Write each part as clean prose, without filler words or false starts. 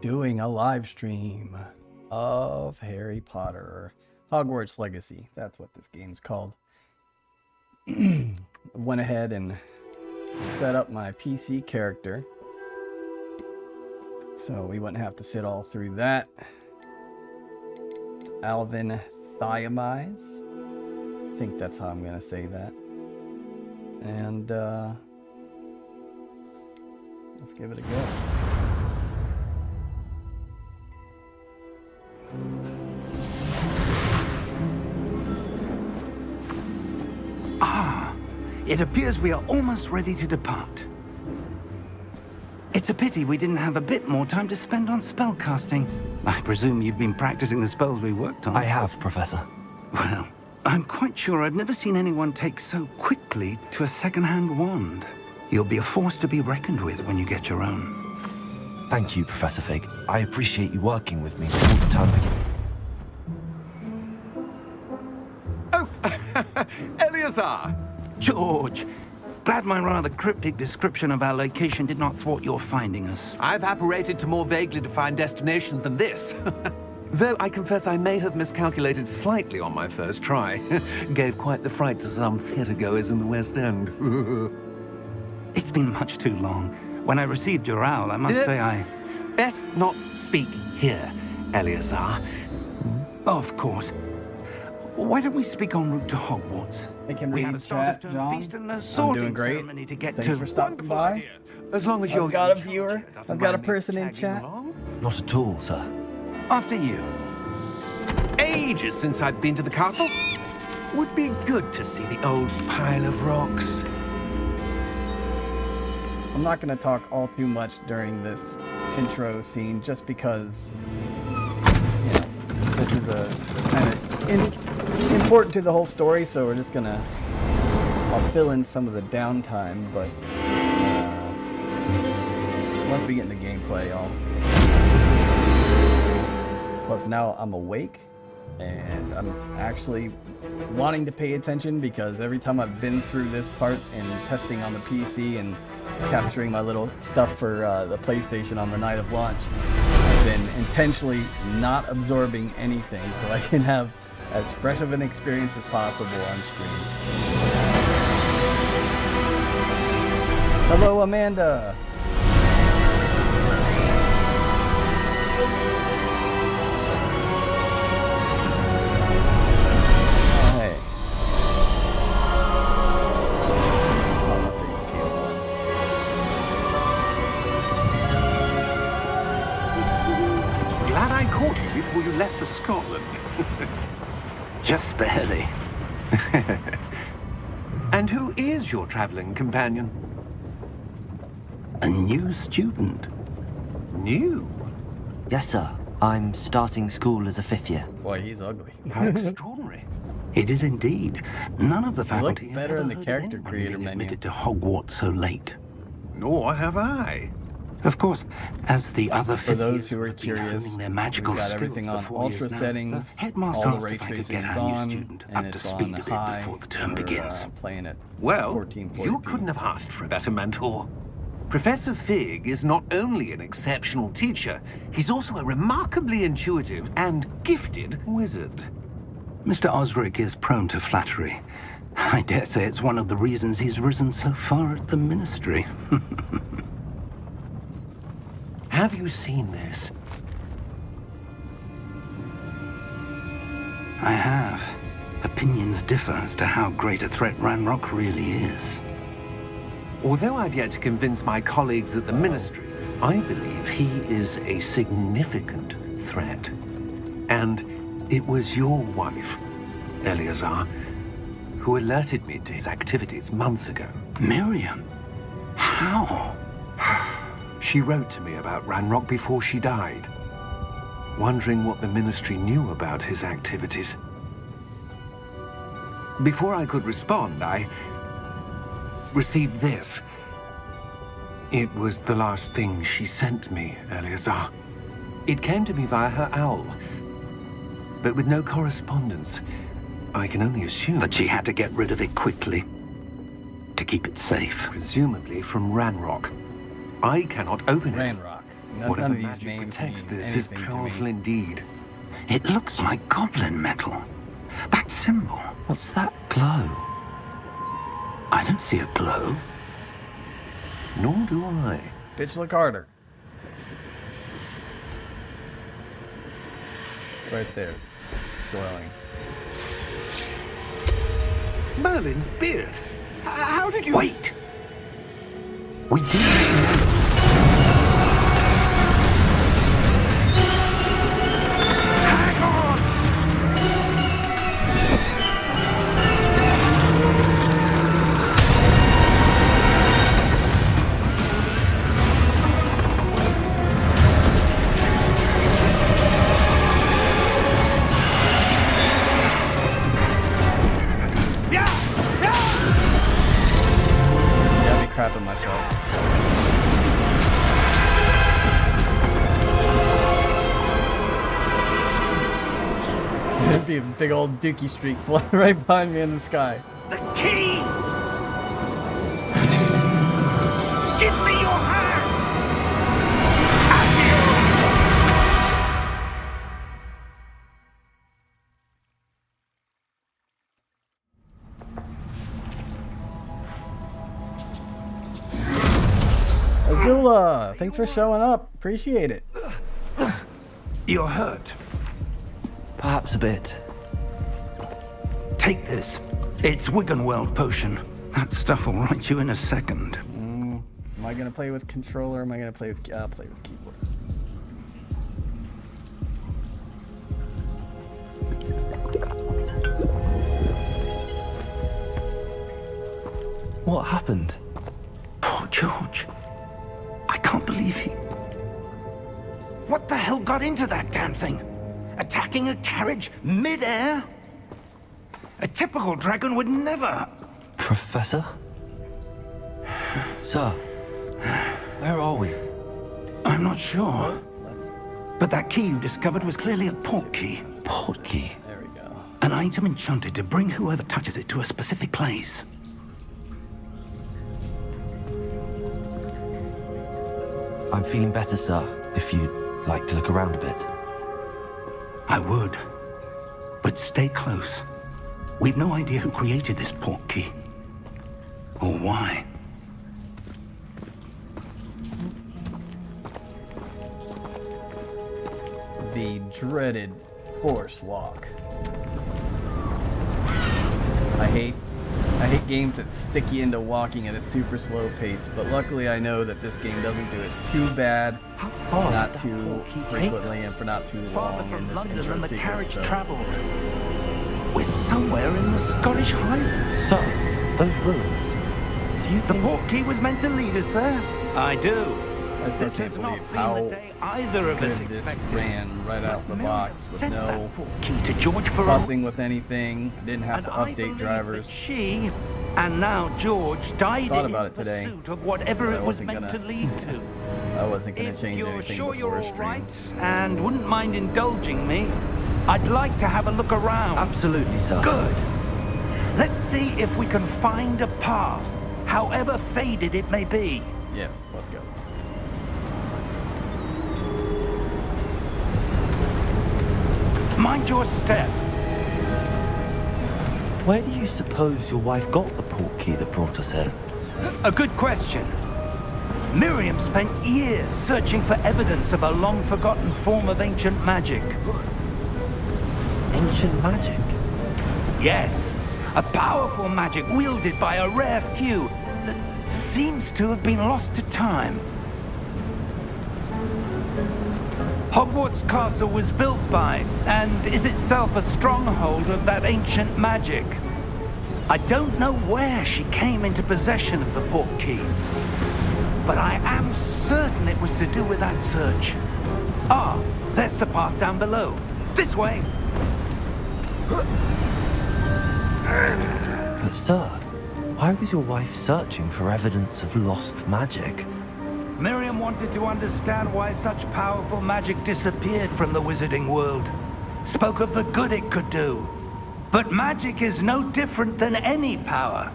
doing a live stream of Harry Potter Hogwarts Legacy. That's what this game's called. Went ahead and set up my PC character, so we wouldn't have to sit all through that. Alvin Thiamize. I think that's how I'm going to say that. And let's give it a go. It appears we are almost ready to depart. It's a pity we didn't have a bit more time to spend on spellcasting. I presume you've been practicing the spells we worked on. I have, Professor. Well, I'm quite sure I've never seen anyone take so quickly to a second-hand wand. You'll be a force to be reckoned with when you get your own. Thank you, Professor Fig. I appreciate you working with me all the time. Oh, Eleazar! George, glad my rather cryptic description of our location did not thwart your finding us. I've apparated to more vaguely defined destinations than this. Though I confess I may have miscalculated slightly on my first try. Gave quite the fright to some theatergoers in the West End. It's been much too long. When I received your owl, I must say I... Best not speak here, Eleazar. Of course. Why don't we speak en route to Hogwarts? We have a start of term feast and a sorting ceremony to get Thanks to. for stopping by. As long as you're... I've got a viewer. I've got a person in chat. Not at all, sir. After you. Ages since I'd been to the castle. Would be good to see the old pile of rocks. I'm not going to talk all too much during this intro scene, just because, you know, this is a kind of important to the whole story, so we're just going to, I'll fill in some of the downtime, but once we get into gameplay, plus now I'm awake, and I'm actually wanting to pay attention, because every time I've been through this part and testing on the PC and capturing my little stuff for the PlayStation on the night of launch, I've been intentionally not absorbing anything so I can have as fresh of an experience as possible on screen. Hello, Amanda! Before you left for Scotland. Just barely. And who is your traveling companion? A new student. New? Yes, sir. I'm starting school as a 5th year. Boy, he's ugly. How extraordinary. It is indeed. None of the He faculty looked has better ever in the heard of character anyone creator being menu. admitted to Hogwarts so late. Nor have I. Of course, as the other For fifth those years who are have been curious, honing their magical we've got skills everything for on 4 years ultra now, settings. the headmaster All the asked ray if I could tracing get is our new on, student and up to it's speed on a bit high. before the term We're, begins. Playing at Well, 1440p. you couldn't have asked for a better mentor. Professor Fig is not only an exceptional teacher, he's also a remarkably intuitive and gifted wizard. Mr. Osric is prone to flattery. I dare say it's one of the reasons he's risen so far at the Ministry. Have you seen this? I have. Opinions differ as to how great a threat Ranrock really is. Although I've yet to convince my colleagues at the Ministry, I believe he is a significant threat. And it was your wife, Eleazar, who alerted me to his activities months ago. Miriam? How? She wrote to me about Ranrock before she died, wondering what the Ministry knew about his activities. Before I could respond, I received this. It was the last thing she sent me, Eleazar. It came to me via her owl, but with no correspondence. I can only assume That she had to get rid of it quickly, to keep it safe. presumably from Ranrock. I cannot open it. Ranrock. None Whatever of these magic names protects mean this is anything to me. powerful indeed. It looks like goblin metal. That symbol. What's that glow? I don't see a glow. Nor do I. Bitch, look harder. It's right there. It's glowing. Merlin's beard. How did you... Wait! We do know. Hang on! Got me crapping myself. There'd be a big old dookie streak flying right behind me in the sky. The key! Give me your hand! Azula, thanks for showing up. Appreciate it. You're hurt. Perhaps a bit. Take this. It's Wiggenweld potion. That stuff will right you in a second. Am I gonna play with controller? Or am I gonna play with? I'll play with keyboard. What happened? Poor George. I can't believe he... What the hell got into that damn thing? Attacking a carriage mid-air? A typical dragon would never... Professor? Sir, where are we? I'm not sure. But that key you discovered was clearly a port key. Port key. There we go. An item enchanted to bring whoever touches it to a specific place. I'm feeling better, sir, if you'd like to look around a bit. I would. But stay close. We've no idea who created this port key. Or why. The dreaded horse walk. I hate games that stick you into walking at a super slow pace, but luckily I know that this game doesn't do it too bad, How far not did that too port key take frequently, us? and for not too Farther long in from this London intro than the sequence, carriage so- travelled. We're somewhere in the Scottish Highlands. Sir, those ruins. Do you The think... port key was meant to lead us there. I do. I still This can't has believe not been how the day either of us good this expected. ran right out the Miriam box with sent no that port key to George for a fussing with reason. anything, didn't have And to I update believe drivers. that she and now George died Thought in about it today, pursuit of whatever but I it was wasn't meant to gonna- lead to. I wasn't going to If change you're anything sure before you're all stream. right and wouldn't mind indulging me, I'd like to have a look around. Absolutely, sir. Good. Let's see if we can find a path, however faded it may be. Yes, let's go. Mind your step. Where do you suppose your wife got the port key that brought us here? A good question. Miriam spent years searching for evidence of a long-forgotten form of ancient magic. Ancient magic? Yes, a powerful magic wielded by a rare few that seems to have been lost to time. Hogwarts Castle was built by, and is itself a stronghold of that ancient magic. I don't know where she came into possession of the port key, but I am certain it was to do with that search. Ah, there's the path down below. This way. But sir, why was your wife searching for evidence of lost magic? Miriam wanted to understand why such powerful magic disappeared from the wizarding world. Spoke of the good it could do. But magic is no different than any power.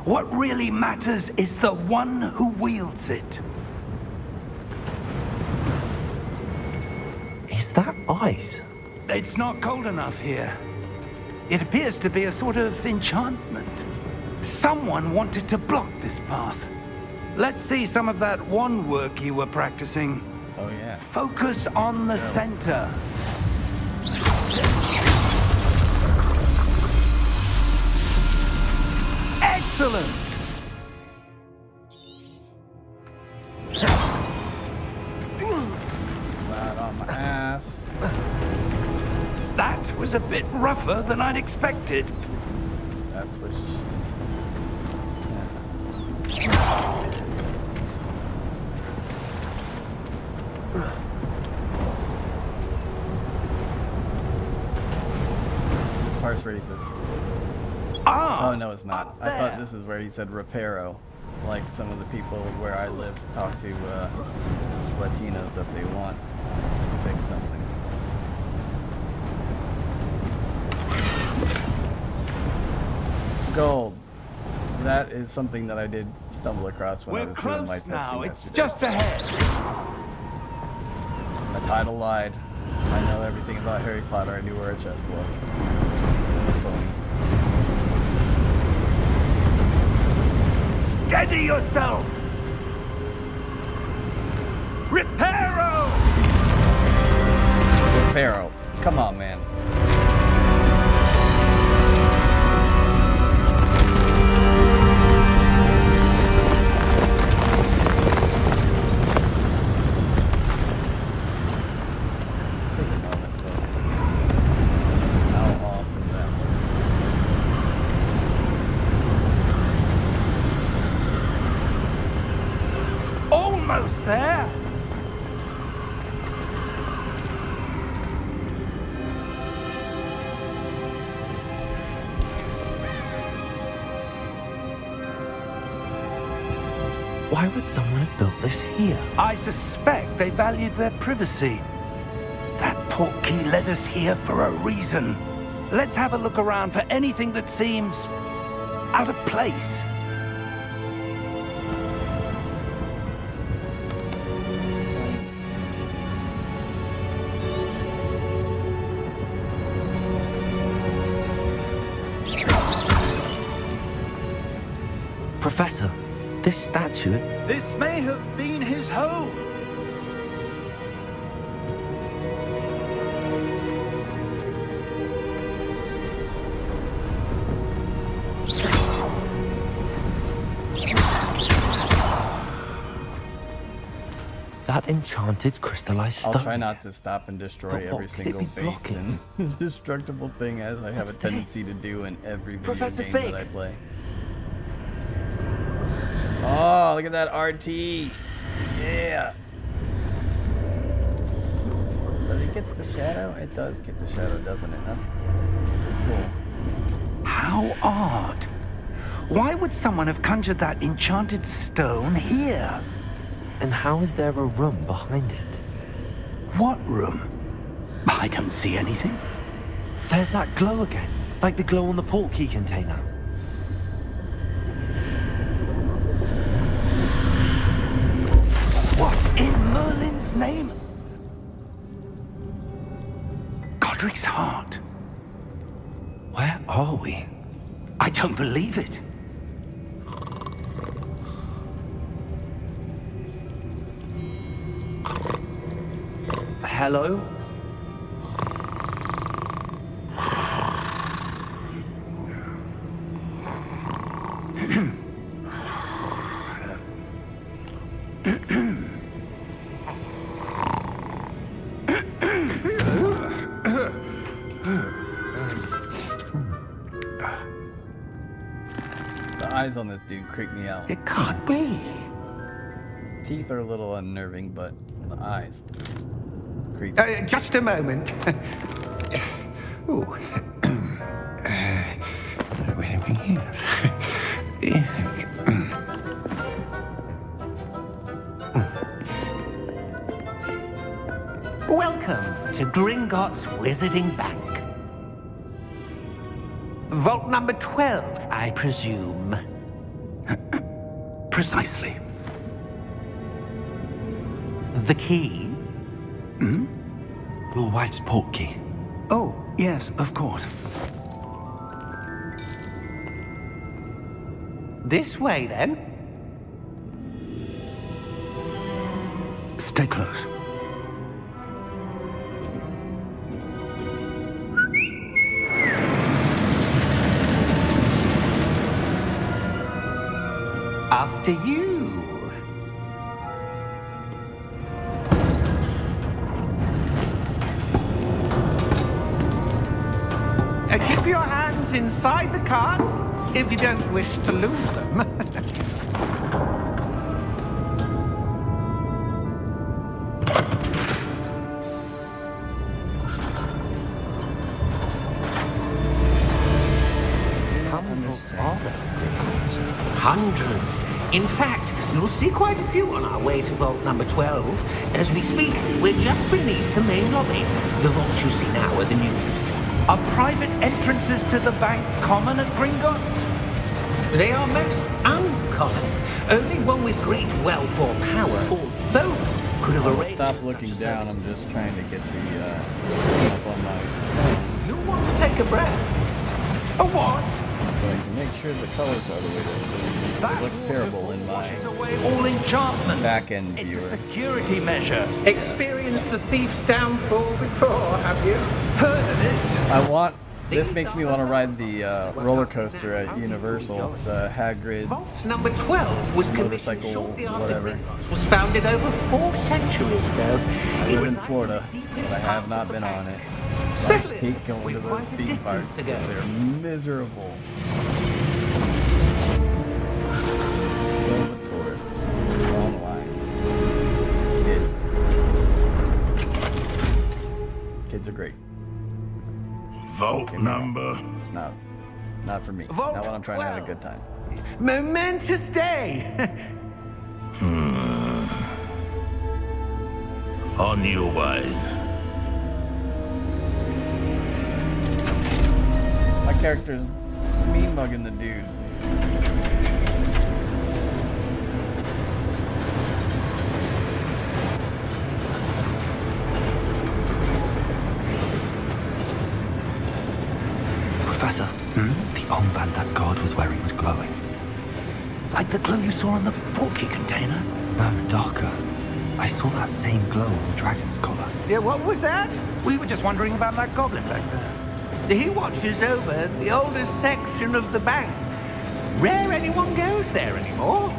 What really matters is the one who wields it. Is that ice? It's not cold enough here. It appears to be a sort of enchantment. Someone wanted to block this path. Let's see some of that wand work you were practicing. Oh yeah. Focus on the center. Excellent! Flat on my ass. That was a bit rougher than I'd expected. That's what she... This part's where he says... Oh, no, it's not. I thought this is where he said reparo. Like some of the people where I live talk to Latinos that they want to fix something. Gold. That is something that I did stumble across when I We're was doing my close testing now. It's yesterday. just ahead. The title lied. I know everything about Harry Potter. I knew where a chest was. It was phony. Steady yourself! Reparo! Pharaoh. Come on, man. Almost there. Why would someone have built this here? I suspect they valued their privacy. That portkey led us here for a reason. Let's have a look around for anything that seems out of place. Professor, this statue... This may have been his home. That enchanted crystallized stone. I'll try not to stop and destroy But what every could it single be base blocking? and destructible thing as I have What's a tendency this? to do in every video Professor game Fig. that I play. Oh, look at that RT. Yeah. Does it get the shadow? It does get the shadow, doesn't it? That's cool. How odd. Why would someone have conjured that enchanted stone here? And how is there a room behind it? What room? I don't see anything. There's that glow again, like the glow on the portkey container. What in Merlin's name? Godric's heart. Where are we? I don't believe it. Hello? The eyes on this dude creep me out. It can't be. Teeth are a little unnerving, but the eyes creep. Just a moment. Ooh. Where are we here? Welcome to Gringotts Wizarding Bank. Vault number 12, I presume. Precisely. The key? Your wife's portkey. Oh, yes, of course. This way, then. Stay close. After you. Keep your hands inside the cart if you don't wish to lose them. Hundreds. In fact, you'll see quite a few on our way to vault number 12. As we speak, we're just beneath the main lobby. The vaults you see now are the newest. Are private entrances to the bank common at Gringotts? They are most uncommon. Only one with great wealth or power, or both, could have arranged Stop for looking such a down. service. I'm just trying to get the up on my phone You'll want to take a breath. A what? so I can make sure the colors are the way they look terrible in my Washes away all enchantment. back end It's a viewer. security measure. Experienced the thief's downfall before, have you? Heard of it? I want. This makes me want to ride the roller coaster at Universal, the Hagrid's. Vault number 12 was commissioned Motorcycle, shortly after whatever. Gringotts was founded over 4 centuries ago. I live in Florida, but I have not been on it. I Settle in. hate going to We've those quite a theme distance parks to go. because they're miserable. Filled with tourists, long lines, kids. Kids are great. Vault number. It's not for me. Vault Not when I'm trying to have a 12. good time. Momentous day. On your way. My character's mean mugging the dude. Professor, the armband that guard was wearing was glowing. Like the glow you saw on the portkey container? No, darker. I saw that same glow on the dragon's collar. Yeah, what was that? We were just wondering about that goblin back there. He watches over the oldest section of the bank. Rare anyone goes there anymore.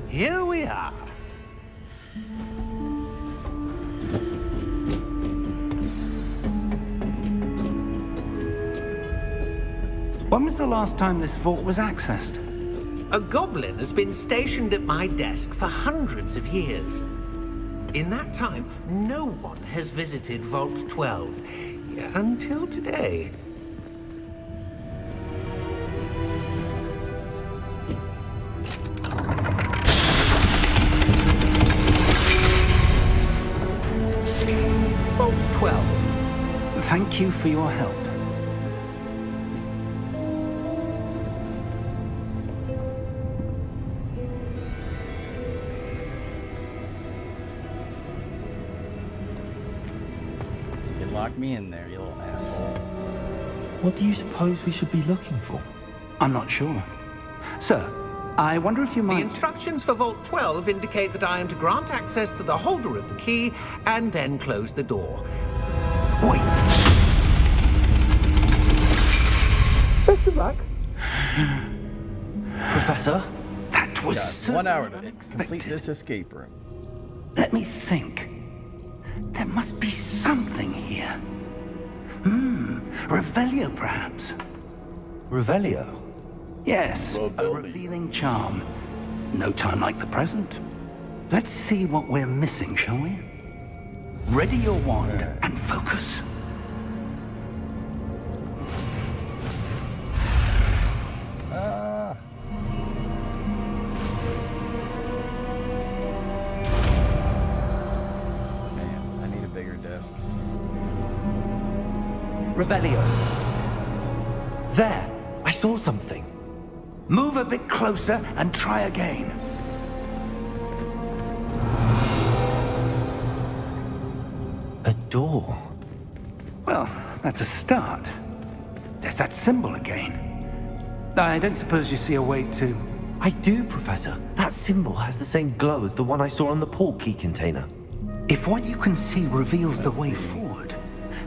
Here we are. When was the last time this vault was accessed? A goblin has been stationed at my desk for hundreds of years. In that time, no one has visited Vault 12 until today. Vault 12. Thank you for your help. You locked me in there, you little asshole. What do you suppose we should be looking for? I'm not sure. Sir, I wonder if you The might... instructions for Vault 12 indicate that I am to grant access to the holder of the key and then close the door. Wait! Best of luck. Professor? That was Got so 1 hour to unexpected. complete this escape room. Let me think. There must be something here. Revelio, perhaps? Revelio? Yes, a revealing charm. No time like the present. Let's see what we're missing, shall we? Ready your wand and focus. Man, I need a bigger desk. Revelio. There! I saw something. Move a bit closer and try again. A door. Well, that's a start. There's that symbol again. I don't suppose you see a way to... I do, Professor. That symbol has the same glow as the one I saw on the port key container. If what you can see reveals the way forward,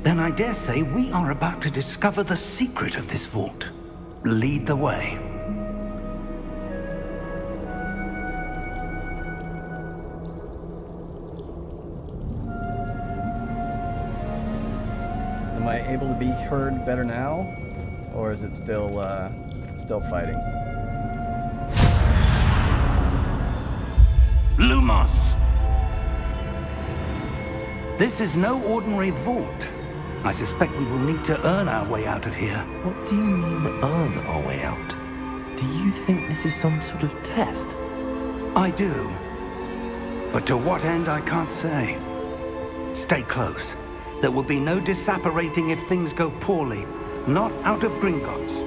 then I dare say we are about to discover the secret of this vault. Lead the way. Am I able to be heard better now? Or is it still fighting? Lumos! This is no ordinary vault. I suspect we will need to earn our way out of here. What do you mean, earn our way out? Do you think this is some sort of test? I do. But to what end, I can't say. Stay close. There will be no disapparating if things go poorly. Not out of Gringotts.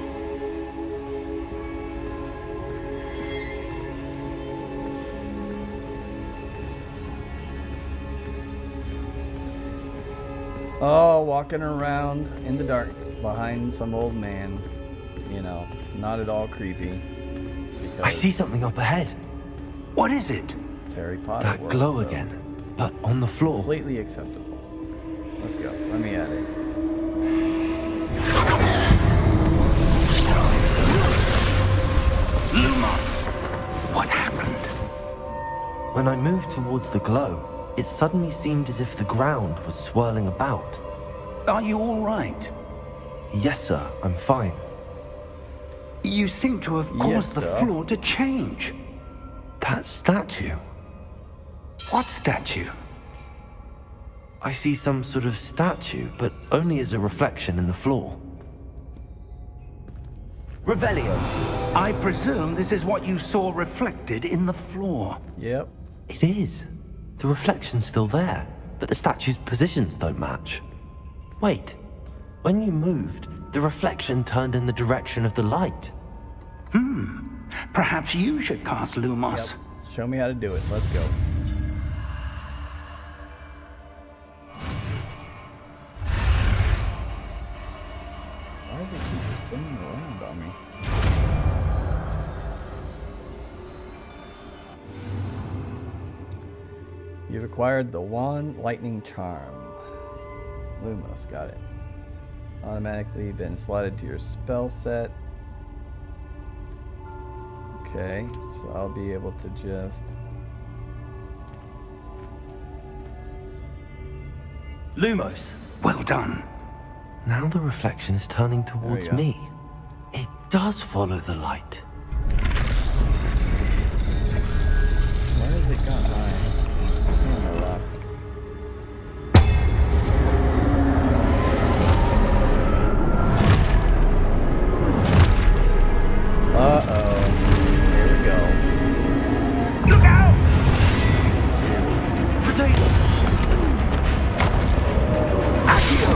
Oh, walking around in the dark behind some old man. You know, not at all creepy. I see something up ahead. What is it? It's Harry Potter That world, glow so again, but on the floor. completely acceptable. Let's go. Let me at it. Lumos! What happened? When I moved towards the glow, it suddenly seemed as if the ground was swirling about. Are you all right? Yes, sir, I'm fine. You seem to have Yes, caused the sir. floor to change. That statue. What statue? I see some sort of statue, but only as a reflection in the floor. Revelio. I presume this is what you saw reflected in the floor. Yep. It is. The reflection's still there, but the statue's positions don't match. Wait, when you moved, the reflection turned in the direction of the light. Perhaps you should cast Lumos. Yep. Show me how to do it. Let's go. Why does it keep spinning around on me? You've acquired the Wand Lightning Charm. Lumos, got it. Automatically been slotted to your spell set. Okay, so I'll be able to just... Lumos! Well done. Now the reflection is turning towards go. me. It does follow the light. Where has it gone? My luck. Uh-oh. Here we go. Look out! Potato! Accio!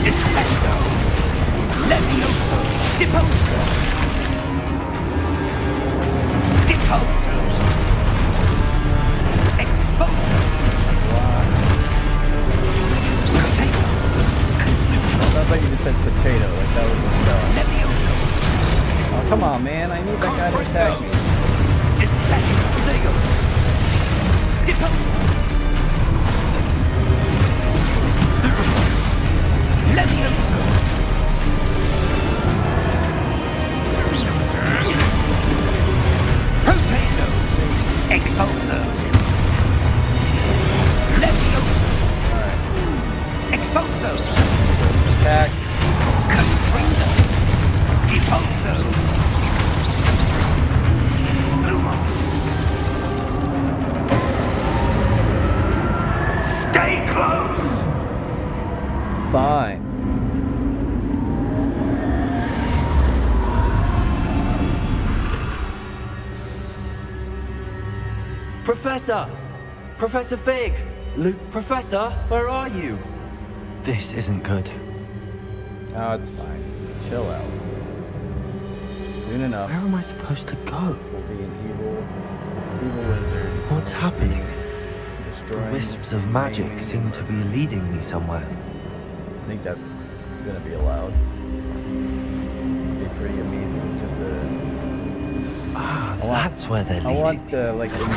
Descendo! Levioso! Deposo! Deposo! Exposo! Potato! Confluto! Sounds like you just said potato, like that was a spell. Levioso! Oh, come on, man. I need that guy to attack me. Descendo! Potato! Deposo! Levioso! Potato! Expulso! Levioso! Expulso! Attack. Confringo! Depulso! Lumos! Stay close! Fine. Professor! Professor Fig! Luke, Professor, where are you? This isn't good. Oh, it's fine. chill out. Soon enough, Where am I supposed to go? we'll be an evil wizard. What's happening? The Destroying wisps of magic Maine. seem to be leading me somewhere. I think that's gonna be allowed. Be pretty amazing. Just Ah, I want- that's where they're I leading want me. like in the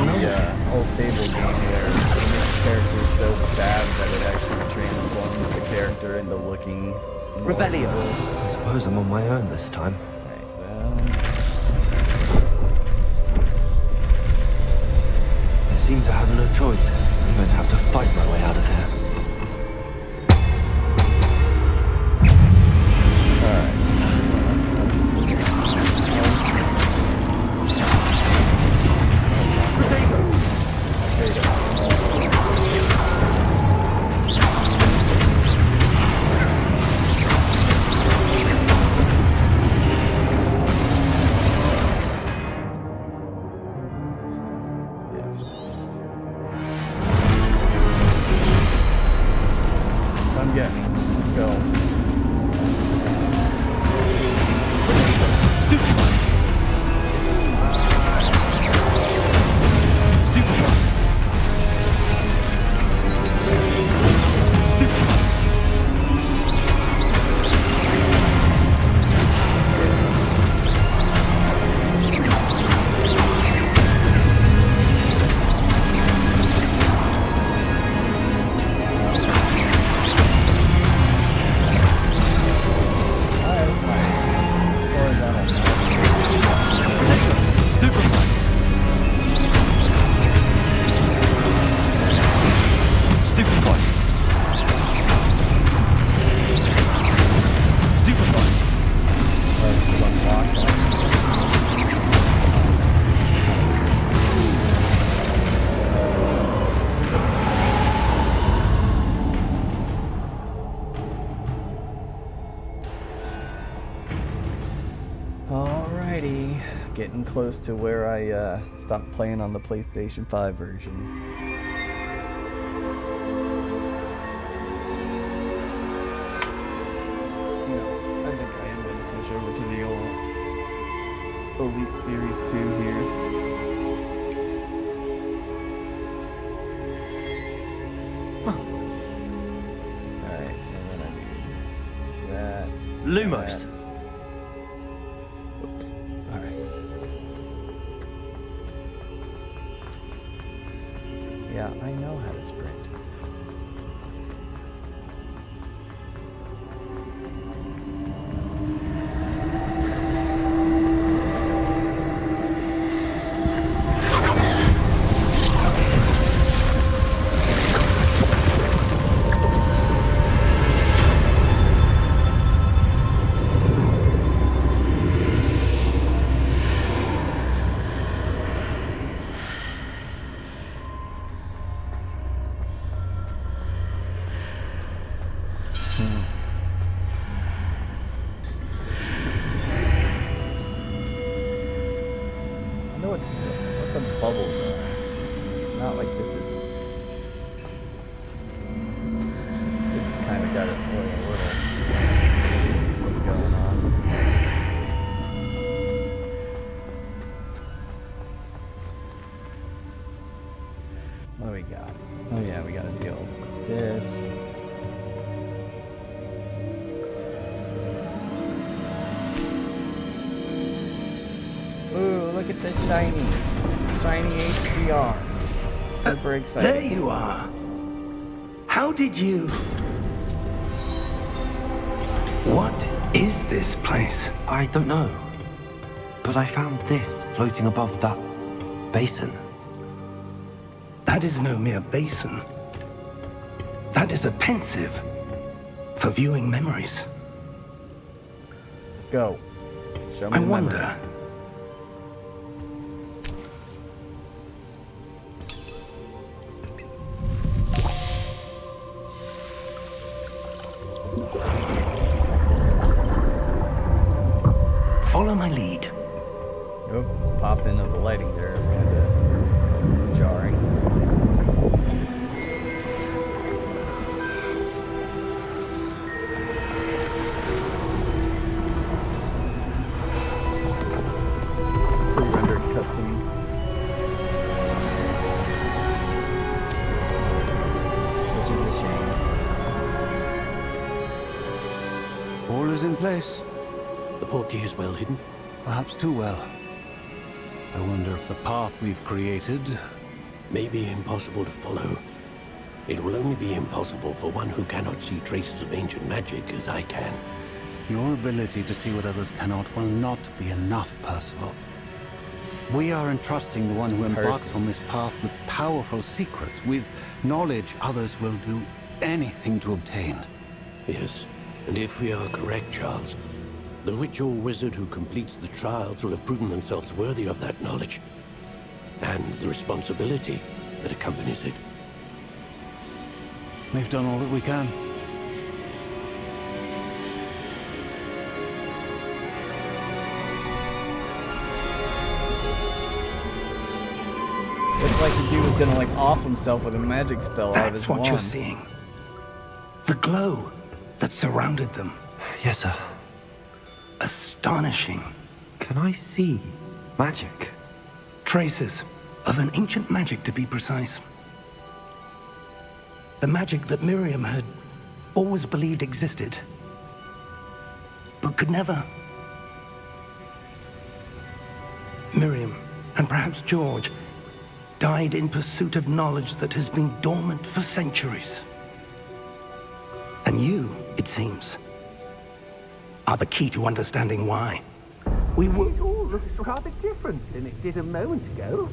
old Fable game where the character is so bad that it actually transforms the character into looking more Revelio. evil. I suppose I'm on my own this time. Right, well, It seems I have no choice. I'm going to have to fight my way out of here. I'm getting. Let's go. Stupefy! Stupefy! Stupefy! Alrighty, getting close to where I stopped playing on the PlayStation 5 version. I think I am going to switch over to the old Elite Series 2 here. Alright, and then I need that. Lumos! that. Alright. Yeah, I know how to sprint. I know what the bubbles are. It's not like this is. This kind of got a little thing going on. What do we got? Oh yeah, we got to deal with this. Ooh, look at the shiny HDR. Super excited. There you are. How did you... What is this place? I don't know. But I found this floating above that basin. That is no mere basin. That is a pensive for viewing memories. Let's go. Show me I the memory. wonder... Follow my lead. Oh, popping of the lighting there is kind of jarring. cutscene. Which is a shame. All is in place. The portkey is well hidden. Perhaps too well. I wonder if the path we've created... May be impossible to follow. It will only be impossible for one who cannot see traces of ancient magic as I can. Your ability to see what others cannot will not be enough, Percival. We are entrusting the one who embarks on this path with powerful secrets, with knowledge others will do anything to obtain. Yes, and if we are correct, Charles, the witch or wizard who completes the trials will have proven themselves worthy of that knowledge, and the responsibility that accompanies it. We've done all that we can. Looks like the dude was gonna like off himself with a magic spell out of his That's what wand. you're seeing. The glow that surrounded them. Yes, sir. Astonishing. Can I see magic? Traces of an ancient magic, to be precise. The magic that Miriam had always believed existed, but could never. Miriam, and perhaps George, died in pursuit of knowledge that has been dormant for centuries. And you, it seems, are the key to understanding why. We were... It all looks rather different than it did a moment ago.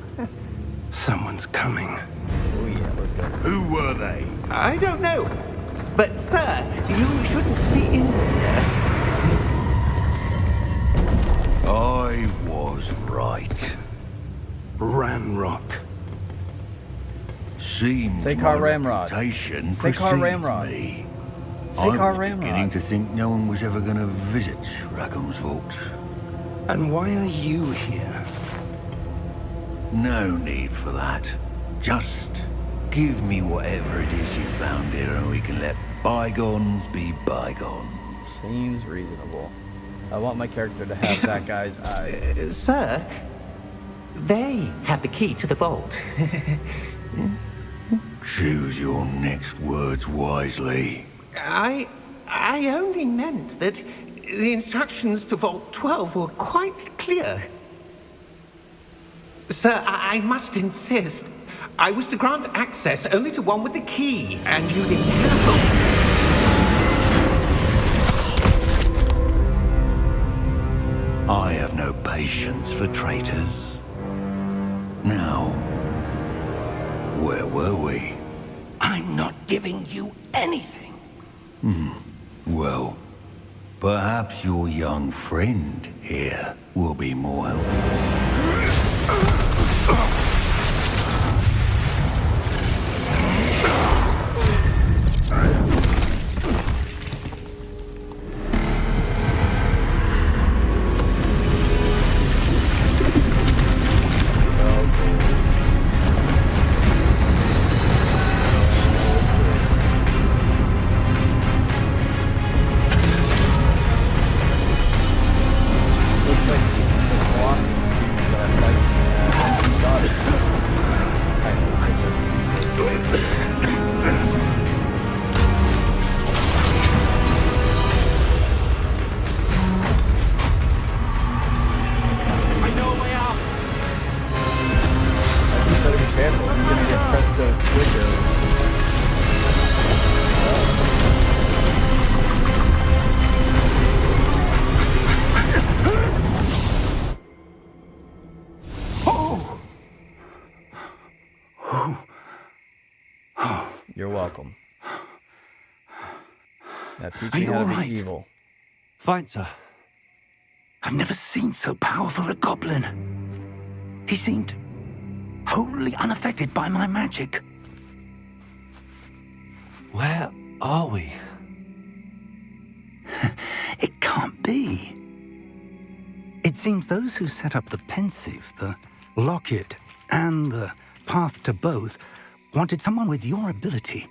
Someone's coming. Oh yeah, let's go. Who were they? I don't know. But, sir, you shouldn't be in here. I was right. Ranrock. Seems Sekar my Ramrod. reputation Sekar precedes Ramrod. me. Sekar I was Ramrod. beginning to think no one was ever going to visit Rackham's Vault. And why are you here? No need for that. Just give me whatever it is you found here and we can let bygones be bygones. Seems reasonable. I want my character to have that guy's eyes. Sir, they have the key to the vault. Choose your next words wisely. I only meant that the instructions to Vault 12 were quite clear. Sir, I must insist. I was to grant access only to one with the key, and you didn't have I have no patience for traitors. Now, where were we? I'm not giving you anything. Well, perhaps your young friend here will be more helpful. You're welcome. That Are teaching you how to all be right? evil. Fine, sir. I've never seen so powerful a goblin. He seemed wholly unaffected by my magic. Where are we? It can't be. It seems those who set up the pensive, the locket, and the path to both wanted someone with your ability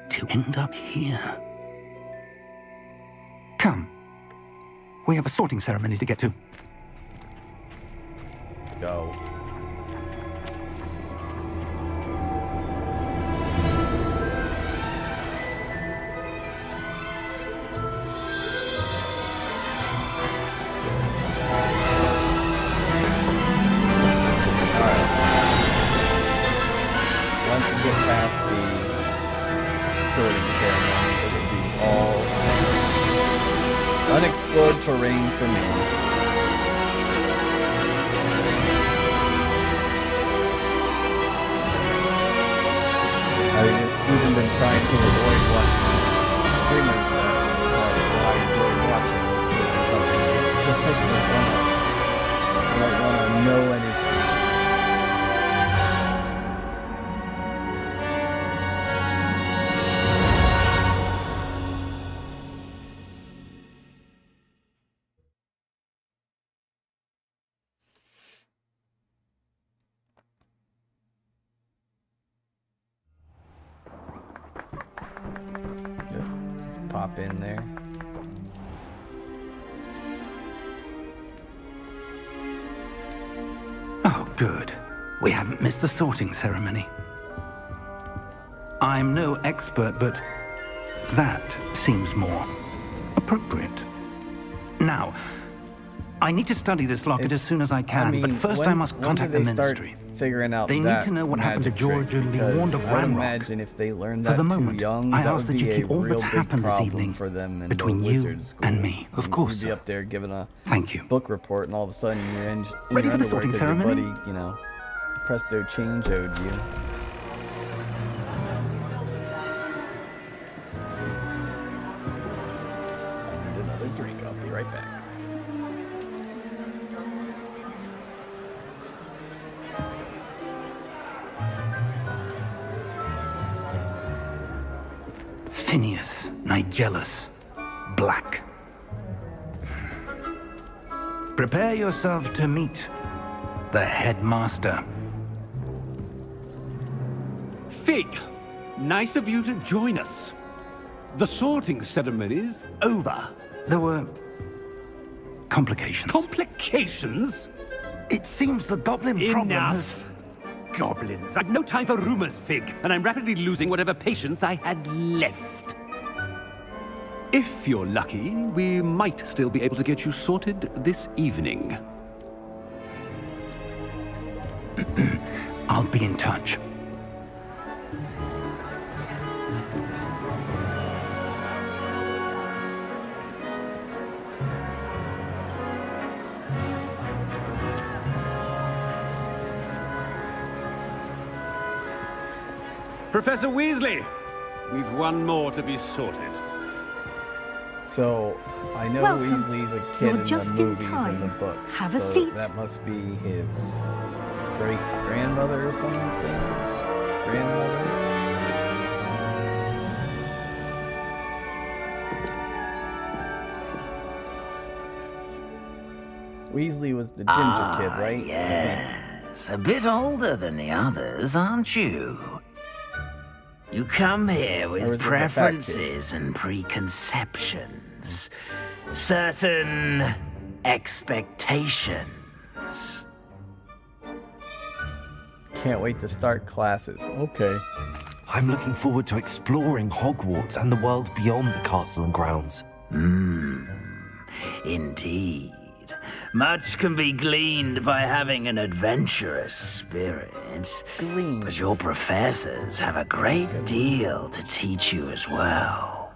to end up here. Come. We have a sorting ceremony to get to. go. Once we get past the sorting ceremony, it will be all unexplored terrain for me. I've even been trying to avoid watching streamers that I enjoy watching. Just because I don't want to know anything. Pop in there. Oh, good. We haven't missed the sorting ceremony. I'm no expert, but that seems more appropriate. Now, I need to study this locket as soon as I can, but first I must contact the ministry. Figuring out they need to know what happened to George and be warned of Ranrock. Imagine if they learned that for the moment, too young, I ask that you keep all that's happened this evening for them between you and me. Of course, you'd be up there giving a thank you book report, and all of a sudden you're in ready your for the sorting ceremony. Your buddy, you know, presto change-o'd you. I need another drink. I'll be right back. Phineas Nigellus Black. Prepare yourself to meet the headmaster. Fig, nice of you to join us. The sorting ceremony's over. There were complications. Complications? It seems the goblin problem has... Enough. Goblins. I've no time for rumors, Fig, and I'm rapidly losing whatever patience I had left. If you're lucky, we might still be able to get you sorted this evening. I'll be in touch. Professor Weasley, we've one more to be sorted. So, I know Welcome. Weasley's a kid You're just in the in movies time. and the books. Have a so seat. That must be his great-grandmother or something? Grandmother? Weasley was the ginger kid, right? Yes, a bit older than the others, aren't you? You come here Or is with it the fat preferences and preconceptions, certain expectations. Can't wait to start classes. Okay. I'm looking forward to exploring Hogwarts and the world beyond the castle and grounds. Indeed. Much can be gleaned by having an adventurous spirit. Gleaned. But your professors have a great deal to teach you as well.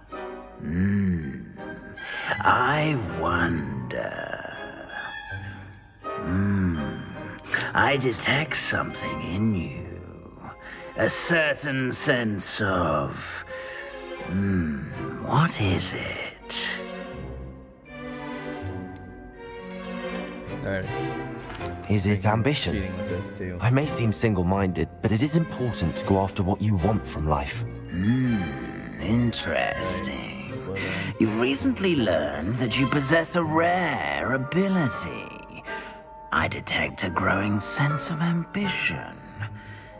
I wonder... I detect something in you. A certain sense of... what is it? Alright. Is it ambition? Cheating with this too. I may seem single-minded, but it is important to go after what you want from life. Interesting. Slytherin. You've recently learned that you possess a rare ability. I detect a growing sense of ambition,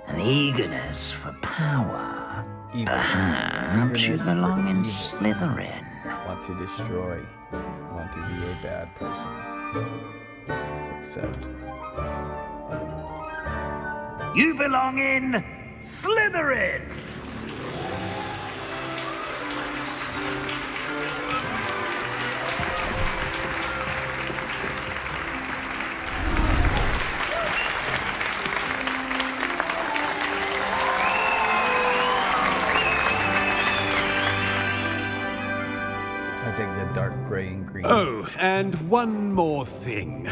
an eagerness for power. Evil. Perhaps you Eagerness for belong in evil. Slytherin. Want to destroy. Want to be a bad person. Except You belong in Slytherin! I dig the dark gray and green. Oh, and one more thing.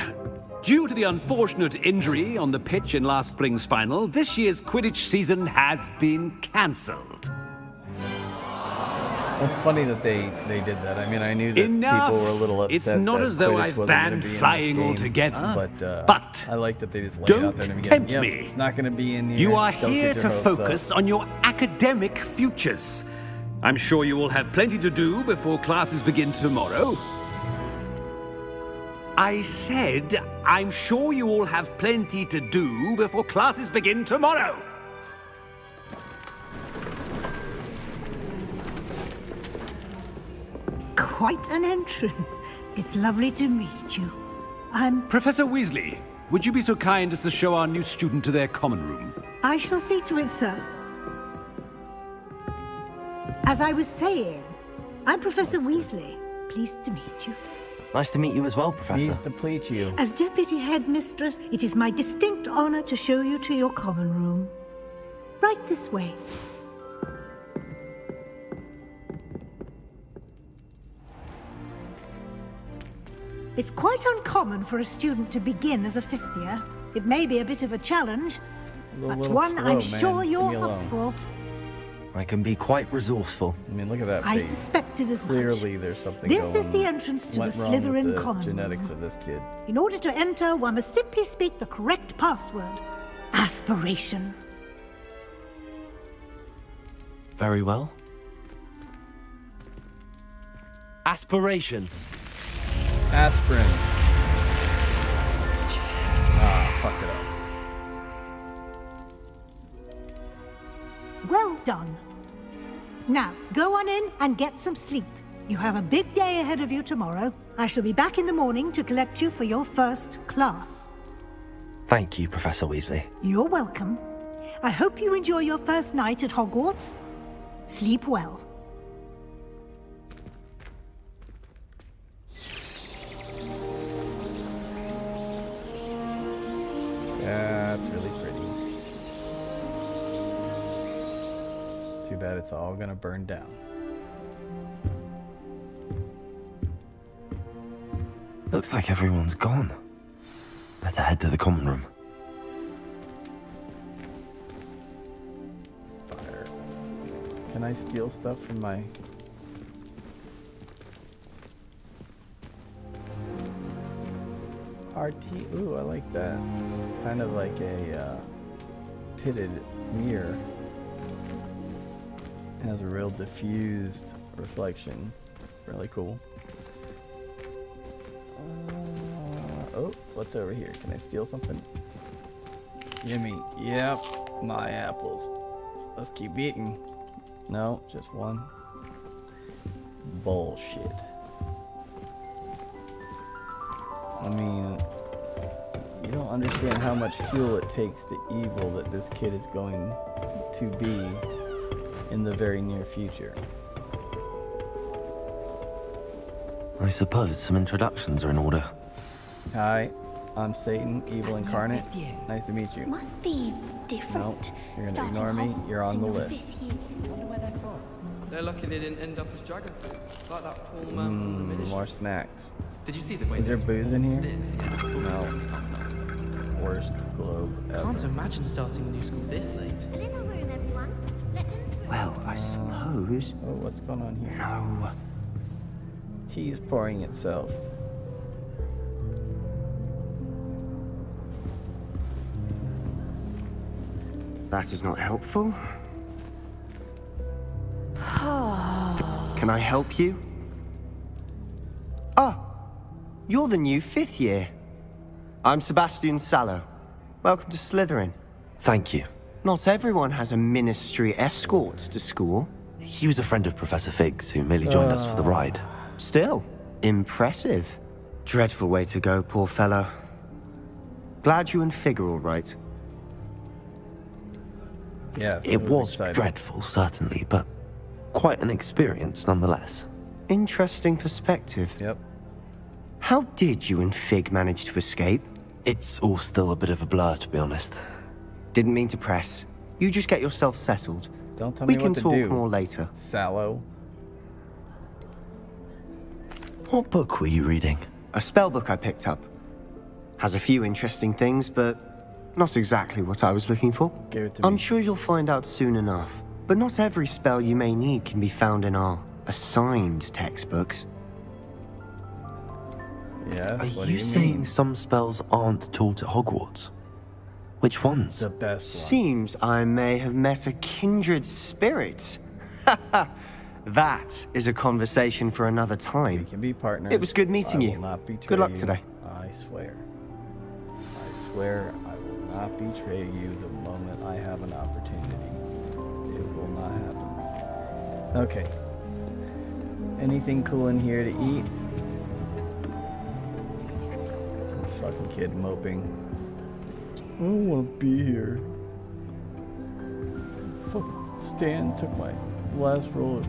Due to the unfortunate injury on the pitch in last spring's final, this year's Quidditch season has been cancelled. It's funny that they did that. I mean, I knew that Enough! people were a little upset. It's not that as though Quidditch I've wasn't gonna banned be in this flying game, altogether. But I like that they just laid it out there in the don't beginning. tempt Yep, me. It's not going to be in here. You are Don't here get to your hopes up. focus on your academic futures. I'm sure you will have plenty to do before classes begin tomorrow. I said, I'm sure you all have plenty to do before classes begin tomorrow. Quite an entrance. It's lovely to meet you. Professor Weasley, would you be so kind as to show our new student to their common room? I shall see to it, sir. As I was saying, I'm Professor Weasley. Pleased to meet you. Nice to meet you as well, Professor. Pleased to please you. As Deputy Headmistress, it is my distinct honor to show you to your common room. Right this way. It's quite uncommon for a student to begin as a fifth year. It may be a bit of a challenge, but one slow, I'm man. sure Leave me you're alone. up for. I can be quite resourceful. I mean, look at that I face. suspected as much. Clearly, there's something This is going- the entrance to the went wrong with Slytherin the common genetics room. of this kid. In order to enter, one must simply speak the correct password. Aspiration. Very well. Aspiration. Aspirin. Ah, fuck it up. Well done. Now, go on in and get some sleep. You have a big day ahead of you tomorrow. I shall be back in the morning to collect you for your first class. Thank you, Professor Weasley. You're welcome. I hope you enjoy your first night at Hogwarts. Sleep well. That's really pretty. Too bad it's all gonna burn down. Looks like everyone's gone. Better head to the common room. Fire. Can I steal stuff from my... RT? Ooh, I like that. It's kind of like a pitted mirror. It has a real diffused reflection. Really cool. Oh, what's over here? Can I steal something? Gimme. Yep, my apples. Let's keep eating. No, just one. Bullshit. I mean, you don't understand how much fuel it takes to evil that this kid is going to be in the very near future. I suppose some introductions are in order. Hi, I'm Satan, evil incarnate. Nice to meet you. Must be different. Nope, you're gonna starting ignore me. Hogwarts You're on in the your list. 5th year. Wonder where they're from. They're lucky they didn't end up as dragon fruit, like that poor man from the ministry. More snacks. Did you see the way Is there booze in here? No. Worst globe ever. Can't imagine starting a new school this late. A little room, everyone. Let them through. Well, I suppose. Oh, what's going on here? No. Tea's pouring itself. That is not helpful. Can I help you? Ah, you're the new 5th year. I'm Sebastian Sallow. Welcome to Slytherin. Thank you. Not everyone has a ministry escort to school. He was a friend of Professor Figgs, who merely joined us for the ride. Still, impressive. Dreadful way to go, poor fellow. Glad you and Fig are all right. Yes, It was exciting. dreadful, certainly, but quite an experience nonetheless. Interesting perspective. Yep. How did you and Fig manage to escape? It's all still a bit of a blur, to be honest. Didn't mean to press. You just get yourself settled. Don't tell me We can what to talk do. more later. Sallow. What book were you reading? A spell book I picked up. Has a few interesting things, but not exactly what I was looking for. Give it to I'm me. sure you'll find out soon enough. But not every spell you may need can be found in our assigned textbooks. Yes. Are What do you you saying mean? some spells aren't taught at Hogwarts? Which ones? The best one. Seems I may have met a kindred spirit. That is a conversation for another We time. can be partners. It was good meeting I you. will not betray Good luck you. today. I swear. I swear I will not betray you the moment I have an opportunity. It will not happen. Okay. Anything cool in here to eat? This fucking kid moping. I don't want to be here. Fuck. Stan took my last roll of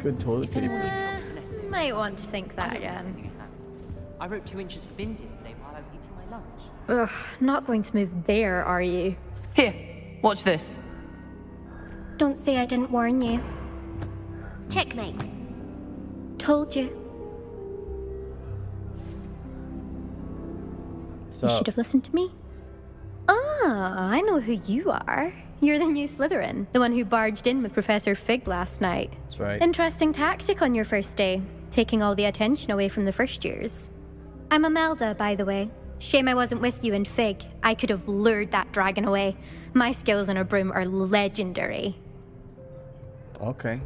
good toilet paper. Might want to think that again. I wrote 2 inches for bins yesterday while I was eating my lunch. Ugh, not going to move there, are you? Here, watch this. Don't say I didn't warn you. Checkmate. Told you. So, You should have listened to me. Ah, I know who you are. You're the new Slytherin, the one who barged in with Professor Fig last night. that's right. Interesting tactic on your first day, taking all the attention away from the first years. I'm Imelda, by the way. Shame I wasn't with you in Fig. I could have lured that dragon away. My skills on a broom are legendary. Okay.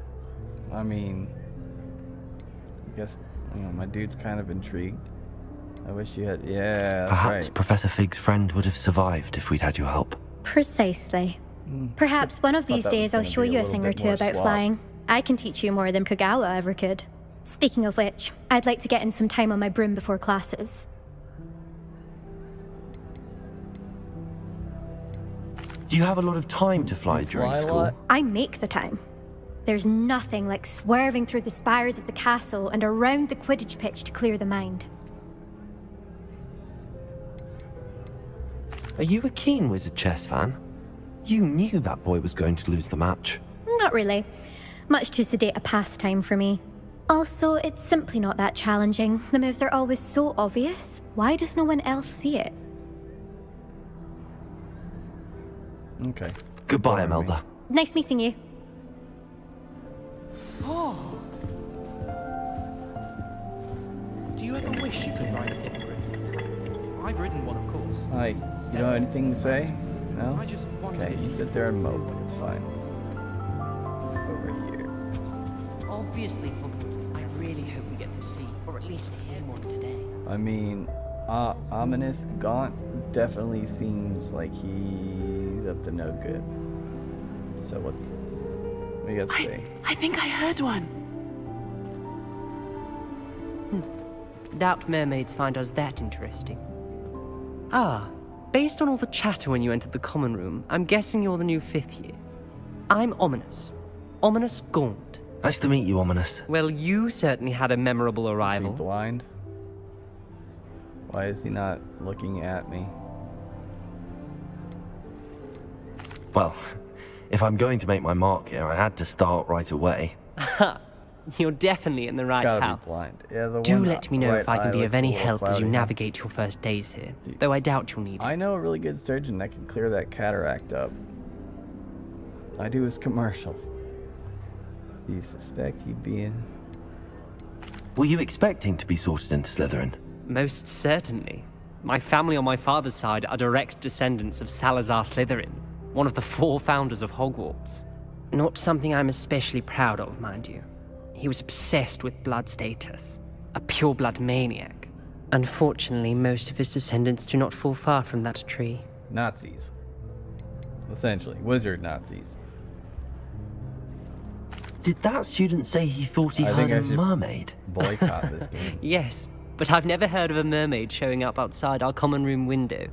I mean, I guess, my dude's kind of intrigued. I wish you had, yeah, that's Perhaps right. Professor Fig's friend would have survived if we'd had your help. Precisely. Perhaps one of Thought these that was days I'll gonna show be a you a little thing or bit two more about slop. flying. I can teach you more than Kagawa ever could. Speaking of which, I'd like to get in some time on my broom before classes. Do you have a lot of time to fly during Fly a school? lot? I make the time. There's nothing like swerving through the spires of the castle and around the Quidditch pitch to clear the mind. Are you a keen Wizard chess fan? You knew that boy was going to lose the match. Not really. Much too sedate a pastime for me. Also, it's simply not that challenging. The moves are always so obvious. Why does no one else see it? Okay. Goodbye, Boring me. Imelda. Nice meeting you. Oh. Do you ever wish you could ride a hippogriff? I've ridden one, of course. Hi, you know anything to say? No? I just wondered Okay, if you you- sit there and mope. It's fine. Over here. Obviously, Hogwarts. I really hope we get to see, or at least hear more today. I mean, ominous Gaunt definitely seems like he's up to no good. So what do you got to say? I think I heard one. Doubt mermaids find us that interesting. Ah, based on all the chatter when you entered the common room, I'm guessing you're the new 5th year. I'm Ominous. Ominous Gaunt. Nice to meet you, Ominous. Well, you certainly had a memorable Is he arrival. blind? Why is he not looking at me? Well, if I'm going to make my mark here, I had to start right away. You're definitely in the right Gotta house. be blind. Yeah, the Do one let me know right if I can eye be looks of any a little help as you cloudy. navigate your first days here, though I doubt you'll need it. I know a really good surgeon that can clear that cataract up. I do his commercials. Do you suspect he'd be in? Were you expecting to be sorted into Slytherin? Most certainly. My family on my father's side are direct descendants of Salazar Slytherin, one of the 4 founders of Hogwarts. Not something I'm especially proud of, mind you. He was obsessed with blood status, a pure-blood maniac. Unfortunately, most of his descendants do not fall far from that tree. Nazis. Essentially, wizard Nazis. Did that student say he thought he I heard think I a should mermaid? Boycott this game. Yes, but I've never heard of a mermaid showing up outside our common room window.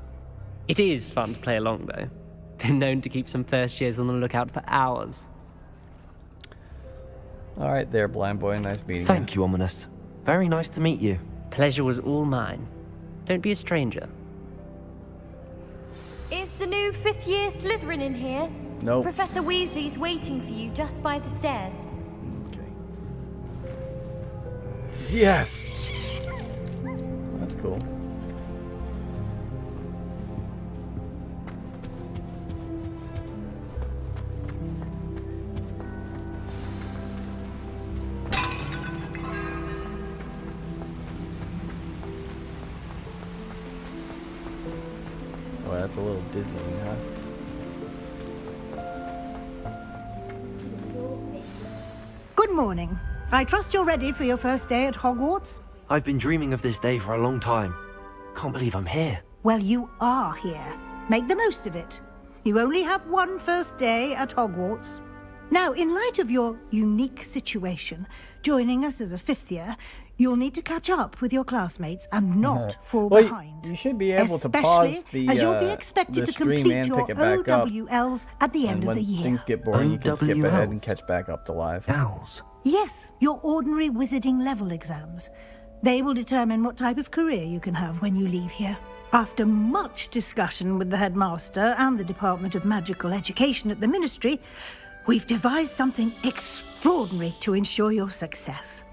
It is fun to play along, though. Been known to keep some first years on the lookout for hours. All right there, blind boy. Nice meeting you. Thank you, Ominous. Very nice to meet you. Pleasure was all mine. Don't be a stranger. Is the new 5th year Slytherin in here? Nope. Professor Weasley's waiting for you just by the stairs. Okay. Yes! That's cool. Oh, that's a little dizzying, huh? Good morning. I trust you're ready for your first day at Hogwarts? I've been dreaming of this day for a long time. Can't believe I'm here. Well, you are here. Make the most of it. You only have one first day at Hogwarts. Now, in light of your unique situation, joining us as a 5th year, you'll need to catch up with your classmates and not fall Well, behind. You should be able to Especially pause the as you'll be expected the to stream complete and your pick it back up. OWLs at the end And of the when year. things get boring, you can skip ahead and OWLs? catch back up to live. Owls. Yes, your ordinary wizarding level exams. They will determine what type of career you can have when you leave here. After much discussion with the headmaster and the Department of Magical Education at the Ministry, we've devised something extraordinary to ensure your success.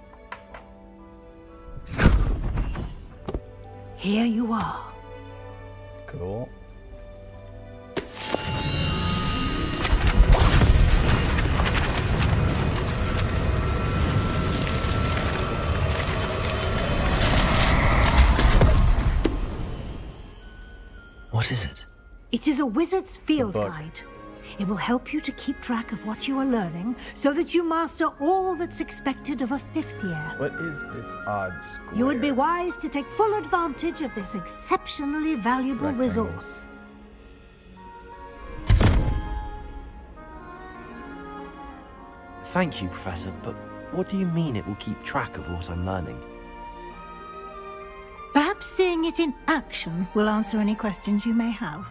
Here you are. Cool. What is it? It is a wizard's field book. guide. It will help you to keep track of what you are learning so that you master all that's expected of a 5th year. What is this odd square? You would be wise to take full advantage of this exceptionally valuable Rectangle. resource. Thank you, Professor, but what do you mean it will keep track of what I'm learning? Perhaps seeing it in action will answer any questions you may have.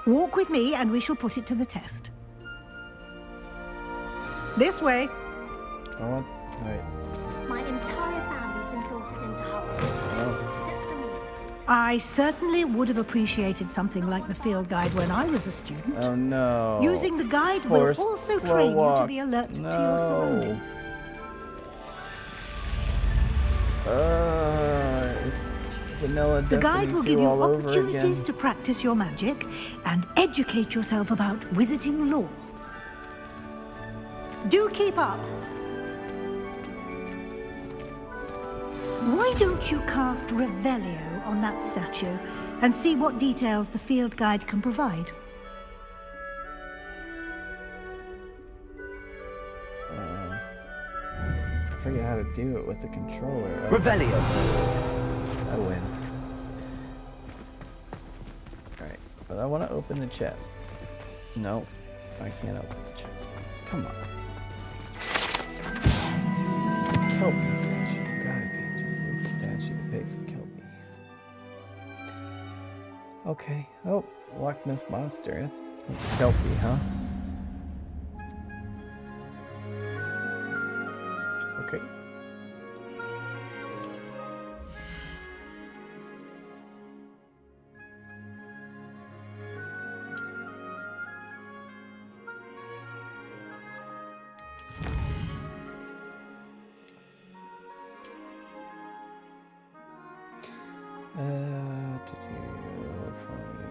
Walk with me and we shall put it to the test. This way. I want. Wait. My entire family's been filtered into Hogwarts. Oh. I certainly would have appreciated something like the field guide when I was a student. Oh no. Using the guide will Forced also slow train you to walk. be alert to No. your surroundings. It's vanilla The guide Destiny will 2 give you all over opportunities again. to practice your magic and educate yourself about wizarding lore. Do keep up. Why don't you cast Revelio on that statue and see what details the field guide can provide? I forget how to do it with the controller. Revelio! I win. Alright, but I want to open the chest. No, I can't open the chest. Come on. Kelpie statue. God, this statue depicts a Kelpie. Okay. Oh, Loch Ness Monster. That's Kelpie, huh? Okay.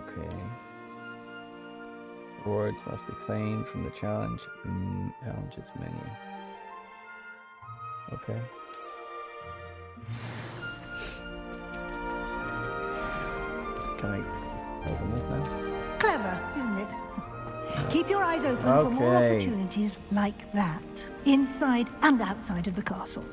Okay. Rewards must be claimed from the challenges menu. Okay. Can I open this now? Clever, isn't it? Keep your eyes open for more Okay. opportunities like that, inside and outside of the castle.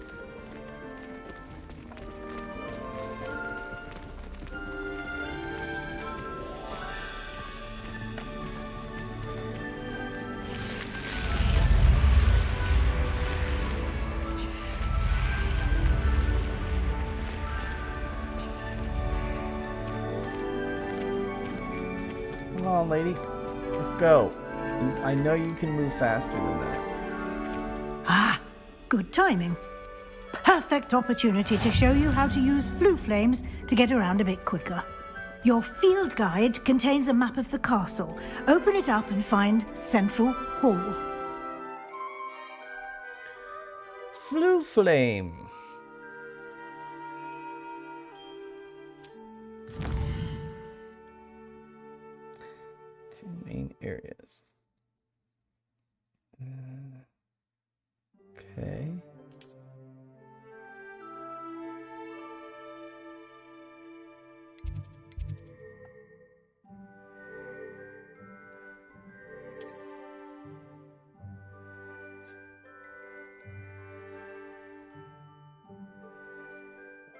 Come on, lady. Let's go. I know you can move faster than that. Ah, good timing. Perfect opportunity to show you how to use flue flames to get around a bit quicker. Your field guide contains a map of the castle. Open it up and find Central Hall. Flue flame. Two main areas. Okay.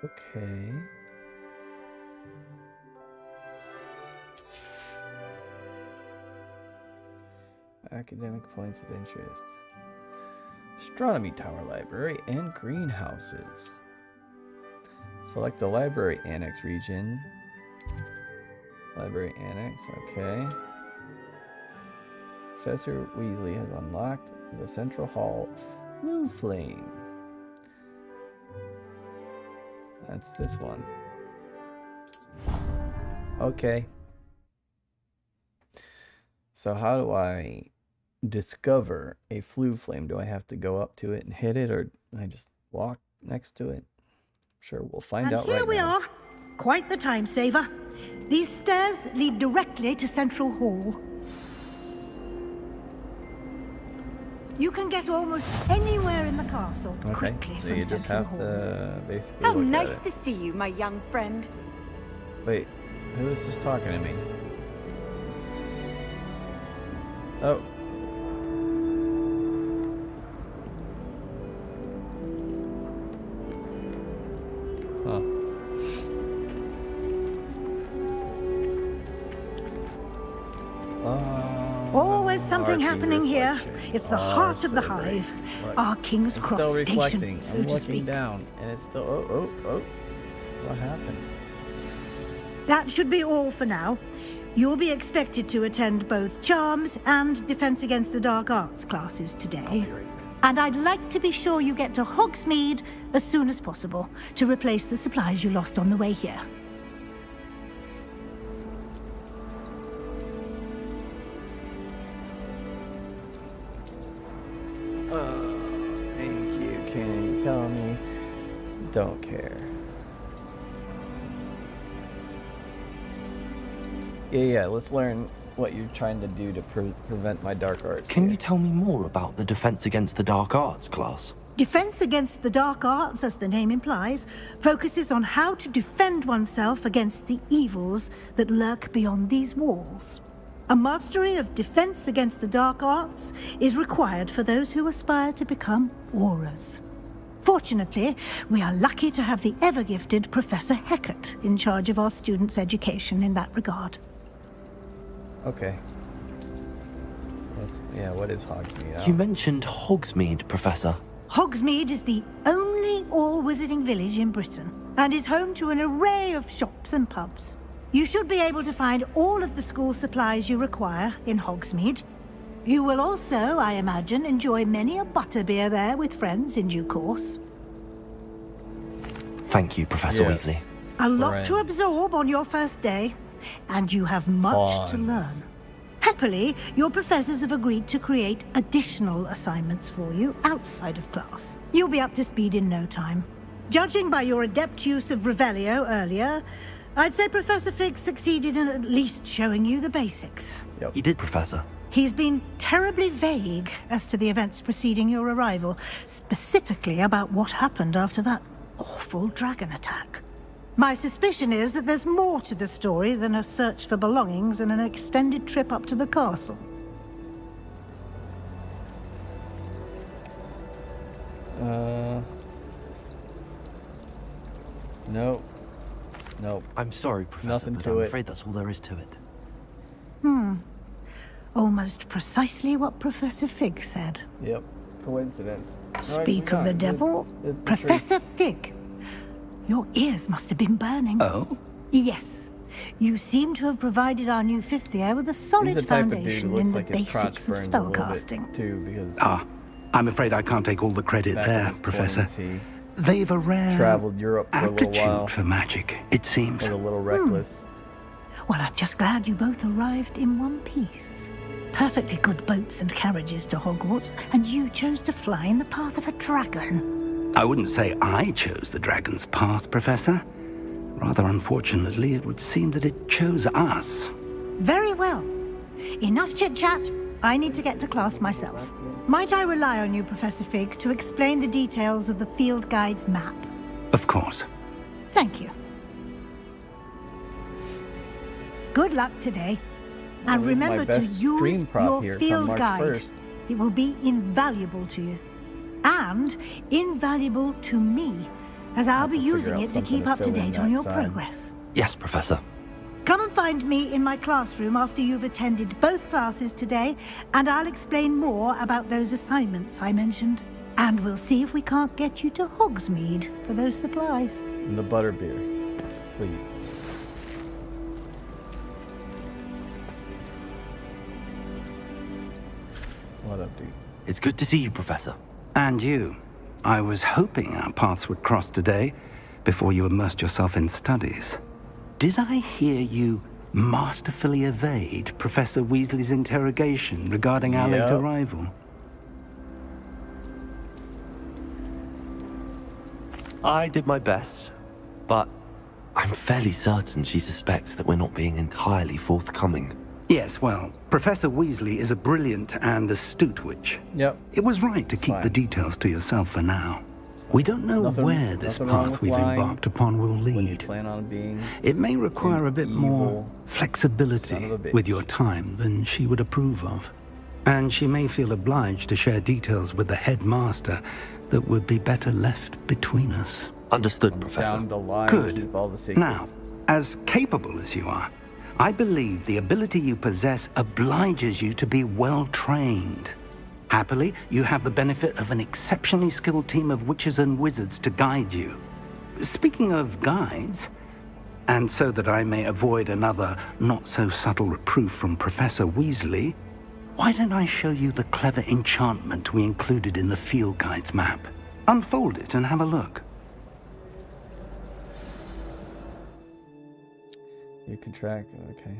Okay. Academic points of interest. Astronomy Tower Library and greenhouses. Select the Library Annex region. Library Annex, okay. Professor Weasley has unlocked the Central Hall Flue Flame. That's this one. Okay. So how do I discover a flue flame? Do I have to go up to it and hit it, or I just walk next to it? Sure, we'll find out right now. And here we are. Quite the time saver. These stairs lead directly to Central Hall. You can get almost anywhere in the castle quickly so from you just Central have Hall. to basically How look nice at to see you, my young friend. it. Wait, who is just talking to me? Oh. Huh. Always something Arcing happening here. reflection. It's the heart of the hive. Look, Our King's it's Cross still station, reflecting. so I'm to looking speak. down, and it's still. Oh. What happened? That should be all for now. You'll be expected to attend both Charms and Defense Against the Dark Arts classes today. And I'd like to be sure you get to Hogsmeade as soon as possible to replace the supplies you lost on the way here. Thank you. Can you tell me? Don't care. Yeah, let's learn what you're trying to do to prevent my dark arts. Can you tell me more about the Defense Against the Dark Arts class? Defense Against the Dark Arts, as the name implies, focuses on how to defend oneself against the evils that lurk beyond these walls. A mastery of Defense Against the Dark Arts is required for those who aspire to become Aurors. Fortunately, we are lucky to have the ever-gifted Professor Hecat in charge of our students' education in that regard. Okay. What is Hogsmeade? You mentioned Hogsmeade, Professor. Hogsmeade is the only all-wizarding village in Britain and is home to an array of shops and pubs. You should be able to find all of the school supplies you require in Hogsmeade. You will also, I imagine, enjoy many a butterbeer there with friends in due course. Thank you, Professor Yes. Weasley. A lot to absorb on your first day, and you have much to learn. Happily, your professors have agreed to create additional assignments for you outside of class. You'll be up to speed in no time. Judging by your adept use of Revelio earlier, I'd say Professor Fig succeeded in at least showing you the basics. He did, Professor. He's been terribly vague as to the events preceding your arrival, specifically about what happened after that awful dragon attack. My suspicion is that there's more to the story than a search for belongings and an extended trip up to the castle. Nope. I'm sorry, Professor, Nothing but to I'm it. afraid that's all there is to it. Almost precisely what Professor Fig said. Yep. Coincidence. Speak of the devil, Professor Fig. Your ears must have been burning. Oh? Yes. You seem to have provided our new fifth year with a solid He's the type of dude foundation who looks in the like his crotch basics of burns a little bit, spellcasting. too, because I'm afraid I can't take all the credit back in there, his Professor. 20s, he They've a rare traveled Europe for a little aptitude while. for magic, it seems. Was a little reckless. Well, I'm just glad you both arrived in one piece. Perfectly good boats and carriages to Hogwarts, and you chose to fly in the path of a dragon. I wouldn't say I chose the dragon's path, Professor. Rather unfortunately, it would seem that it chose us. Very well. Enough chit-chat. I need to get to class myself. Might I rely on you, Professor Fig, to explain the details of the field guide's map? Of course. Thank you. Good luck today. And this is my remember to best stream use prop your here from field March guide. 1st. It will be invaluable to you. And invaluable to me, as I'll be using out it to something keep to up to fill in date that on your side. progress. Yes, Professor. Come and find me in my classroom after you've attended both classes today, and I'll explain more about those assignments I mentioned. And we'll see if we can't get you to Hogsmeade for those supplies. And the butterbeer, please. What up, dude? It's good to see you, Professor. And you. I was hoping our paths would cross today, before you immersed yourself in studies. Did I hear you masterfully evade Professor Weasley's interrogation regarding our late arrival? I did my best, but I'm fairly certain she suspects that we're not being entirely forthcoming. Yes, well, Professor Weasley is a brilliant and astute witch. Yep. It was right to keep the details to yourself for now. We don't know where this path we've embarked upon will lead. Plan on being It may require a bit more flexibility with your time than she would approve of. And she may feel obliged to share details with the headmaster that would be better left between us. Understood, Professor. down the line, Good. keep all the secrets. Now, as capable as you are, I believe the ability you possess obliges you to be well trained. Happily, you have the benefit of an exceptionally skilled team of witches and wizards to guide you. Speaking of guides, and so that I may avoid another not-so-subtle reproof from Professor Weasley, why don't I show you the clever enchantment we included in the field guide's map? Unfold it and have a look. You can track, okay.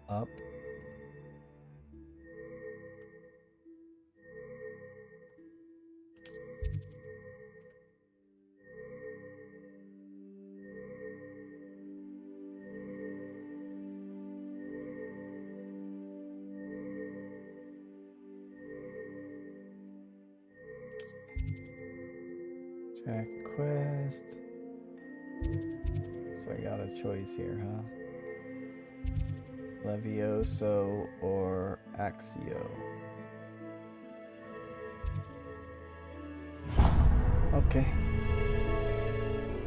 Up. Track quest. So I got a choice here, huh? Levioso or Axio. Okay.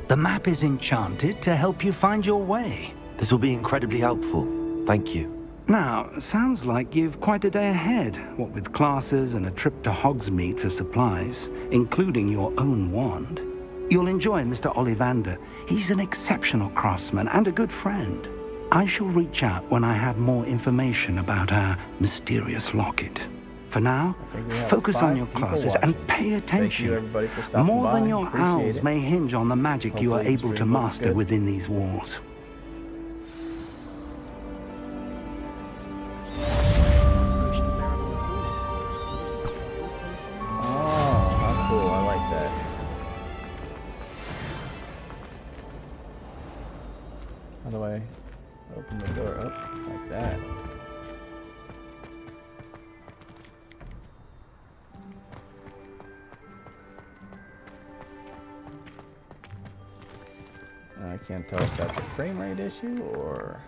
The map is enchanted to help you find your way. This will be incredibly helpful. Thank you. Now, sounds like you've quite a day ahead, what with classes and a trip to Hogsmeade for supplies, including your own wand. You'll enjoy Mr. Ollivander. He's an exceptional craftsman and a good friend. I shall reach out when I have more information about our mysterious locket. For now, focus on your classes and pay attention. More than your owls may hinge on the magic you are able to master within these walls. How do I open the door up like that? I can't tell if that's a frame rate issue or...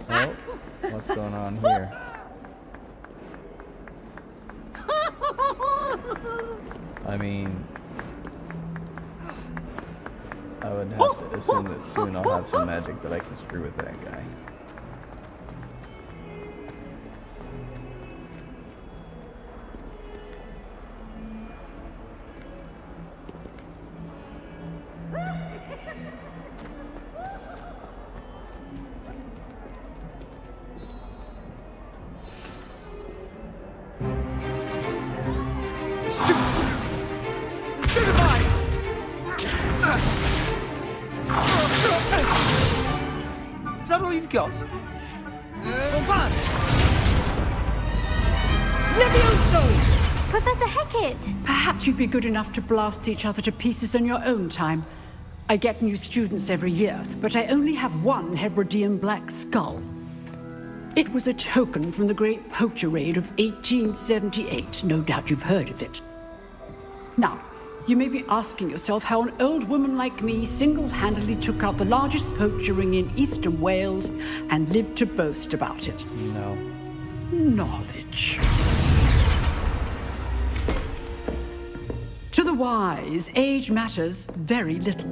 Oh, what's going on here? I mean... I would have to assume that soon I'll have some magic that I can screw with that guy. Stupefy! Is that all you've got? Levioso! Professor Hecat! Perhaps you'd be good enough to blast each other to pieces in your own time. I get new students every year, but I only have one Hebridean black skull. It was a token from the Great Poacher Raid of 1878. No doubt you've heard of it. Now, you may be asking yourself how an old woman like me single-handedly took out the largest poacher ring in eastern Wales and lived to boast about it. No. Knowledge. To the wise, age matters very little.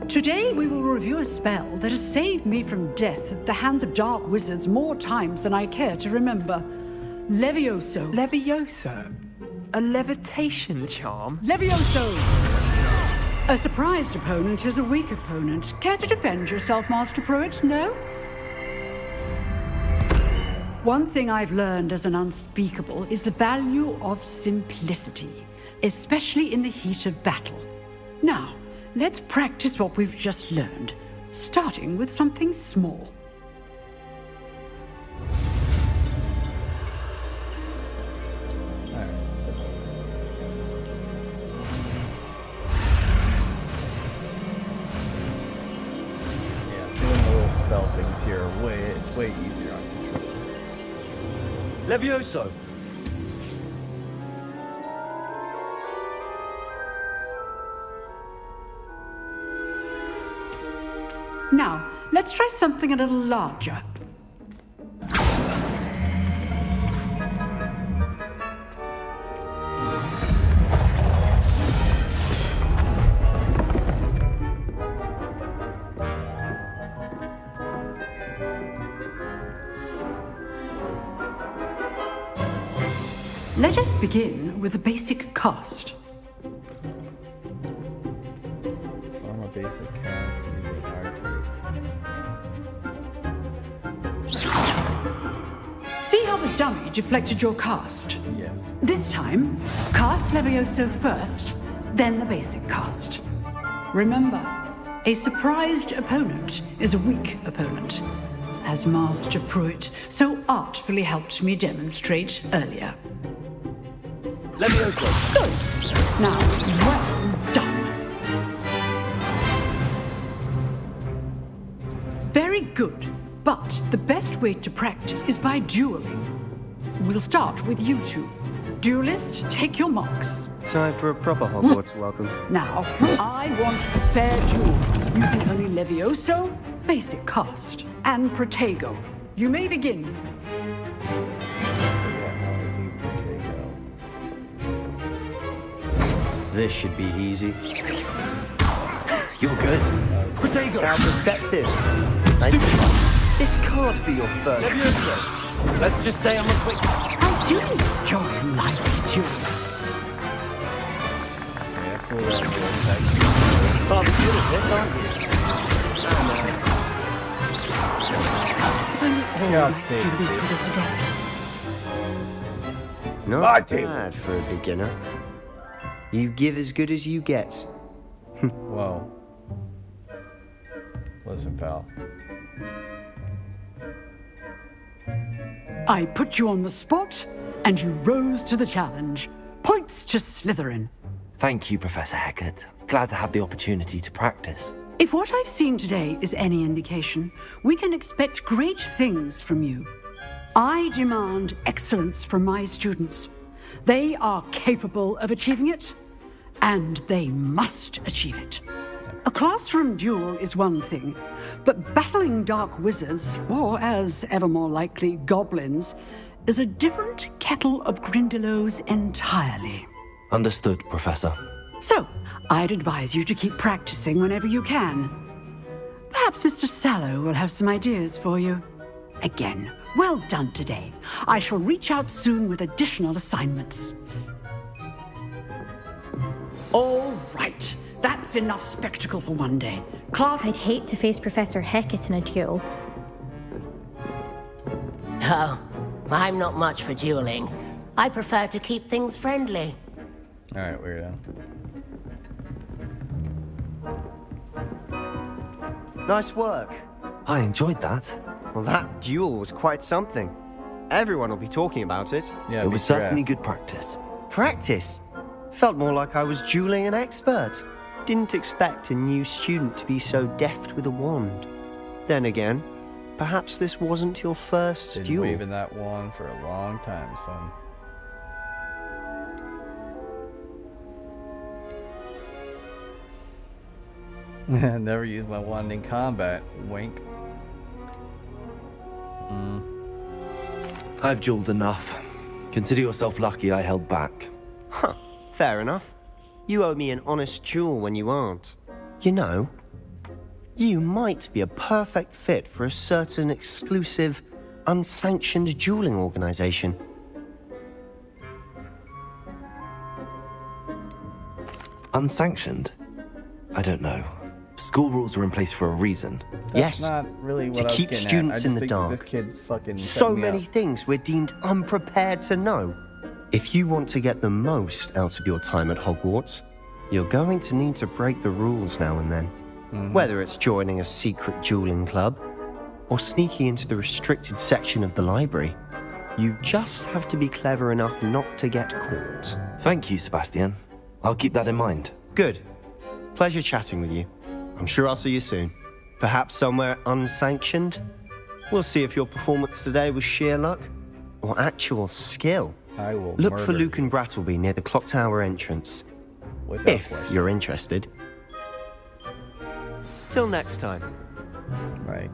Today we will review a spell that has saved me from death at the hands of dark wizards more times than I care to remember. Levioso. Levioso? A levitation charm? Levioso! A surprised opponent is a weak opponent. Care to defend yourself, Master Pruitt? No? One thing I've learned as an unspeakable is the value of simplicity, especially in the heat of battle. Now, let's practice what we've just learned, starting with something small. Doing the little spell things here it's way easier on control. Levioso! Now, let's try something a little larger. Let us begin with a basic cast. Form a basic cast using R2. See how the dummy deflected your cast? Yes. This time, cast Levioso first, then the basic cast. Remember, a surprised opponent is a weak opponent, as Master Pruitt so artfully helped me demonstrate earlier. Levioso! Good! Now, well done! Very good, but the best way to practice is by dueling. We'll start with you two. Duelists, take your marks. Time for a proper Hogwarts welcome. Now, I want a fair duel, using only Levioso, basic cast, and Protego. You may begin. This should be easy. You're good. Protego! How perceptive. Stupid! This can't be your first. Levioso! Let's just say I'm a quick. I do enjoy life duels. Yeah, pull that Father, good at this, aren't you? If only all life duels were this again. Not bad for a beginner. You give as good as you get. Whoa. Listen, pal. I put you on the spot, and you rose to the challenge. Points to Slytherin. Thank you, Professor Hecat. Glad to have the opportunity to practice. If what I've seen today is any indication, we can expect great things from you. I demand excellence from my students. They are capable of achieving it, and they must achieve it. A classroom duel is one thing, but battling dark wizards, or as ever more likely, goblins, is a different kettle of Grindylows entirely. Understood, Professor. So, I'd advise you to keep practicing whenever you can. Perhaps Mr. Sallow will have some ideas for you. Again, well done today. I shall reach out soon with additional assignments. All right. That's enough spectacle for one day. Class... I'd hate to face Professor Hecat in a duel. Oh, I'm not much for dueling. I prefer to keep things friendly. Alright, weirdo. Nice work. I enjoyed that. Well, that duel was quite something. Everyone will be talking about it. Yeah, It was certainly good practice. Practice? Felt more like I was dueling an expert. Didn't expect a new student to be so deft with a wand. Then again, perhaps this wasn't your first Been duel. waving that wand for a long time, son. Never used my wand in combat. Wink. I've dueled enough. Consider yourself lucky I held back. Huh, fair enough. You owe me an honest duel when you aren't. You know, you might be a perfect fit for a certain exclusive, unsanctioned dueling organization. Unsanctioned? I don't know. School rules are in place for a reason. Yes, Not really what to I was keep getting at. I students just in the think dark. This kid's fucking So setting me many up. things we're deemed unprepared to know. If you want to get the most out of your time at Hogwarts, you're going to need to break the rules now and then. Whether it's joining a secret dueling club or sneaking into the restricted section of the library, you just have to be clever enough not to get caught. Thank you, Sebastian. I'll keep that in mind. Good. Pleasure chatting with you. I'm sure I'll see you soon. Perhaps somewhere unsanctioned? We'll see if your performance today was sheer luck or actual skill. I will Look for murder Luke and Brattleby near the clock tower entrance. Without If question. you're interested. Till next time. Right.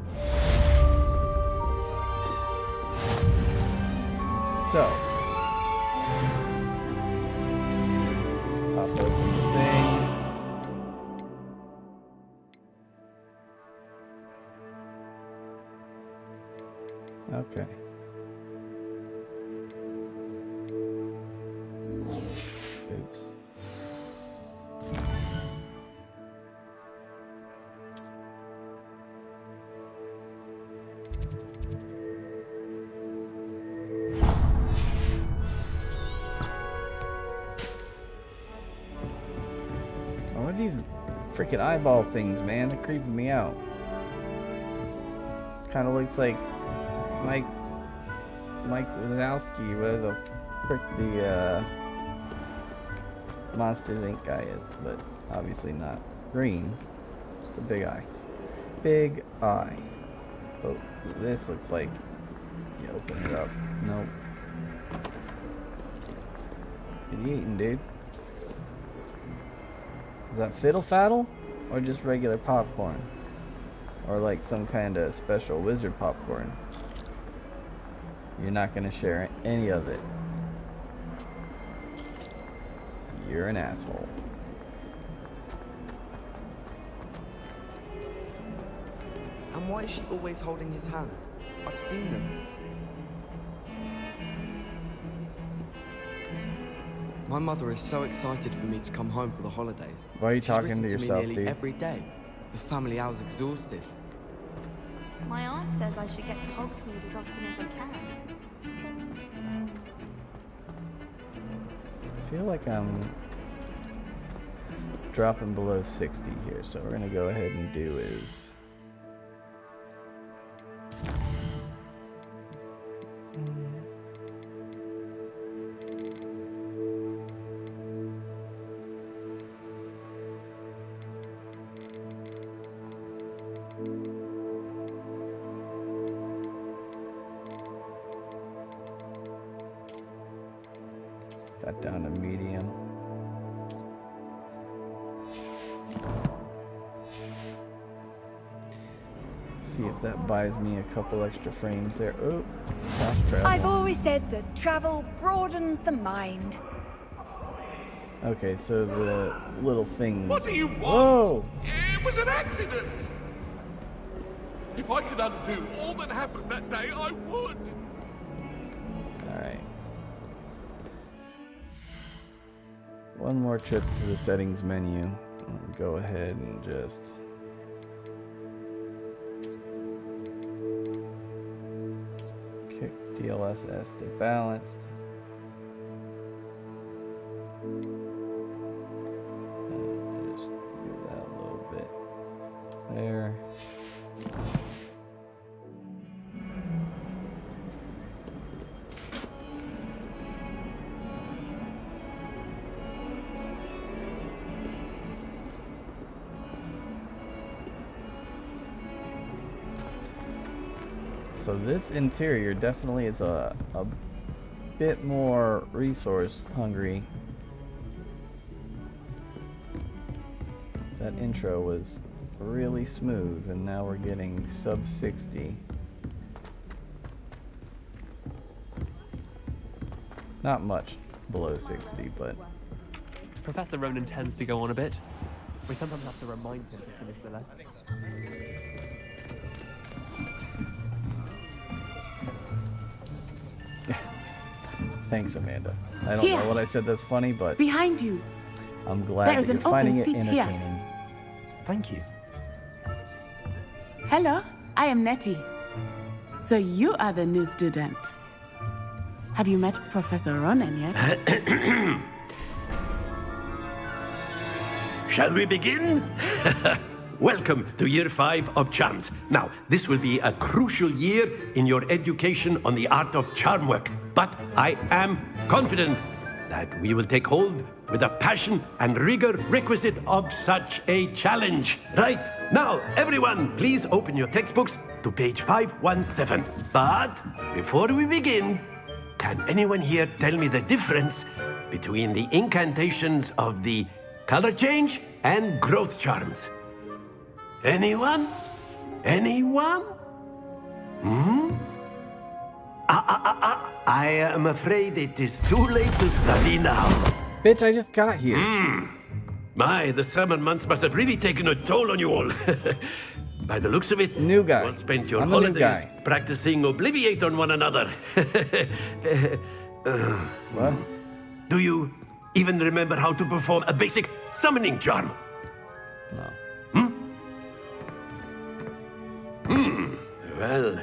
So. Pop open the thing. Okay. Oops. Oh, what are these freaking eyeball things, man? They're creeping me out. Kind of looks like Mike Wazowski, whatever the frick the Monsters Inc. guy is, but obviously not green. Just a big eye. Big eye. Oh, this looks like you open it up. Nope. What are you eating, dude? Is that fiddle faddle? Or just regular popcorn? Or like some kind of special wizard popcorn? You're not gonna share any of it. You're an asshole. And why is she always holding his hand? I've seen them. My mother is so excited for me to come home for the holidays. Why are you She's talking written to me yourself, nearly dude? every day. The family hour's exhausted. My aunt says I should get to Hogsmeade as often as I can. I feel like I'm dropping below 60 here, so we're gonna go ahead and do is that down to medium. See if that buys me a couple extra frames there. Oh, fast travel. I've always said that travel broadens the mind. Okay, so the little things. What do you want? Whoa! It was an accident! If I could undo all that happened that day, I would! Alright. One more trip to the settings menu. I'll go ahead and just kick DLSS to balanced. So this interior definitely is a bit more resource hungry. That intro was really smooth, and now we're getting sub 60. Not much below 60, but... Professor Ronan tends to go on a bit. We sometimes have to remind him to finish the lesson. Thanks, Amanda. I don't know what I said that's funny, but... Behind you. I'm glad There's that an you're finding it open seat entertaining. here. Thank you. Hello, I am Nettie. So you are the new student. Have you met Professor Ronan yet? Shall we begin? Welcome to Year 5 of Charms. Now, this will be a crucial year in your education on the art of charm work. But I am confident that we will take hold with the passion and rigor requisite of such a challenge. Right, now, everyone, please open your textbooks to page 517. But before we begin, can anyone here tell me the difference between the incantations of the color change and growth charms? Anyone? Anyone? I am afraid it is too late to study now. Bitch, I just got here. My, the summer months must have really taken a toll on you all. By the looks of it, new guy. You all spent your I'm the new holidays guy. practicing Obliviate on one another. What? Do you even remember how to perform a basic summoning charm? No. Well,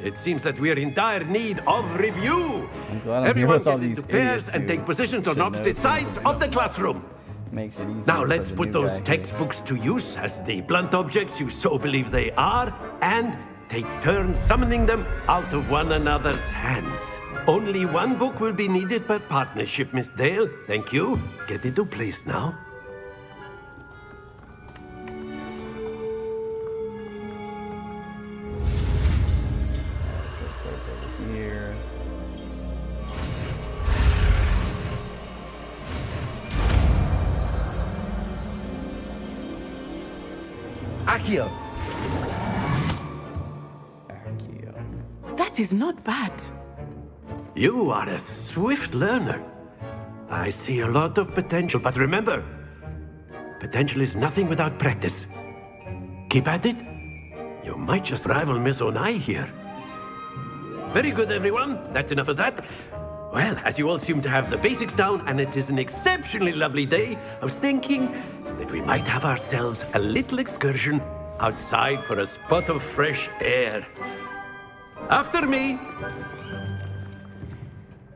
it seems that we are in dire need of review. I'm glad I'm Everyone here with all get these into pairs idiots and who take positions on should know opposite things sides that of they the don't. classroom. Makes it easy. Now let's for the put new those guy. textbooks to use as the blunt objects you so believe they are, and take turns summoning them out of one another's hands. Only one book will be needed per partnership, Miss Dale. Thank you. Get into place now. So it starts over here. Accio. That is not bad. You are a swift learner. I see a lot of potential, but remember, potential is nothing without practice. Keep at it. You might just rival Miss Onai here. Very good, everyone. That's enough of that. Well, as you all seem to have the basics down, and it is an exceptionally lovely day, I was thinking that we might have ourselves a little excursion outside for a spot of fresh air. After me!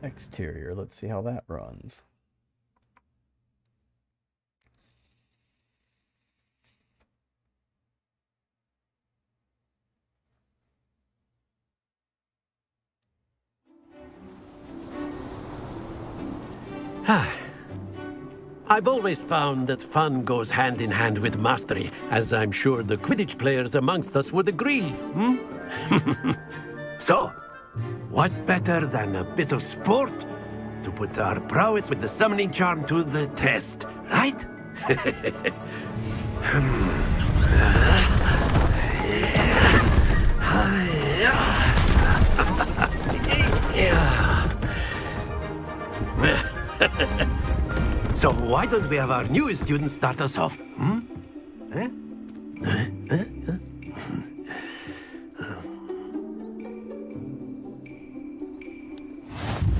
Exterior, let's see how that runs. I've always found that fun goes hand in hand with mastery, as I'm sure the Quidditch players amongst us would agree, So, what better than a bit of sport to put our prowess with the summoning charm to the test, right? So why don't we have our newest student start us off?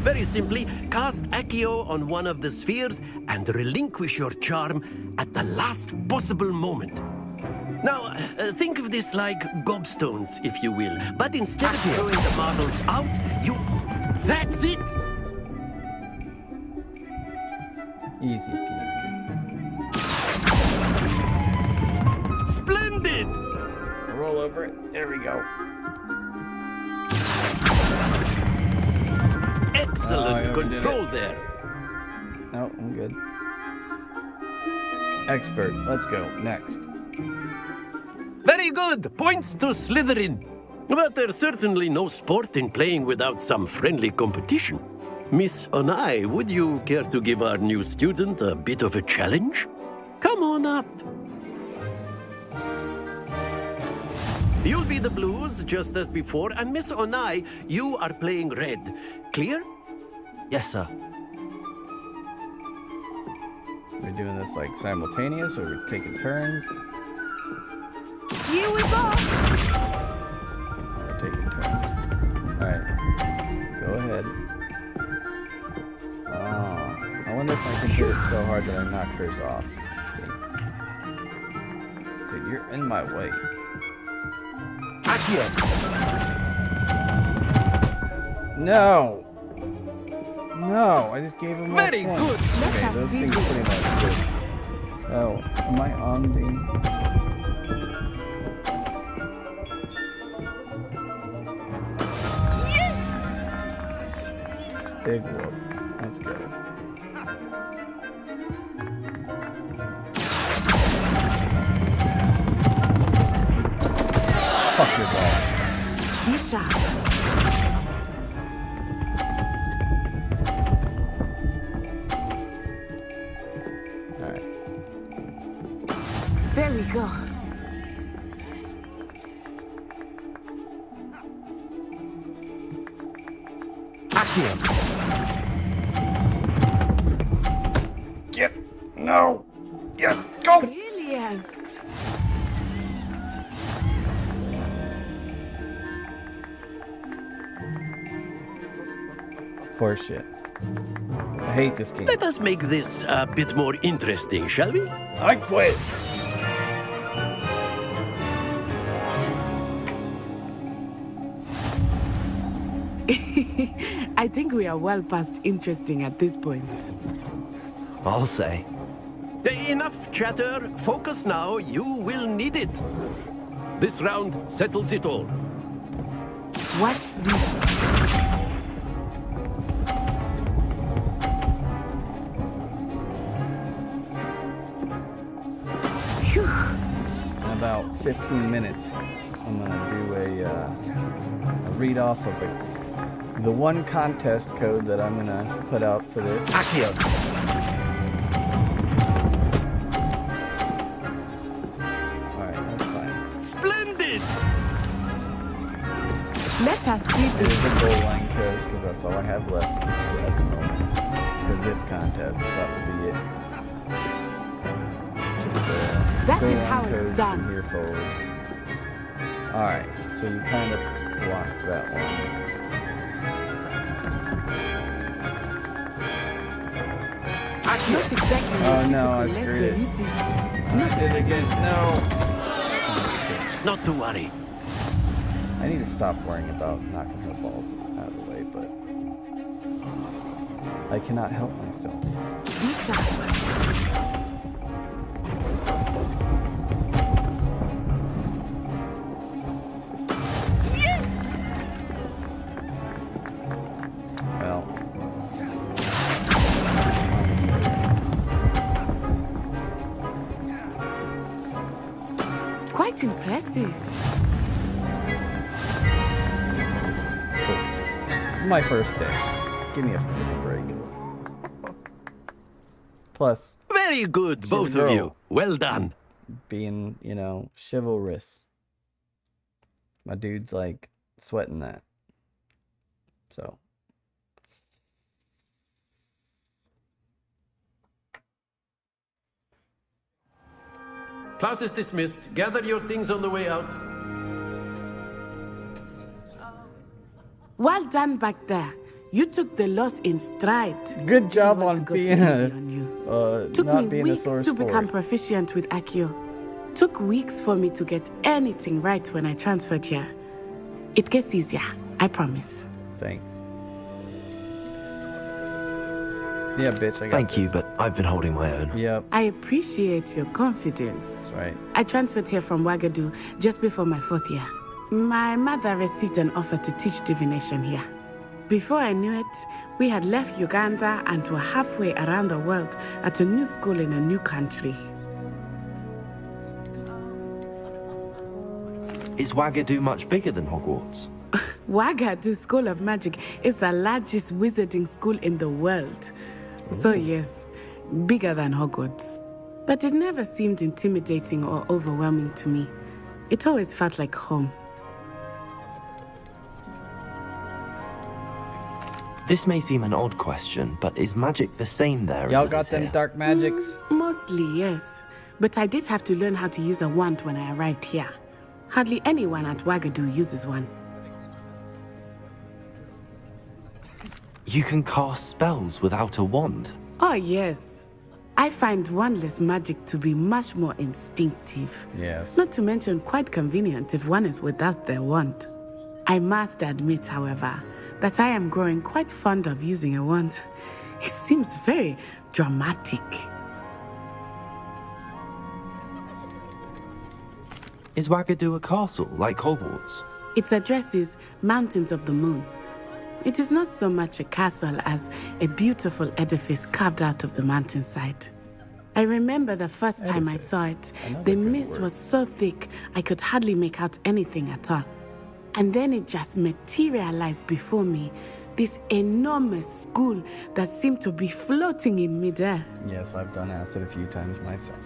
Very simply, cast Accio on one of the spheres and relinquish your charm at the last possible moment. Now, think of this like gobstones, if you will. But instead of throwing the marbles out, you... That's it! Easy peasy. Splendid! Roll over it. There we go. Excellent control there. No, I'm good. Expert. Let's go. Next. Very good. Points to Slytherin. But there's certainly no sport in playing without some friendly competition. Miss Onai, would you care to give our new student a bit of a challenge? Come on up. You'll be the blues, just as before, and Miss Onai, you are playing red. Clear? Yes, sir. We're doing this like simultaneous, or we're taking turns? Here we go! We're taking turns. Alright. Go ahead. Oh. I wonder if I can do it so hard that I knock hers off. Let's see. Dude, you're in my way. No! No, I just gave him Very more good. points. Okay, those things pretty much good. Oh, am I on the... Big whoop. Let's go. Fuck your ball. Misha. Alright. There we go. Get no. Yes, go. Brilliant. Horseshit. I hate this game. Let us make this a bit more interesting, shall we? I quit. I think we are well past interesting at this point. I'll say. Enough chatter. Focus now. You will need it. This round settles it all. Watch this. In about 15 minutes, I'm gonna do a read off of the one contest code that I'm gonna put out for this. Akio. Alright, that's fine. Splendid! Let us see It this. is a goal line code because that's all I have left at the moment for this contest. That would be it. Just That goal is line how it's codes done. from here forward. Alright, so you kind of blocked that one. Not exactly Oh a no, I typical screwed it. lesson, is it? I did it again. No. Not to worry. I need to stop worrying about knocking her balls out of the way, but I cannot help myself. Well. Quite impressive. My first day. Give me a break. Plus, Very good, both of you. Well done. being, chivalrous. My dude's like sweating that. So. Class is dismissed. Gather your things on the way out. Well done back there. You took the loss in stride. Good job Didn't want on to go being too easy a, on you. Took Took not me being a weeks sore to become sport. proficient with Accio. Took weeks for me to get anything right when I transferred here. It gets easier, I promise. Thanks. Yeah, bitch, I got Thank you, but I've been holding my own. Yep. I appreciate your confidence. That's right. I transferred here from Wagadu just before my 4th year. My mother received an offer to teach divination here. Before I knew it, we had left Uganda and were halfway around the world at a new school in a new country. Is Wagadu much bigger than Hogwarts? Wagadu School of Magic is the largest wizarding school in the world. So yes, bigger than Hogwarts. But it never seemed intimidating or overwhelming to me. It always felt like home. This may seem an odd question, but is magic the same there? Y'all got them dark magics? Mostly, yes. But I did have to learn how to use a wand when I arrived here. Hardly anyone at Wagadu uses one. You can cast spells without a wand? Oh, yes. I find wandless magic to be much more instinctive. Yes. Not to mention quite convenient if one is without their wand. I must admit, however, that I am growing quite fond of using a wand. It seems very dramatic. Is Wagadu a castle, like Hogwarts? Its address is Mountains of the Moon. It is not so much a castle as a beautiful edifice carved out of the mountainside. I remember the first time I saw it, the mist was so thick I could hardly make out anything at all. And then it just materialized before me, this enormous school that seemed to be floating in midair. Yes, I've done acid a few times myself.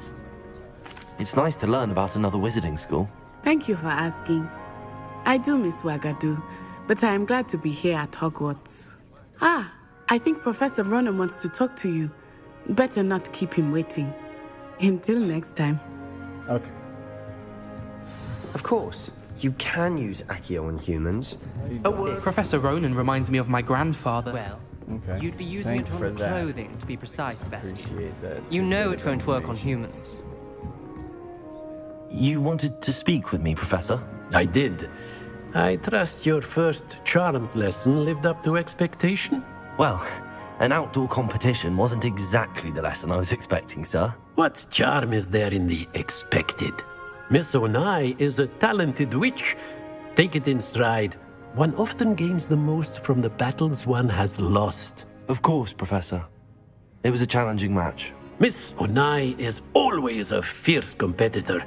It's nice to learn about another wizarding school. Thank you for asking. I do miss Wagadu, but I am glad to be here at Hogwarts. Ah, I think Professor Ronan wants to talk to you. Better not keep him waiting. Until next time. Okay. Of course. You can use Accio on humans. Professor Ronan reminds me of my grandfather. Well, Okay. you'd be using Thanks it for on that. clothing, to be precise, Sebastian. Appreciate that. You know it won't work on humans. You wanted to speak with me, Professor? I did. I trust your first charms lesson lived up to expectation? Well, an outdoor competition wasn't exactly the lesson I was expecting, sir. What charm is there in the expected? Miss Onai is a talented witch. Take it in stride. One often gains the most from the battles one has lost. Of course, Professor. It was a challenging match. Miss Onai is always a fierce competitor,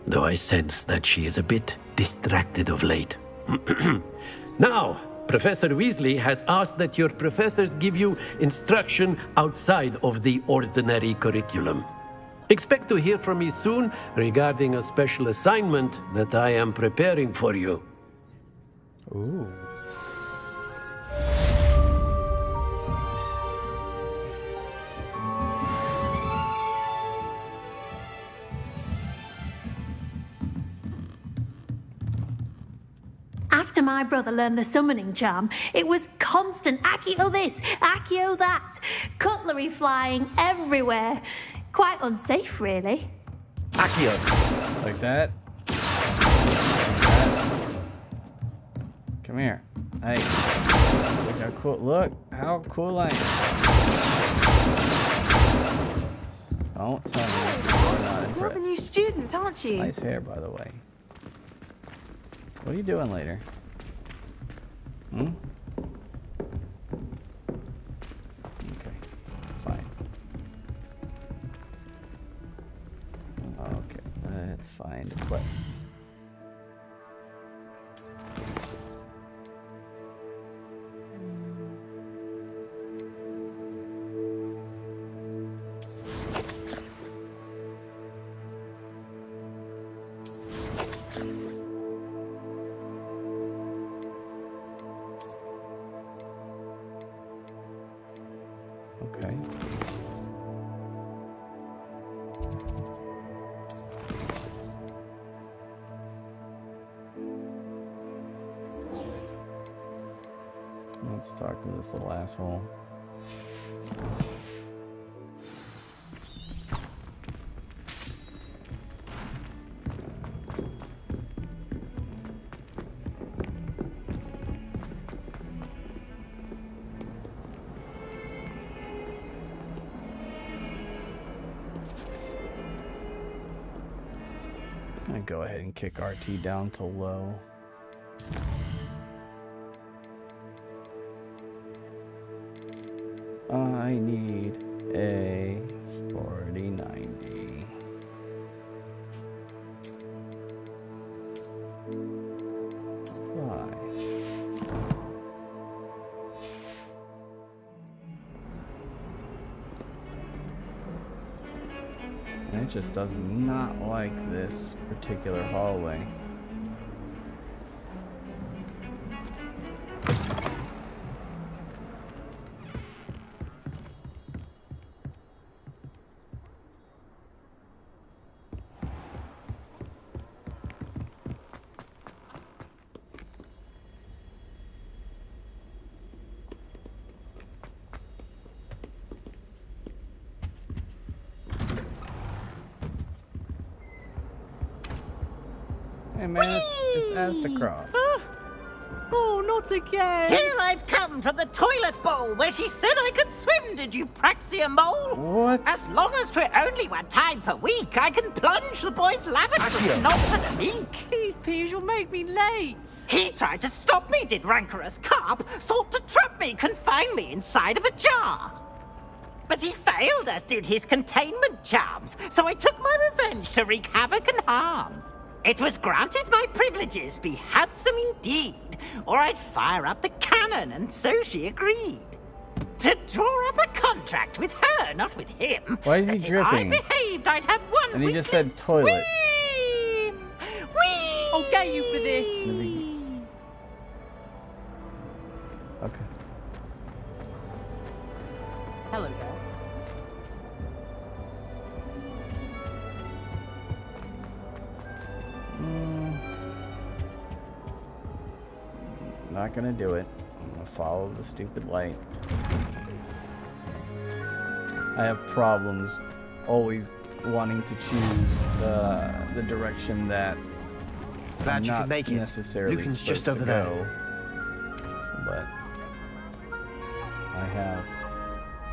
though I sense that she is a bit distracted of late. Now, Professor Weasley has asked that your professors give you instruction outside of the ordinary curriculum. Expect to hear from me soon regarding a special assignment that I am preparing for you. Ooh. After my brother learned the summoning charm, it was constant Accio this, Accio that, cutlery flying everywhere. Quite unsafe, really. Accio! Like that. Come here. Hey. Look how cool. Look how cool I am. Don't tell me you're not impressed. You're a new student, aren't you? Nice hair, by the way. What are you doing later? Hmm? Okay. Fine. Okay. Let's find a quest. Okay. Let's talk to this little asshole. I'm gonna go ahead and kick RT down to low. I need a 4090. It just does not like this particular hallway. Hey man, it's Astacross. Oh, not again! Here I've come from the toilet bowl where she said I could swim, did you praxia mole? What? As long as 'twere only one time per week, I can plunge the boy's lavatory, not for the leak. These peas will make me late. He tried to stop me, did rancorous carp, sought to trap me, confine me inside of a jar. But he failed, as did his containment charms, so I took my revenge to wreak havoc and harm. It was granted my privileges be handsome indeed, or I'd fire up the cannon, and so she agreed. To draw up a contract with her, not with him. Why is he dripping? If I behaved, I'd have one And he just said toilet. Whee! I'll get you for this. Okay. Hello, girl. Not gonna do it. I'm gonna follow the stupid light. I have problems always wanting to choose the direction that Glad I'm you not can make it. necessarily Lucan's just supposed over to there. go. But I have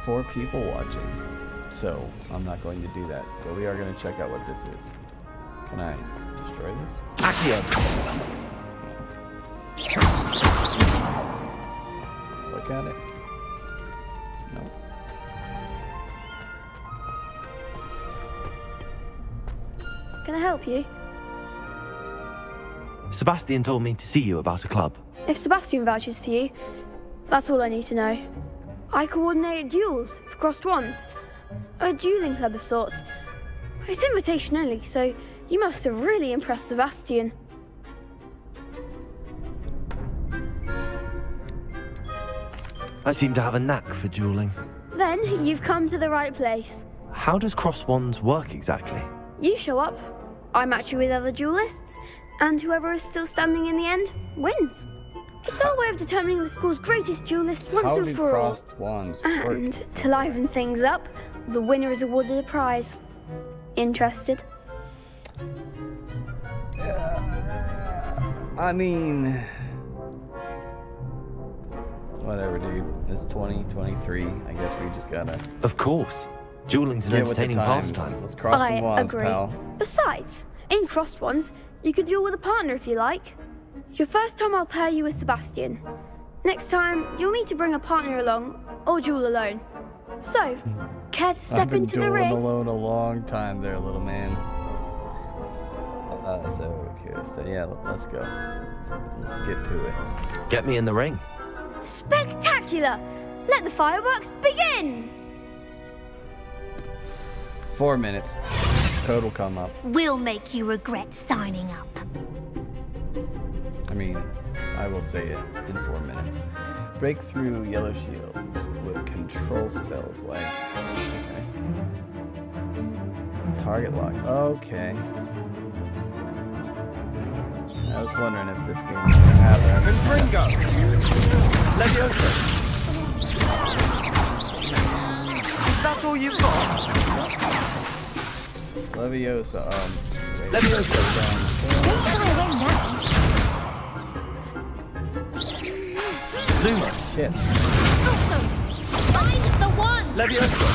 4 people watching, so I'm not going to do that. But we are going to check out what this is. Can I destroy this? Look at it. Nope. Can I help you? Sebastian told me to see you about a club. If Sebastian vouches for you, that's all I need to know. I coordinate duels for crossed wands. A dueling club of sorts. It's invitation only, so you must have really impressed Sebastian. I seem to have a knack for dueling. Then you've come to the right place. How does cross wands work exactly? You show up, I match you with other duelists, and whoever is still standing in the end wins. It's our way of determining the school's greatest duelist once How and do for all. crossed wands work? And to liven things up, the winner is awarded a prize. Interested? I mean, whatever, dude. It's 2023. I guess we just gotta. Of course. Dueling's an get with the entertaining times. pastime. Let's cross I some wands, agree. pal. Besides, in crossed ones, you could duel with a partner if you like. Your first time I'll pair you with Sebastian. Next time, you'll need to bring a partner along, or duel alone. So, care to step into the I've been ring? dueling alone a long time there, little man. So curious. So yeah, let's go. Let's get to it. Get me in the ring. Spectacular! Let the fireworks begin! 4 minutes. Code will come up. We'll make you regret signing up. I mean, I will say it in 4 minutes. Break through yellow shields with control spells like... Okay. Target lock. Okay. I was wondering if this game would have that. Ringo! Leviosa! Is that all you've got? Leviosa. Leviosa. Lumos. Shit. Find the one! Leviosa!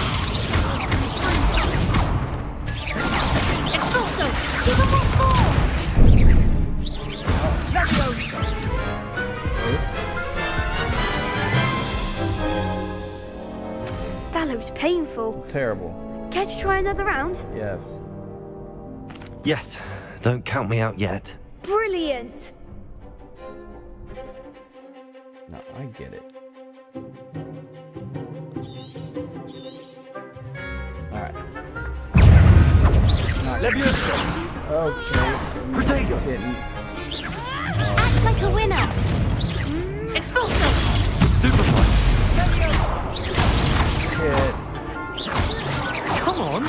Expulso! Give him one more! That looks painful. Terrible. Care to try another round? Yes. Yes. Don't count me out yet. Brilliant! No, I get it. Alright. Leviosa! Okay. Protego! Act like a winner. Expulso. Stupefy! Shit. Come on!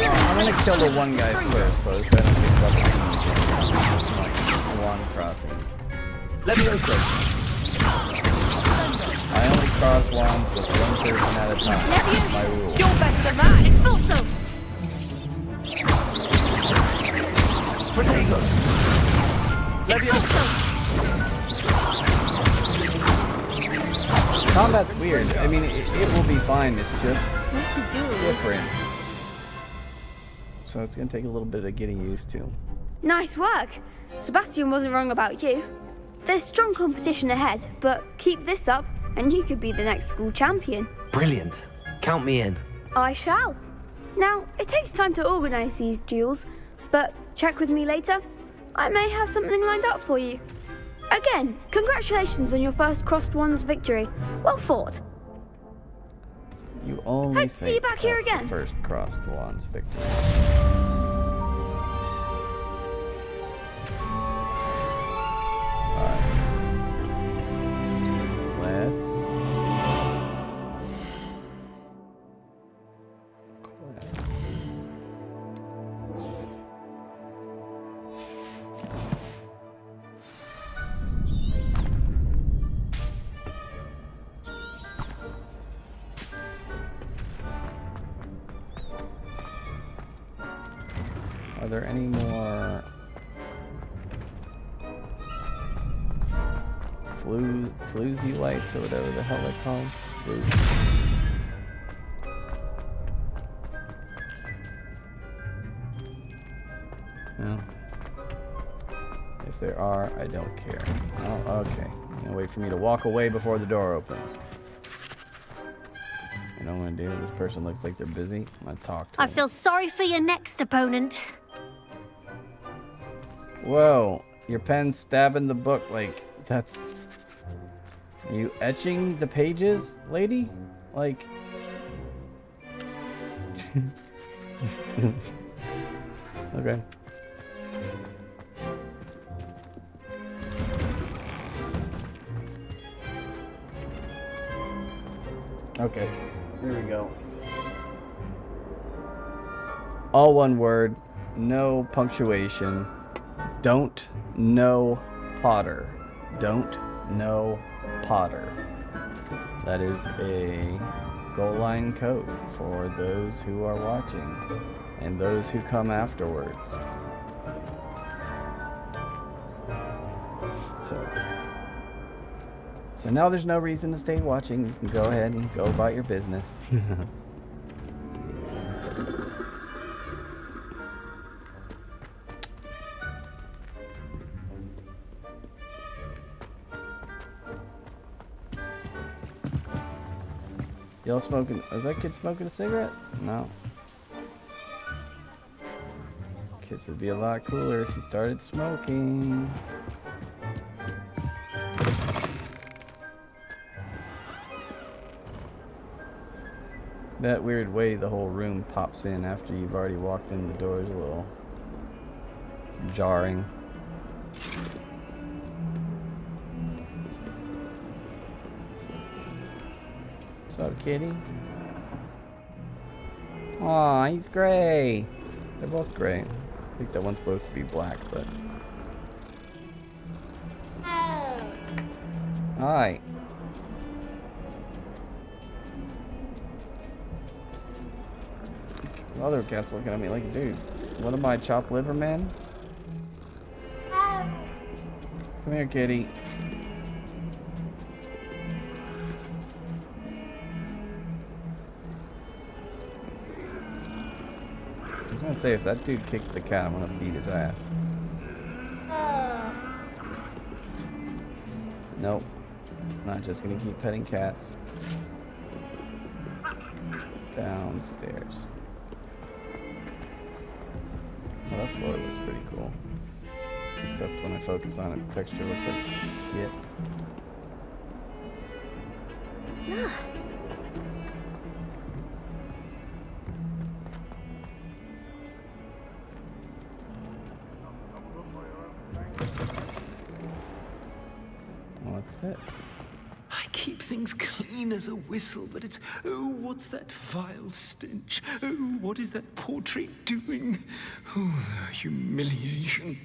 I'm gonna kill the one guy first, so it's better to pick up one crossing. Leviosa! I only cross wands with one person at a time. That's my rule. You're better than that. Expulso. Protego! Leviosa! Combat's weird. I mean, it will be fine. It's just What to do? different. So it's gonna take a little bit of getting used to. Nice work. Sebastian wasn't wrong about you. There's strong competition ahead, but keep this up and you could be the next school champion. Brilliant. Count me in. I shall. Now, it takes time to organise these duels, but check with me later. I may have something lined up for you. Again, congratulations on your first Crossed Wands victory. Well fought. You only Hope to see you think back here that's the again. first crossed wands victory. Alright. Let's... Are there any more floozy lights or whatever the hell they're called? No. If there are, I don't care. Oh, okay. You're gonna wait for me to walk away before the door opens. You know what I'm gonna do? This person looks like they're busy. I'm gonna talk to I them. feel sorry for your next opponent. Whoa, your pen's stabbing the book like that's... Are you etching the pages, lady? Like... Okay. Okay, here we go. All one word, no punctuation. Don't know Potter. Don't know Potter. That is a goal line code for those who are watching and those who come afterwards. So now there's no reason to stay watching. You can go ahead and go about your business. Y'all smoking? Is that kid smoking a cigarette? No. Kids would be a lot cooler if he started smoking. That weird way the whole room pops in after you've already walked in the door is a little jarring. What's up, kitty? Aw, he's gray. They're both gray. I think that one's supposed to be black, but... Hi. Other cat's looking at me like, dude, what am I, chopped liver man? Come here, kitty. I was gonna say, if that dude kicks the cat, I'm gonna beat his ass. Nope. Not just gonna keep petting cats. Downstairs. Oh, that floor looks pretty cool. Except when I focus on it, the texture looks like shit. this? I keep things clean as a whistle, but it's... Oh, what's that vile stench? Oh, what is that portrait doing? Oh, the humiliation.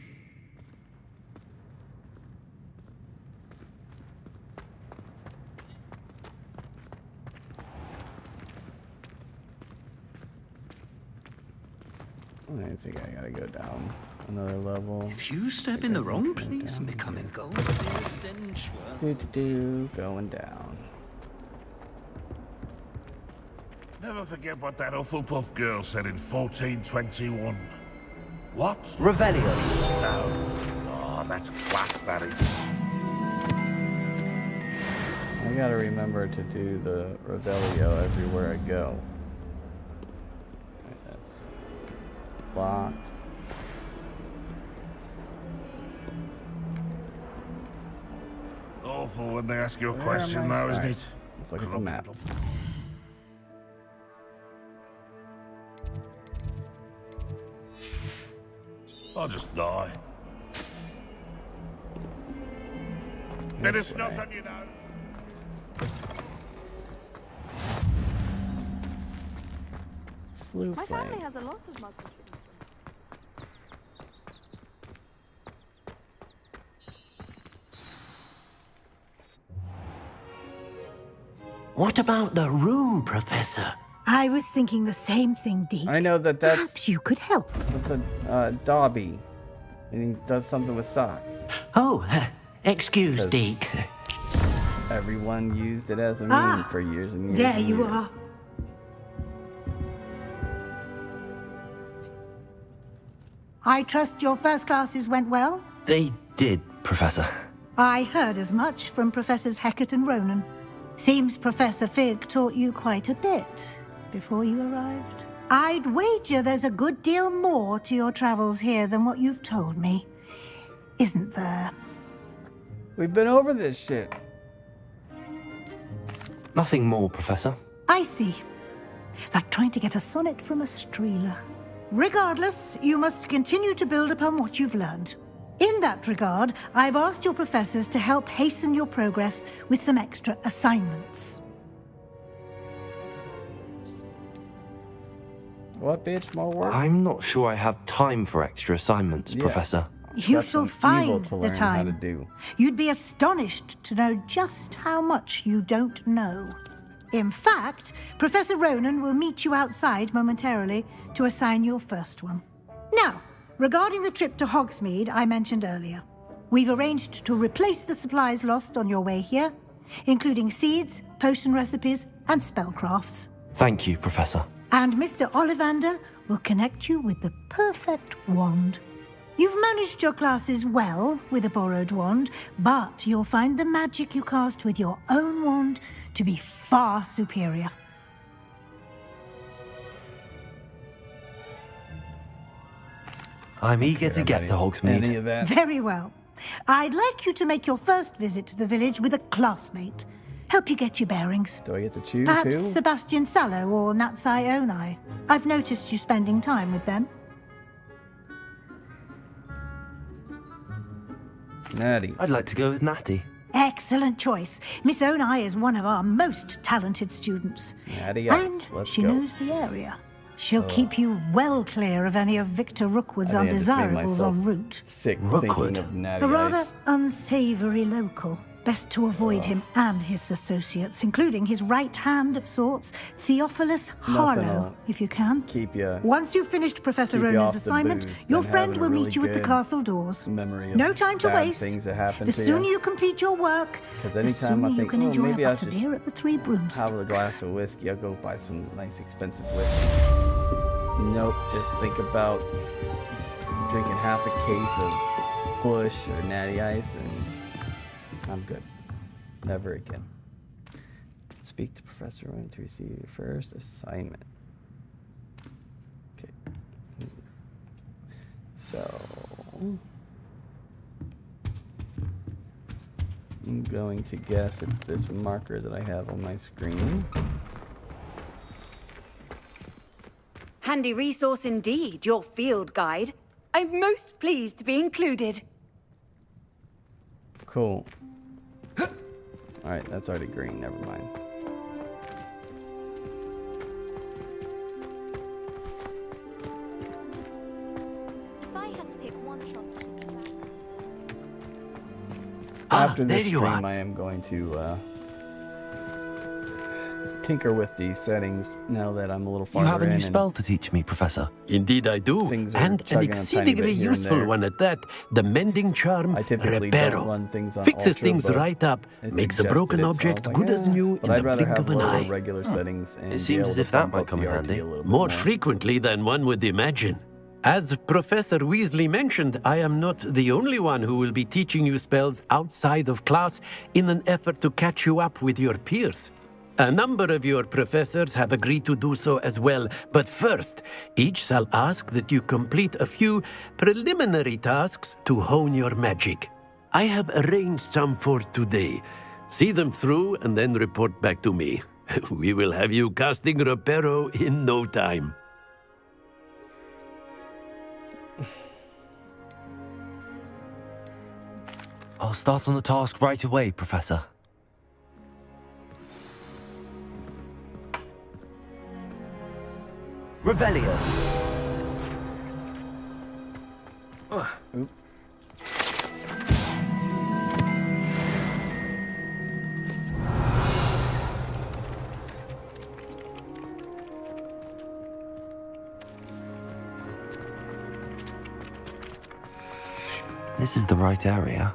I think I gotta go down another level. If you step in the wrong place and become engulfed in a stench, well... Going down. Never forget what that Hufflepuff girl said in 1421. What? Revelio. Oh, that's class, that is. I gotta remember to do the Revelio everywhere I go. Right, that's locked. Awful when they ask you a Where question, am I? though, isn't Right. it? Let's look at the map. I'll just die. Bit of snot on your nose. Blue My flag. family has a lot of muggles. What about the room, Professor? I was thinking the same thing, Deke. I know that that's... Perhaps you could help. That's a Dobby. And he does something with socks. Oh, excuse, Deke. Everyone used it as a meme for years and years. There and you years. are. I trust your first classes went well? They did, Professor. I heard as much from Professors Hecat and Ronan. Seems Professor Fig taught you quite a bit before you arrived. I'd wager there's a good deal more to your travels here than what you've told me. Isn't there? We've been over this shit. Nothing more, Professor. I see. Like trying to get a sonnet from a streeler. Regardless, you must continue to build upon what you've learned. In that regard, I've asked your professors to help hasten your progress with some extra assignments. What, bitch? More work? I'm not sure I have time for extra assignments, Professor. You shall find to the learn time. how to do. You'd be astonished to know just how much you don't know. In fact, Professor Ronan will meet you outside momentarily to assign your first one. Now, regarding the trip to Hogsmeade I mentioned earlier, we've arranged to replace the supplies lost on your way here, including seeds, potion recipes, and spellcrafts. Thank you, Professor. And Mr. Ollivander will connect you with the perfect wand. You've managed your classes well with a borrowed wand, but you'll find the magic you cast with your own wand to be far superior. I'm eager to get to Any of Hogsmeade. that? Very well. I'd like you to make your first visit to the village with a classmate. Help you get your bearings. Do I get to choose Perhaps who? Sebastian Sallow or Natsai Onai. I've noticed you spending time with them. Natty. I'd like to go with Natty. Excellent choice. Miss Onai is one of our most talented students. Natty And Ice. Let's she go. knows the area. She'll keep you well clear of any of Victor Rookwood's I think I just made undesirables myself en route. Sick Rookwood? thinking of Natty A rather Ice. unsavory local. Best to avoid him and his associates, including his right hand of sorts, Theophilus Harlow, Nothing'll if you can. Keep you. Once you've finished Professor Keep you Ronan's off the assignment, booze, your then friend having a will really meet you at the good castle doors. Memory of No time to bad waste. things that happen The to sooner you. you complete your work, 'Cause the anytime sooner I you think, can oh, enjoy maybe a I butter should beer at the Three Have a Broomsticks. glass of whiskey. I'll go buy some nice expensive whiskey. Nope. Just think about drinking half a case of Bush or Natty Ice, and I'm good. Never again. Speak to Professor Rowan to receive your first assignment. Okay. So I'm going to guess it's this marker that I have on my screen. Handy resource indeed, your field guide. I'm most pleased to be included. Cool. Alright, that's already green, never mind. If I had to pick one shot. After there this you stream, are. I am going to tinker with the settings now that I'm a little You farther have a in new and spell to teach me, Professor. Indeed I do, things are and an chugging a tiny exceedingly bit here and useful there. one at that. The mending charm, I typically don't Reparo. run things on Fixes Ultra, things but right up, it makes a suggested broken it, so I was object like, good as "Eh," new but in I'd the rather blink have of an lower eye. regular settings and It seems be able as to if that bump might up come the in RT handy. a little bit More frequently than one would imagine. As Professor Weasley mentioned, I am not the only one who will be teaching you spells outside of class in an effort to catch you up with your peers. A number of your professors have agreed to do so as well, but first, each shall ask that you complete a few preliminary tasks to hone your magic. I have arranged some for today. See them through and then report back to me. We will have you casting Reparo in no time. I'll start on the task right away, Professor. Revelio. Oop. This is the right area.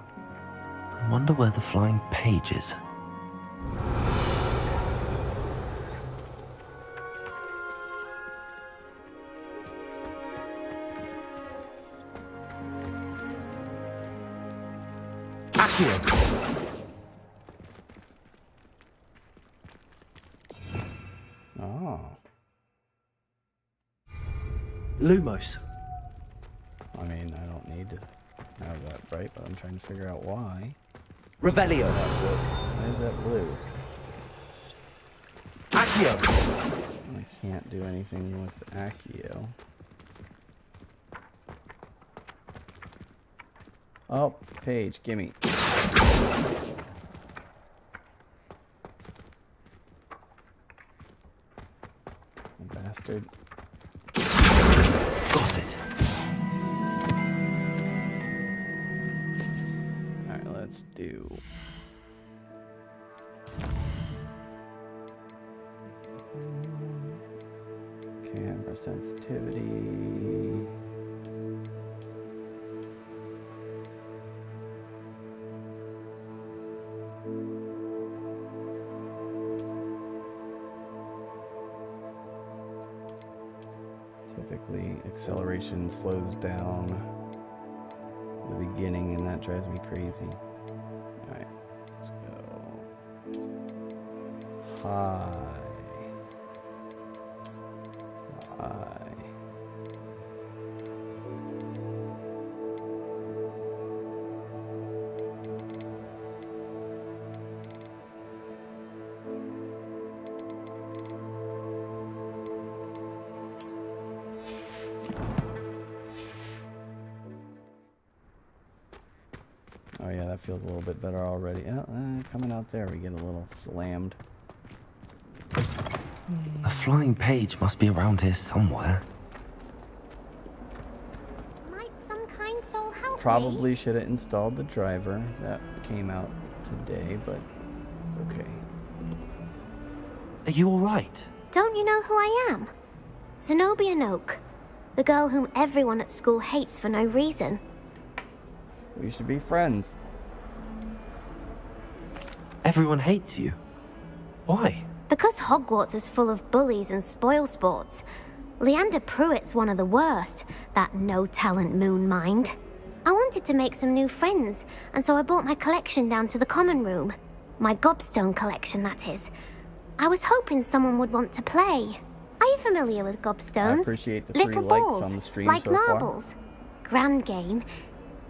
I wonder where the flying page is. Oh. Lumos. I mean, I don't need to have that right, but I'm trying to figure out why. Revelio. Why is that blue? Accio. I can't do anything with Accio. Oh, page, gimme. Bastard. Got it. Alright, let's do... camera sensitivity... Typically, acceleration slows down at the beginning, and that drives me crazy. Alright, let's go. High. High. Oh yeah, that feels a little bit better already. Coming out there, we get a little slammed. A flying page must be around here somewhere. Might some kind soul help me? Probably should have installed the driver. That came out today, but it's okay. Are you alright? Don't you know who I am? Zenobia Noak, the girl whom everyone at school hates for no reason. We should be friends. Everyone hates you. Why? Because Hogwarts is full of bullies and spoilsports. Leander Pruitt's one of the worst, that no-talent moon mind. I wanted to make some new friends, and so I brought my collection down to the common room. My gobstone collection, that is. I was hoping someone would want to play. Are you familiar with gobstones? I appreciate the 3 Little likes balls, on the stream like so far. marbles. Grand game.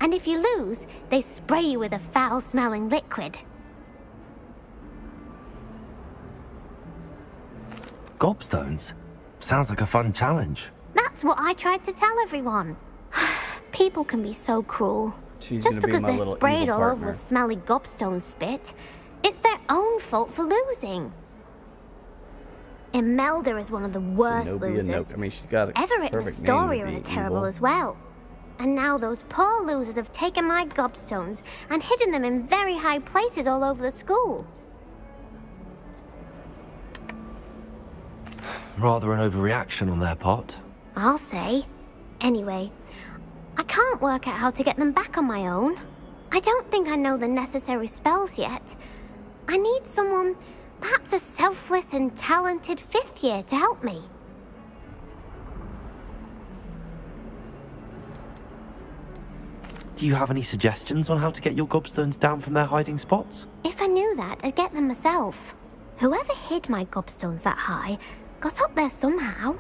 And if you lose, they spray you with a foul-smelling liquid. Gobstones? Sounds like a fun challenge. That's what I tried to tell everyone. People can be so cruel. She's Just gonna be because my they're little sprayed evil all over partner. with smelly gobstone spit, It's their own fault for losing. Imelda is one of the worst Zenobia losers. Note. I mean, she's got a Everett and perfect name to Astoria be are terrible evil. as well. And now those poor losers have taken my gobstones and hidden them in very high places all over the school. Rather an overreaction on their part. I'll say. Anyway, I can't work out how to get them back on my own. I don't think I know the necessary spells yet. I need someone, perhaps a selfless and talented 5th year to help me. Do you have any suggestions on how to get your gobstones down from their hiding spots? If I knew that, I'd get them myself. Whoever hid my gobstones that high got up there somehow.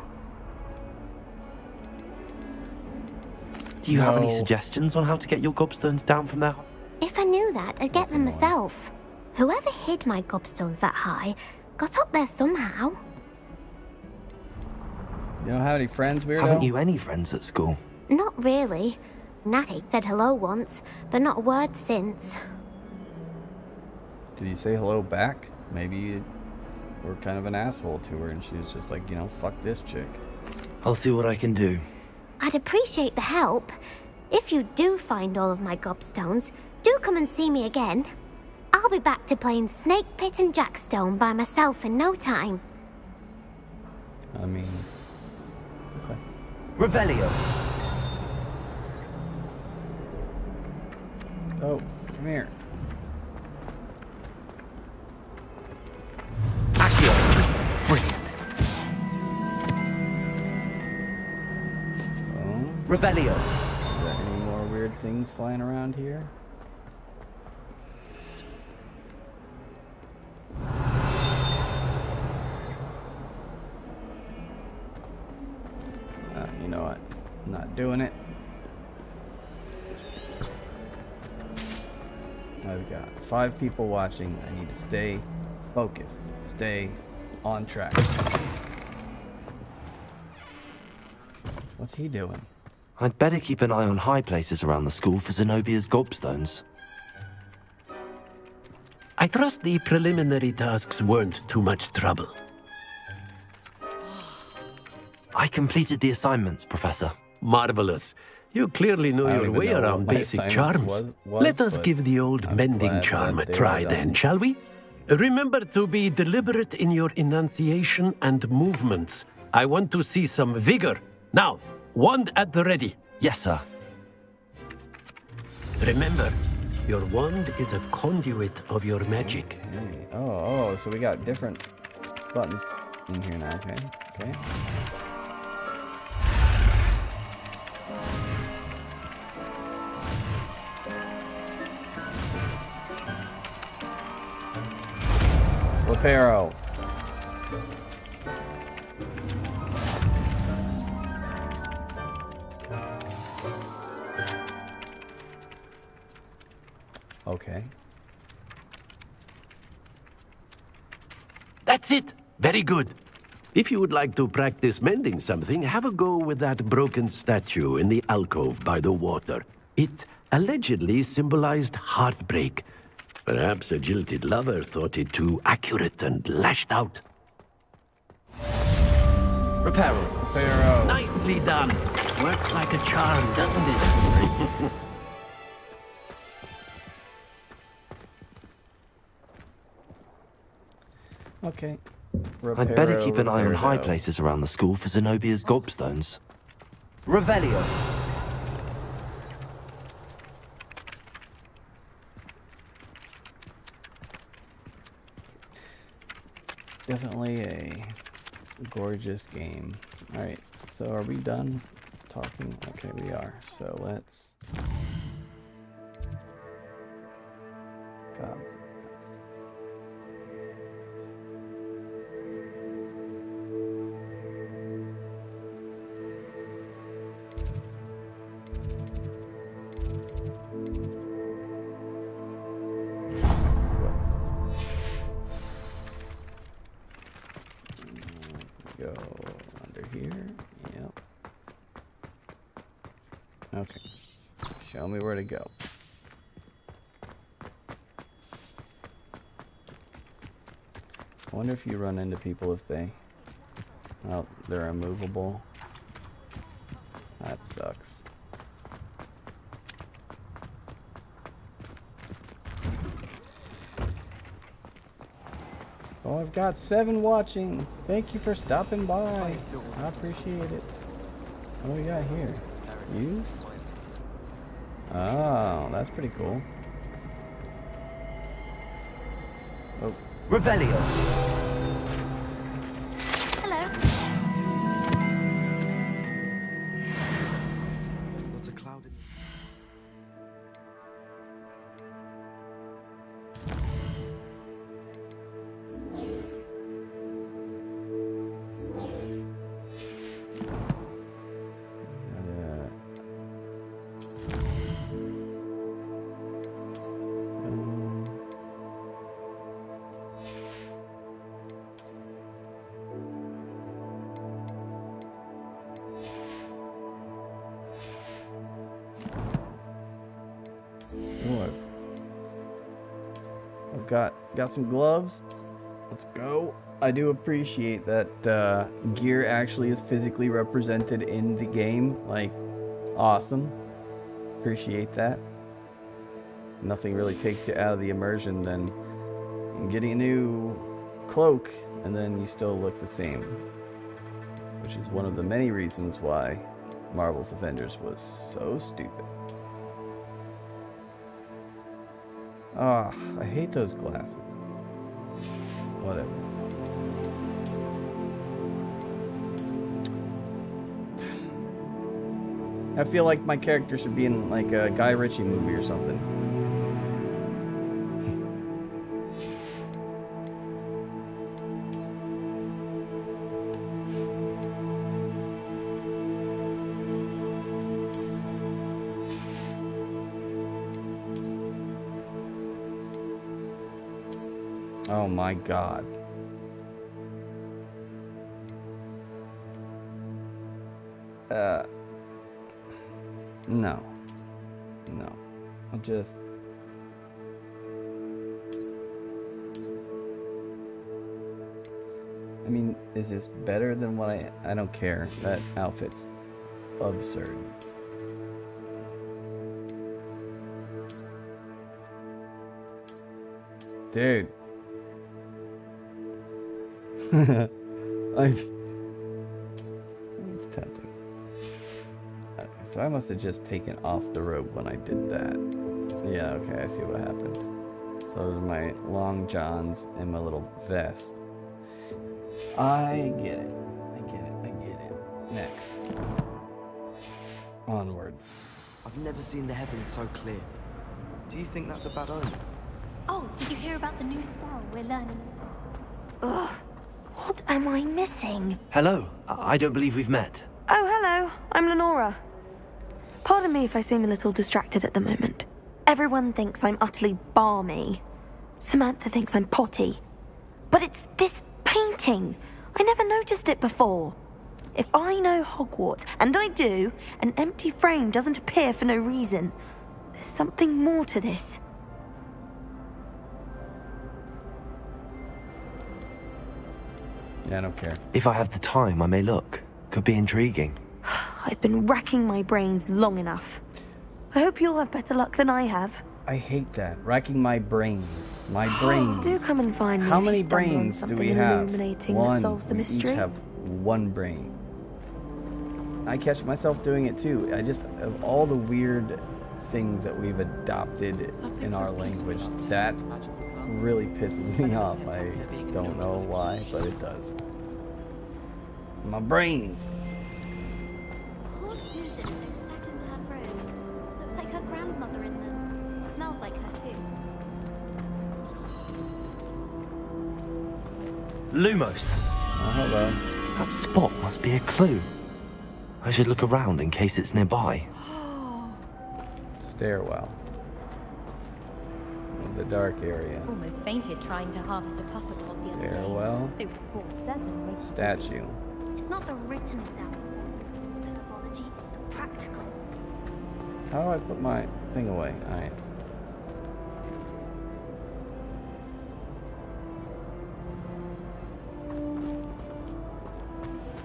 Do you have any suggestions on how to get your gobstones down from their... If I knew that, I'd get them myself. Whoever hid my gobstones that high got up there somehow. You don't have any friends, weirdo? Haven't you any friends at school? Not really. Natty said hello once, but not a word since. Did you say hello back? Maybe you were kind of an asshole to her and she was just like, you know, fuck this chick. I'll see what I can do. I'd appreciate the help. If you do find all of my gobstones, do come and see me again. I'll be back to playing Snake Pit and Jackstone by myself in no time. I mean... Okay. Revelio! Oh, come here. Accio! Brilliant. Oh. Revelio! Is there any more weird things flying around here? You know what? I'm not doing it. I've got 5 people watching. I need to stay focused, stay on track. What's he doing? I'd better keep an eye on high places around the school for Zenobia's gobstones. I trust the preliminary tasks weren't too much trouble. I completed the assignments, Professor. Marvelous. You clearly know your way around basic charms. Let us give the old mending charm a try then, shall we? Remember to be deliberate in your enunciation and movements. I want to see some vigor. Now, wand at the ready. Yes, sir. Remember, your wand is a conduit of your magic. Okay. Oh, so we got different buttons in here now. Okay. Reparo. Okay. That's it. Very good. If you would like to practice mending something, have a go with that broken statue in the alcove by the water. It allegedly symbolized heartbreak. Perhaps a jilted lover thought it too accurate and lashed out. Reparo. Nicely done. Works like a charm, doesn't it? Okay. I'd better keep an eye on high places around the school for Zenobia's gobstones. Revelio! Definitely a gorgeous game. Alright, so are we done talking? Okay, we are. So let's... God. Go under here. Yep. Okay. Show me where to go. I wonder if you run into people if they... Oh, they're immovable. That sucks. Oh, I've got 7 watching. Thank you for stopping by. I appreciate it. What do we got here? Use? Oh, that's pretty cool. Oh. Revelio. Hello. What's a cloud in... Got some gloves. Let's go. I do appreciate that gear actually is physically represented in the game. Like, awesome. Appreciate that. Nothing really takes you out of the immersion than getting a new cloak and then you still look the same. Which is one of the many reasons why Marvel's Avengers was so stupid. Ah, oh, I hate those glasses. Whatever. I feel like my character should be in like a Guy Ritchie movie or something. Oh my god. No. No. I'll just... I mean, is this better than what I don't care. That outfit's absurd. Dude. It's tempting. So I must have just taken off the robe when I did that. Yeah, okay, I see what happened. So those are my long johns and my little vest. I get it. I get it. I get it. Next. Onward. I've never seen the heavens so clear. Do you think that's a bad omen? Oh, did you hear about the new spell we're learning? Ugh. What am I missing? Hello. I don't believe we've met. Oh, hello. I'm Lenora. Pardon me if I seem a little distracted at the moment. Everyone thinks I'm utterly balmy. Samantha thinks I'm potty. But it's this painting. I never noticed it before. If I know Hogwarts, and I do, an empty frame doesn't appear for no reason. There's something more to this. Yeah, I don't care. If I have the time, I may look. Could be intriguing. I've been racking my brains long enough. I hope you'll have better luck than I have. I hate that. Racking my brains. My brains. Do come and find me How if many you stumble on brains do something we have? illuminating One. that solves the We mystery. each have one brain. I catch myself doing it too. I just, of all the weird things that we've adopted in our language, that really pisses me off. I don't know why, but it does. My brains. Poor Susan in those second-hand robes. Looks like her grandmother in them. Smells like her too. Lumos. Oh, hello. That spot must be a clue. I should look around in case it's nearby. Stairwell. The dark area. Almost fainted trying to harvest a puffer pot the other Stairwell. day. Statue. It's not the written exam. The pathology is the practical. How do I put my thing away? Alright.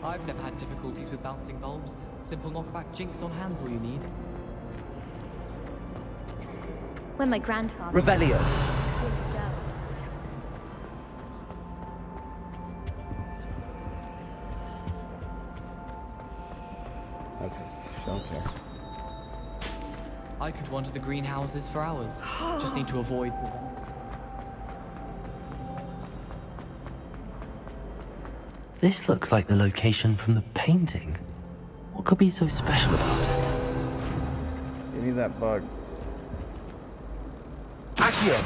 I've never had difficulties with bouncing bulbs. Simple knockback jinx on hand all you need. When my grandfather... Revelio. Okay, don't care. I could wander the greenhouses for hours. Just need to avoid... This looks like the location from the painting. What could be so special about it? Give me that bug. Accio.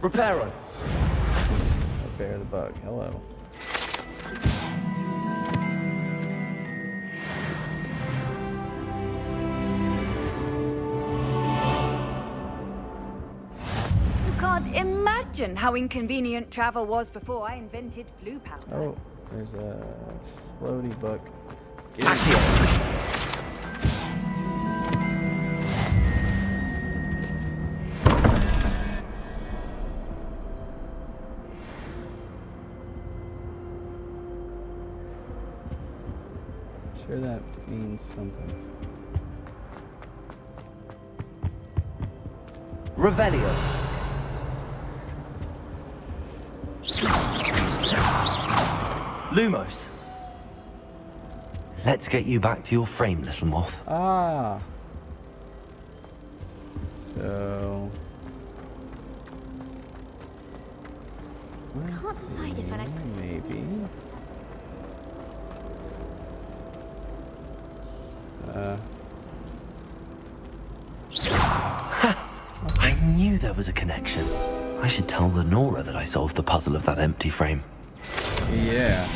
Reparo. Repair the bug. Hello. You can't imagine how inconvenient travel was before I invented blue powder. Oh, there's a floaty book. Sure that means something. Revelio. Lumos. Let's get you back to your frame, little moth. Ah. So. I can't decide if I like... Maybe. I knew there was a connection. I should tell Lenora that I solved the puzzle of that empty frame. Yeah,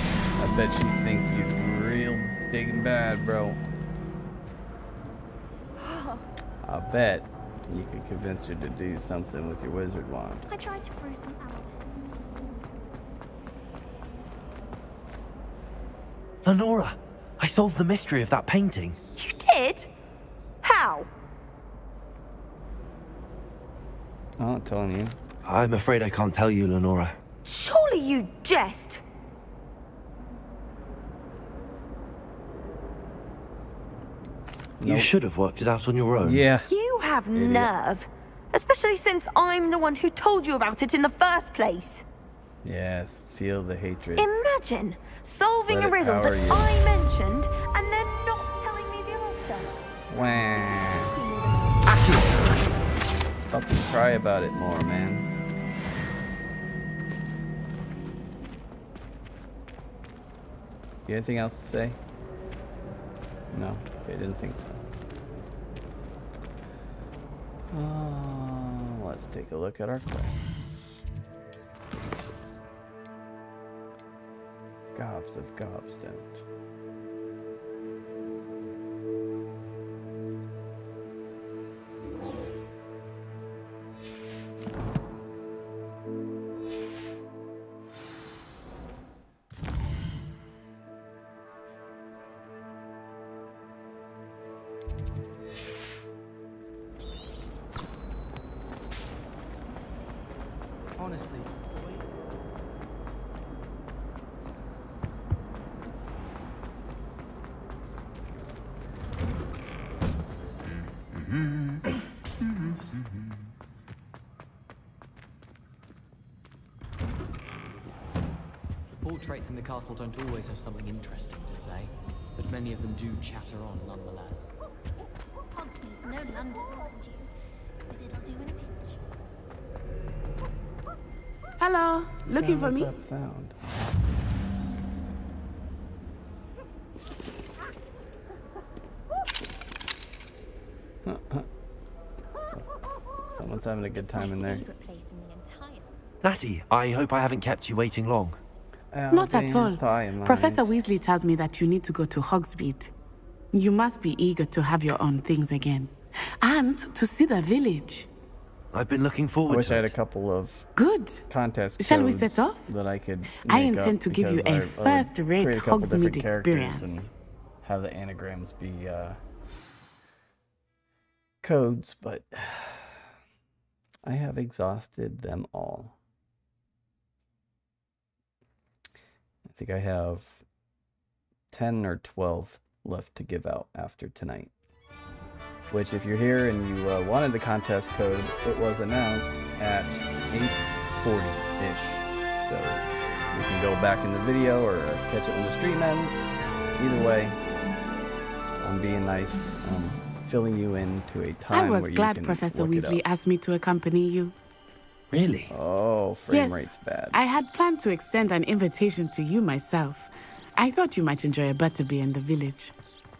I bet you think you're real big and bad, bro. I bet you could convince her to do something with your wizard wand. I tried to prove them out. Lenora, I solved the mystery of that painting. You did? How? I'm not telling you. I'm afraid I can't tell you, Lenora. Surely you jest. You should have worked it out on your own. Yeah. You have Idiot. nerve. Especially since I'm the one who told you about it in the first place. Yes, feel the hatred. Imagine solving Let a it riddle power that you. I mentioned and then not telling me the answer. Wah. Stop and cry about it more, man. You anything else to say? No, okay, didn't think so. Let's take a look at our quests. Gobs of Gobstone. Honestly. The portraits in the castle don't always have something interesting to say, but many of them do chatter on nonetheless. Hogsmeade's no London, mind you, but it'll do in a pinch. Hello, looking for me? That sound. Someone's having a good time in there. Natty, I hope I haven't kept you waiting long. Not at all. Professor Weasley tells me that you need to go to Hogsmeade. You must be eager to have your own things again. And to see the village. I've been looking forward I wish to I had it. a couple of Good. contest Shall we codes set off? that I could I make intend up to give you because a I would first-rate create a couple different Hogsmeade characters experience. and have the anagrams be codes, but I have exhausted them all. think I have 10 or 12 left to give out after tonight. Which, if you're here and you wanted the contest code, it was announced at 8:40-ish. So you can go back in the video or catch it when the stream ends. Either way, I'm being nice. I'm filling you into a time I was where you glad can Professor look it Weasley up. asked me to accompany you. Really? Oh, frame rate's bad. I had planned to extend an invitation to you myself. I thought you might enjoy a butterbeer in the village.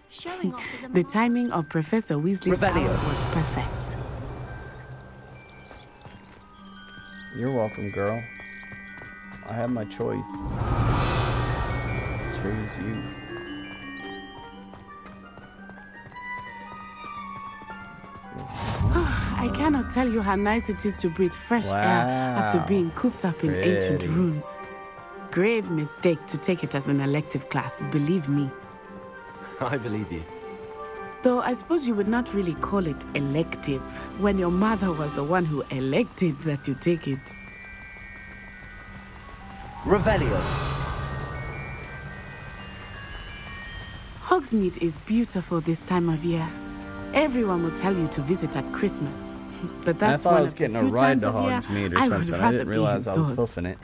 Showing off is a The timing of Professor Weasley's hour was perfect. You're welcome, girl. I have my choice. I chose you. I cannot tell you how nice it is to breathe fresh air after being cooped up in ancient Pretty. rooms. Grave mistake to take it as an elective class, believe me. I believe you. Though I suppose you would not really call it elective when your mother was the one who elected that you take it. Revelio. Hogsmeade is beautiful this time of year. Everyone will tell you to visit at Christmas. But that's I thought I one was of getting the a few ride times to of year Hogsmeade or I would something. I rather didn't be realize I was indoors. hoofing it.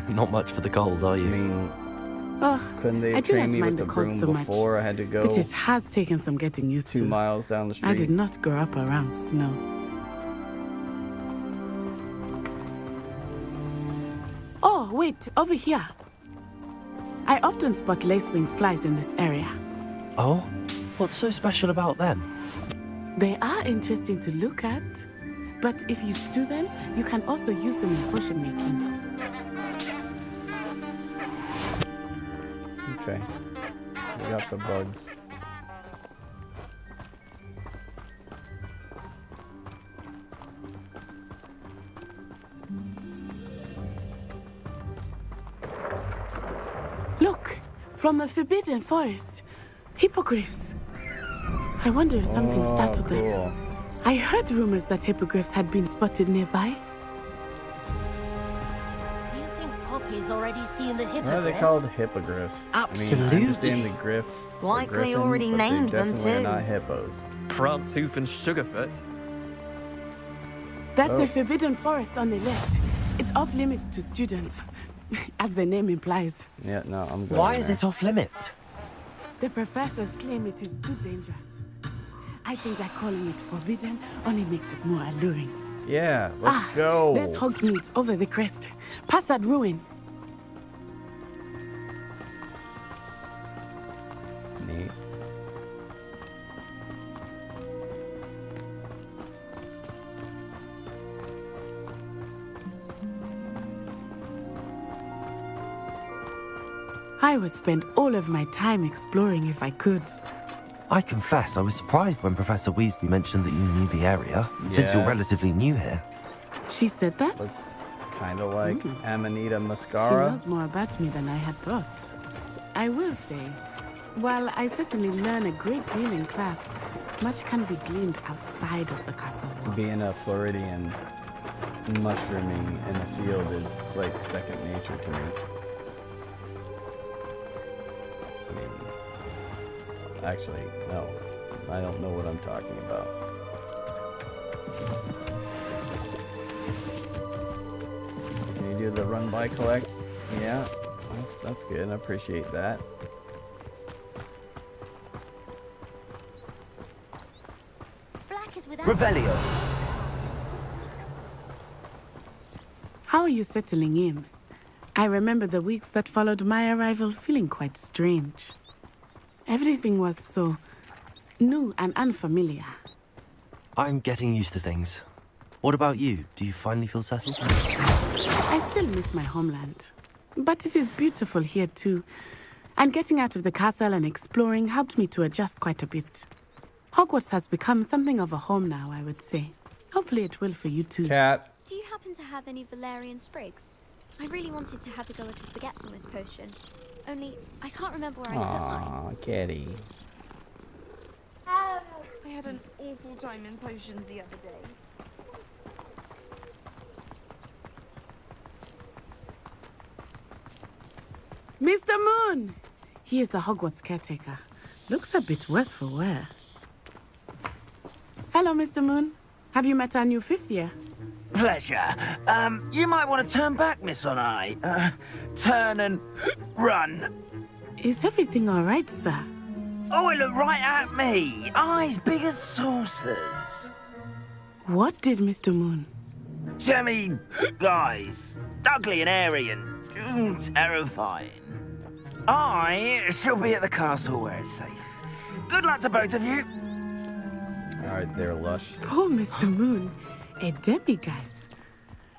Not much for the cold, are you? I mean, Oh, couldn't they I have do not trained me with mind the the cold broom so much, before I had to go but it has taken some getting used 2 to. miles down the street? I did not grow up around snow. Oh, wait, over here. I often spot lacewing flies in this area. Oh? What's so special about them? They are interesting to look at, but if you stew them, you can also use them in potion making. Okay. We got the bugs. Look, from the Forbidden Forest, hippogriffs. I wonder if something startled them. I heard rumors that hippogriffs had been spotted nearby. Do you think Poppy's already seen the hippogriffs? Why are they called hippogriffs? I mean, I Absolutely. understand the griff. the Likely griffin, already but they named them definitely are too. not hippos. Prance, Hoof, and Sugarfoot. That's Oh. the Forbidden Forest on the left. It's off limits to students, as the name implies. Yeah, no, I'm good. Why is it off limits? The professors claim it is too dangerous. I think that calling it forbidden only makes it more alluring. Yeah, let's go. There's Hogsmeade over the crest. Past that ruin. Neat. I would spend all of my time exploring if I could. I confess, I was surprised when Professor Weasley mentioned that you knew the area, since you're Yeah. relatively new here. She said that? Kind of like Amanita She Mascara. knows more about me than I had thought. I will say, while I certainly learn a great deal in class, much can be gleaned outside of the castle walls. Being a Floridian, mushrooming in the field is like second nature to me. I mean, actually, no. I don't know what I'm talking about. Can you do the run by collect? Yeah, that's good. I appreciate that. Black is without. Revelio. How are you settling in? I remember the weeks that followed my arrival feeling quite strange. Everything was so new and unfamiliar. I'm getting used to things. What about you? Do you finally feel settled? I still miss my homeland. But it is beautiful here too. And getting out of the castle and exploring helped me to adjust quite a bit. Hogwarts has become something of a home now, I would say. Hopefully it will for you too. Cat. Do you happen to have any Valerian sprigs? I really wanted to have a go at a forgetfulness potion. Only, I can't remember where I put mine. Aw, kitty. I had an awful time in potions the other day. Mr. Moon! He is the Hogwarts caretaker. Looks a bit worse for wear. Hello, Mr. Moon. Have you met our new 5th year? Pleasure. You might want to turn back, Miss Onai. Turn and run. Is everything all right, sir? Oh, it looked right at me. Eyes big as saucers. What did Mr. Moon? Jemmy, guys. Ugly and airy and terrifying. I shall be at the castle where it's safe. Good luck to both of you. All right, there, Lush. Poor Mr. Moon. A demiguise.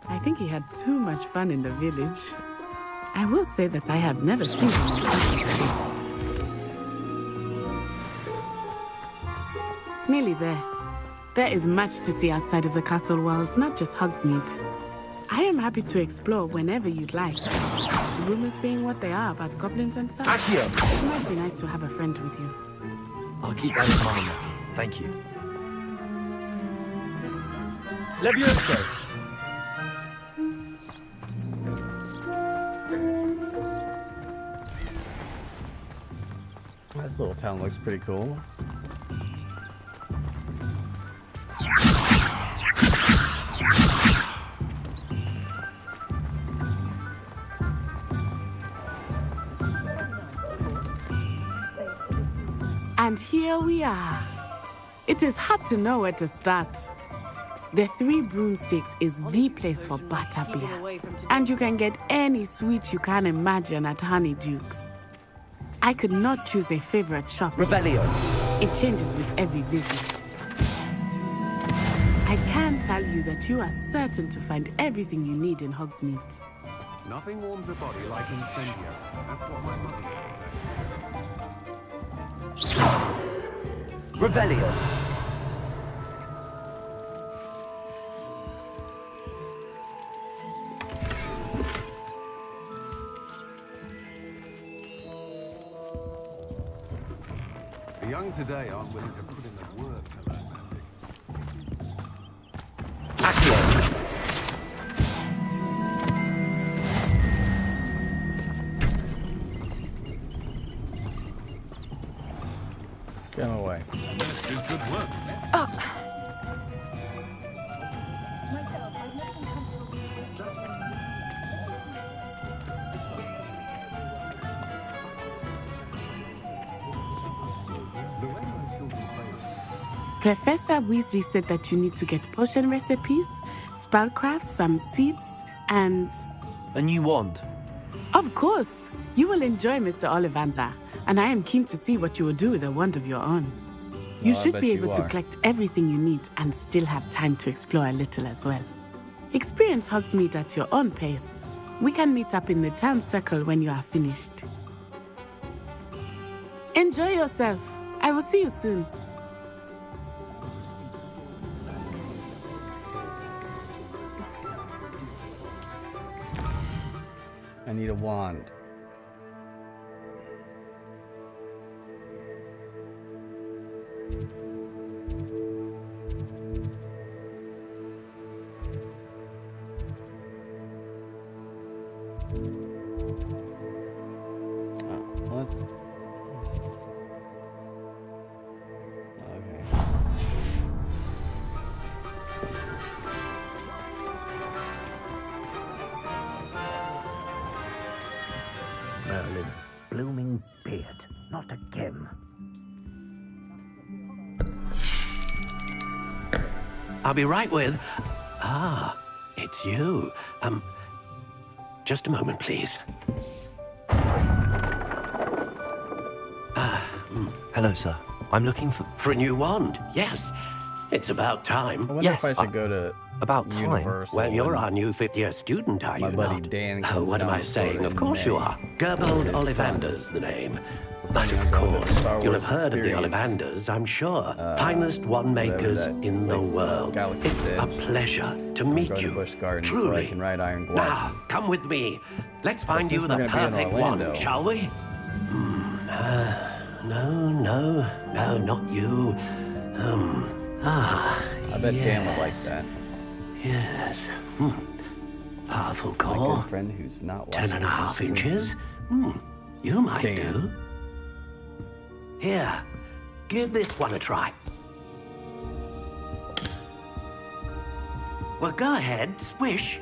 I think he had too much fun in the village. I will say that I have never seen him in such a state. Nearly there. There is much to see outside of the castle walls, not just Hogsmeade. I am happy to explore whenever you'd like. Rumors being what they are about goblins and such. Accio! It might be nice to have a friend with you. I'll keep that in mind, Nettie. Thank you. Levioso! This little town looks pretty cool. And here we are. It is hard to know where to start. The 3 Broomsticks is the place for butterbeer. And you can get any sweet you can imagine at Honeyduke's. I could not choose a favorite shop. Revelio. It changes with every visit. I can tell you that you are certain to find everything you need in Hogsmeade. Nothing warms a body like incendio. That's what my mother used to say. Revelio. The young today aren't willing to put in the work for that magic. Get him away. Yes, it's good work. Professor Weasley said that you need to get potion recipes, spellcrafts, some seeds, and... A new wand. Of course! You will enjoy Mr. Ollivander, and I am keen to see what you will do with a wand of your own. You should be able to collect everything you need and still have time to explore a little as well. Experience Hogsmeade at your own pace. We can meet up in the town circle when you are finished. Enjoy yourself. I will see you soon. I need a wand. Merlin, blooming beard, not again. I'll be right with... Ah, it's you. Just a moment, please. Hello, sir. I'm looking for... For a new wand, yes. It's about time. I wonder if I should go to about time. Universal. Well, you're our new 5th year student, are you My buddy not? Dan Oh, comes what am down I to saying? Florida Of in course you May. are. Gerbold His Ollivander's son. the name. We're But thinking of of going to course, Star you'll Wars have heard of the Experience. Ollivanders, I'm sure. Finest wand makers whatever that in the world. Galaxy's It's a Edge. pleasure to Go meet to you. Busch Gardens so I Truly. can ride Iron Gouache. Now, come with me. Let's find since you we're the gonna be in perfect Orlando- one, shall we? No, not you. I bet Dan would like that. Yes. Powerful My core. good friend who's not watching 10.5 the stream. inches. You might Damn. do. Here, give this one a try. Well, go ahead, swish.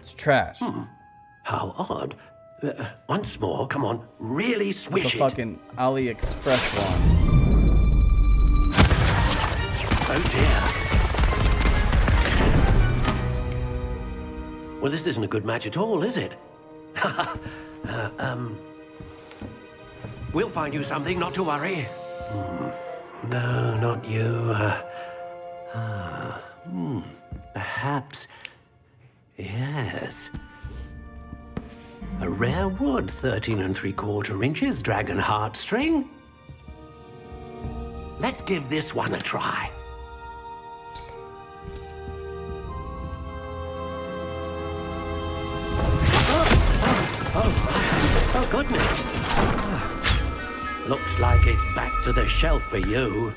It's trash. How odd. Once more, come on, really It's swish a it. fucking AliExpress one. Oh dear. Well, this isn't a good match at all, is it? We'll find you something, not to worry. No, not you. Perhaps. Yes. A rare wood, 13 3/4 inches, dragon heartstring. Let's give this one a try. Oh, goodness. Looks like it's back to the shelf for you.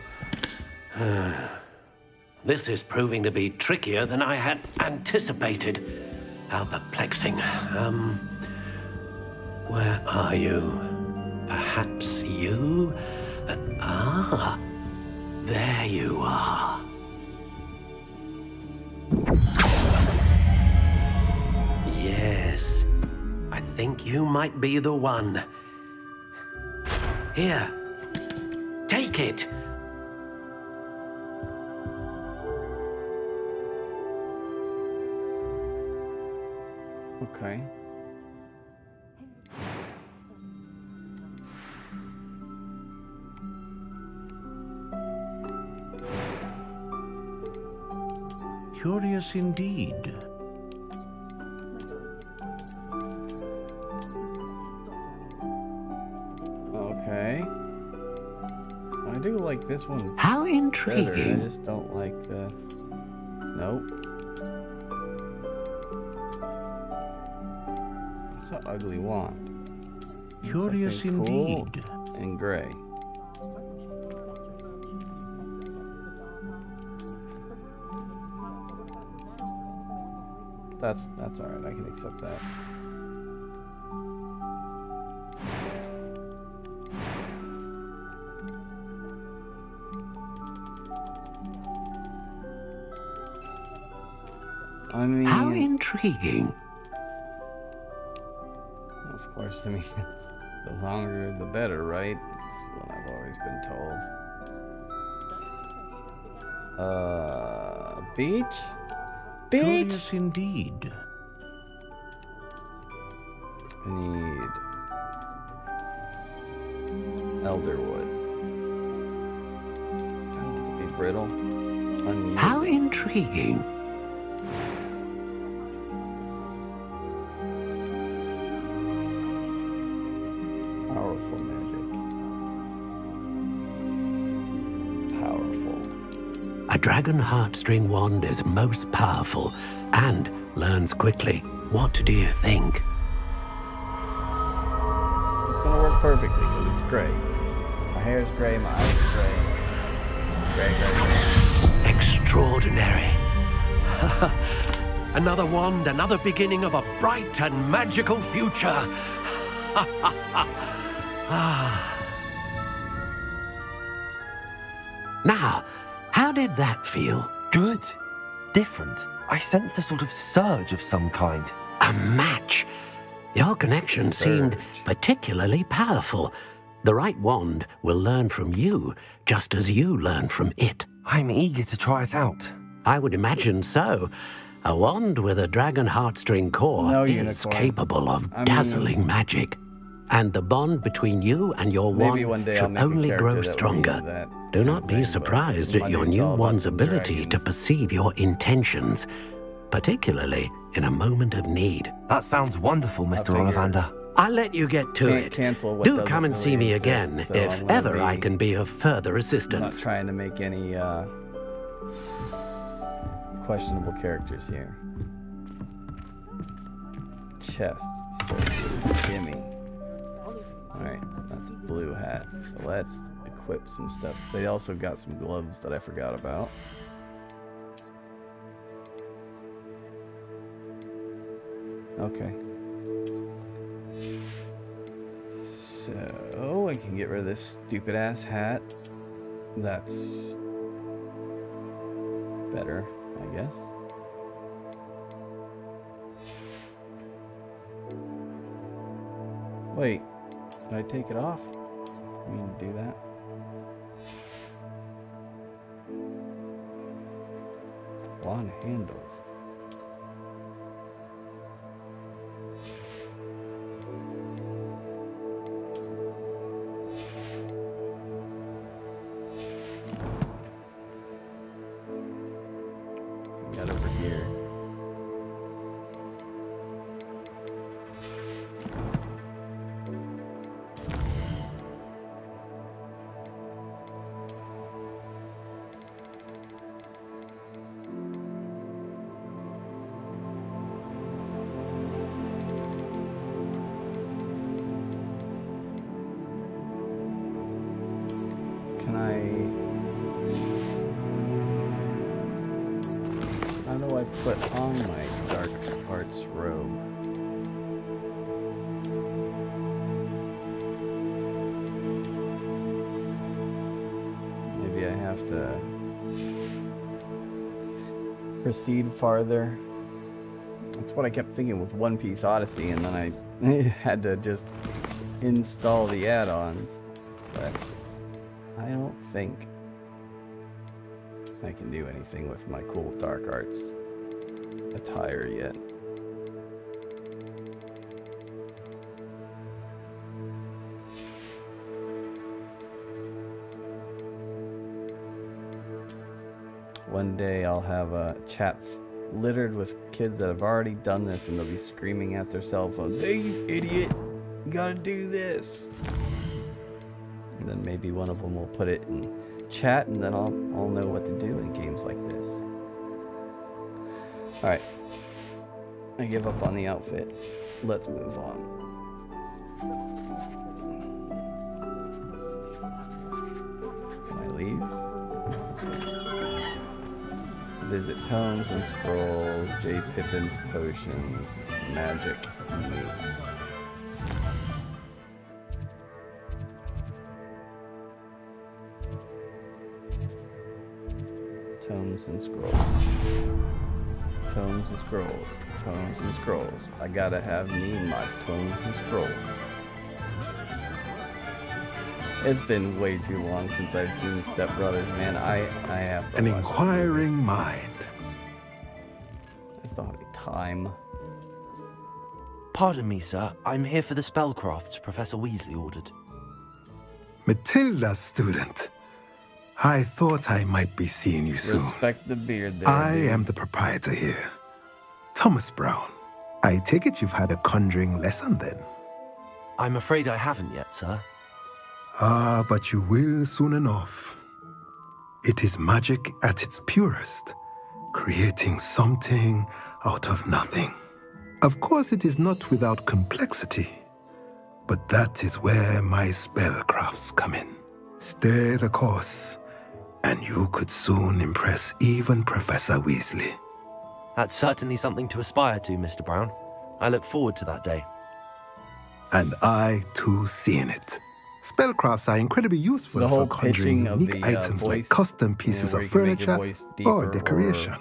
This is proving to be trickier than I had anticipated. How perplexing. Where are you? Perhaps you? There you are. Yes, I think you might be the one. Here, take it. Okay. Curious indeed. Okay. I do like this one. How better. intriguing. I just don't like the. Nope. It's an ugly wand. Curious Something cool indeed. and gray. That's all right. I can accept that. I mean, How intriguing. of course, I mean, the longer the better, right? That's what I've always been told. Beach? Beach? Curious indeed. I need elderwood. To be brittle. Unyielding. How intriguing. Powerful magic. Powerful. A dragon heartstring wand is most powerful and learns quickly. What do you think? It's gonna work perfectly because it's gray. My hair's gray, my eyes are gray. Gray, gray, gray. Extraordinary. Another wand, another beginning of a bright and magical future. Now, how did that feel? Good. Different. I sensed a sort of surge of some kind. A match. Your connection seemed particularly powerful. The right wand will learn from you, just as you learn from it. I'm eager to try it out. I would imagine so. A wand with a dragon heartstring core No, is unicorn. capable of I mean- dazzling magic. And the bond between you and your Maybe wand one day I'll should make a only character grow that will stronger. use that Do not be thing, but surprised my at your name's new all about wand's the ability to dragons. perceive your intentions, particularly in a moment of need. That sounds wonderful, Mr. figure. Ollivander. I'll let you get to Can't it. cancel what Do doesn't come and see really me exist, again so if I'm gonna ever I be- can be of further I'm not assistance. trying to make any questionable characters here. Chest. So gimme. Alright, that's a blue hat. So let's equip some stuff. They also got some gloves that I forgot about. Okay. So, I can get rid of this stupid ass hat. That's better, I guess. Wait, did I take it off? I mean to do that. Wand handles. Got over here. How do I put on my dark arts robe? Maybe I have to proceed farther. That's what I kept thinking with One Piece Odyssey, and then I had to just install the add-ons. But I don't think I can do anything with my cool dark arts attire yet. One day I'll have a chat littered with kids that have already done this, and they'll be screaming at their cell phones, "Hey, you idiot, you gotta do this." And then maybe one of them will put it in chat, and then I'll know what to do in games like this. Alright. I give up on the outfit. Let's move on. Can I leave? Visit tomes and scrolls, J. Pippin's potions, magic, meat. Tomes and scrolls. Tomes and scrolls. Tomes and scrolls. I gotta have me my tomes and scrolls. It's been way too long since I've seen Step Brothers, man. I have to An watch inquiring mind. I just don't have any time. Pardon me, sir. I'm here for the spellcrafts Professor Weasley ordered. Matilda's student. I thought I might be seeing you soon. Respect the beard there, I dude. am the proprietor here. Thomas Brown. I take it you've had a conjuring lesson then? I'm afraid I haven't yet, sir. Ah, but you will soon enough. It is magic at its purest, creating something out of nothing. Of course, it is not without complexity, but that is where my spellcrafts come in. Stay the course, and you could soon impress even Professor Weasley. That's certainly something to aspire to, Mr. Brown. I look forward to that day. And I, too, seeing it. Spellcrafts are incredibly useful The whole for conjuring pitching of unique the, items voice, like custom pieces where of you can make your furniture voice deeper or decoration.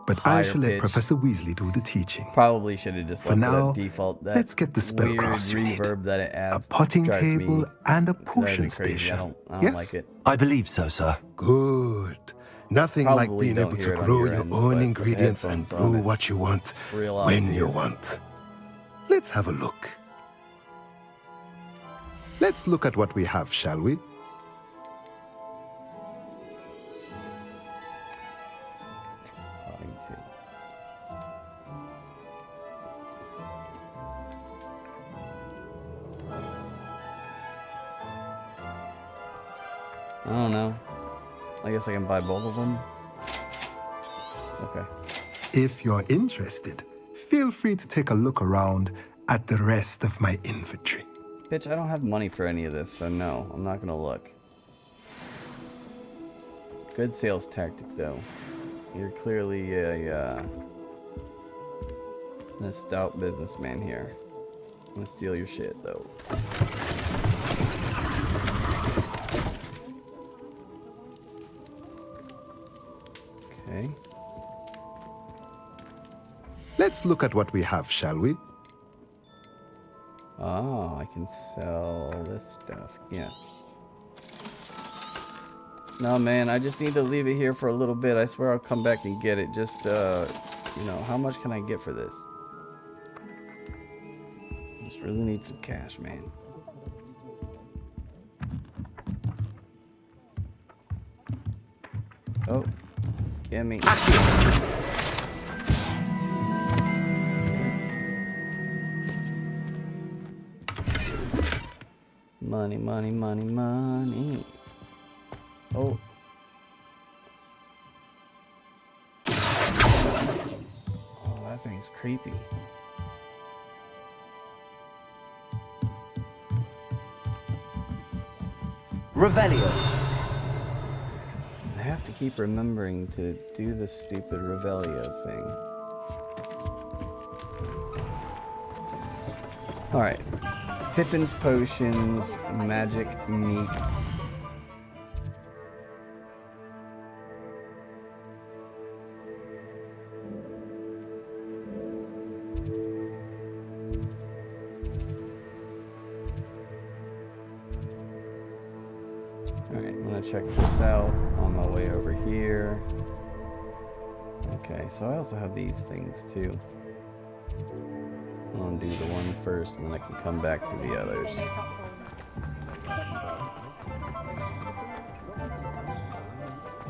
But I higher shall let pitch. Professor Weasley do the teaching. Probably should have just For left now, it at default. That let's get the spellcrafts you weird need. reverb that it adds. A potting drives me- table and a drives me potion crazy. station. I don't Yes? like it. I believe so, sir. Good. Nothing like Probably being don't able hear to it on grow your your end, but own with ingredients and headphones on, brew it's what you want real when obvious. you want. Let's have a look. Let's look at what we have, shall we? I don't know. I guess I can buy both of them. Okay. If you're interested, feel free to take a look around at the rest of my inventory. Bitch, I don't have money for any of this, so no, I'm not gonna look. Good sales tactic, though. You're clearly a stout businessman here. I'm gonna steal your shit, though. Let's look at what we have, shall we? Oh, I can sell this stuff. Yeah. No, man, I just need to leave it here for a little bit. I swear I'll come back and get it. Just, you know, how much can I get for this? Just really need some cash, man. Oh, gimme. Money, money, money, money. Oh. Oh, that thing's creepy. Revelio. I have to keep remembering to do the stupid Revelio thing. Alright. Pippin's potions, magic meat. Alright, I'm gonna check this out on my way over here. Okay, so I also have these things too. I'm gonna do the one first and then I can come back to the others.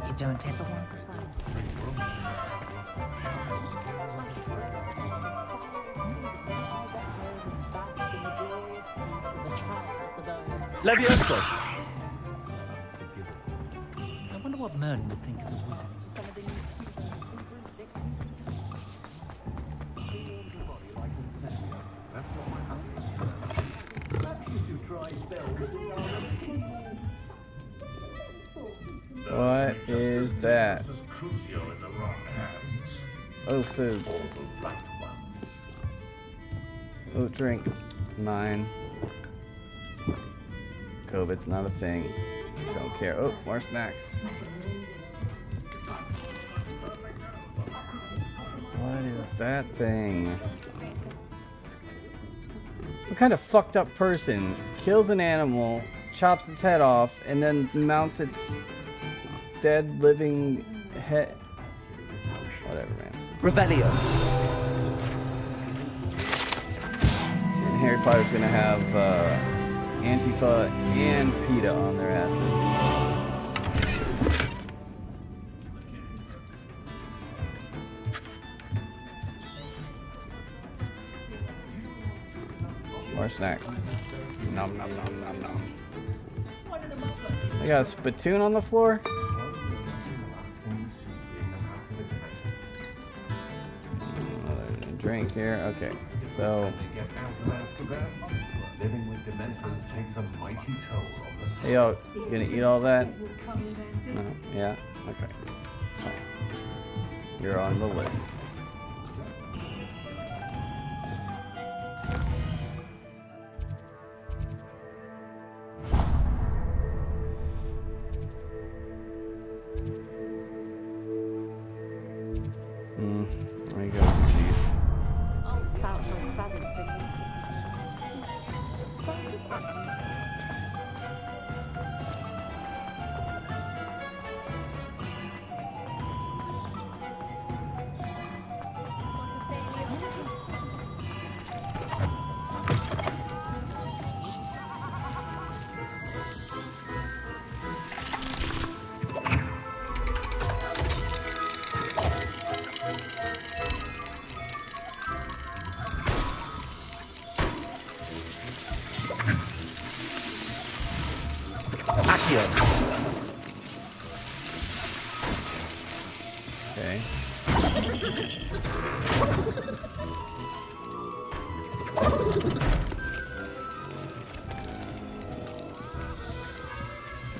You don't take the one. Levioso. I wonder what Merlin would think of the wizard. What is that? Oh, food. Oh, drink. Mine. COVID's not a thing. Don't care. Oh, more snacks. What is that thing? What kind of fucked up person kills an animal, chops its head off, and then mounts its dead, living head? Whatever, man. Revelio. And Harry Potter's gonna have Antifa and PETA on their asses. More snacks. Nom nom nom nom nom. I got a spittoon on the floor? Another drink here. Okay, so. Living with Dementors takes a mighty toll on the soul. Hey, yo, you gonna eat all that? No? Yeah? Okay. Fine. You're on the list. There you go, cheese. I'll spout your spelling for you. Okay.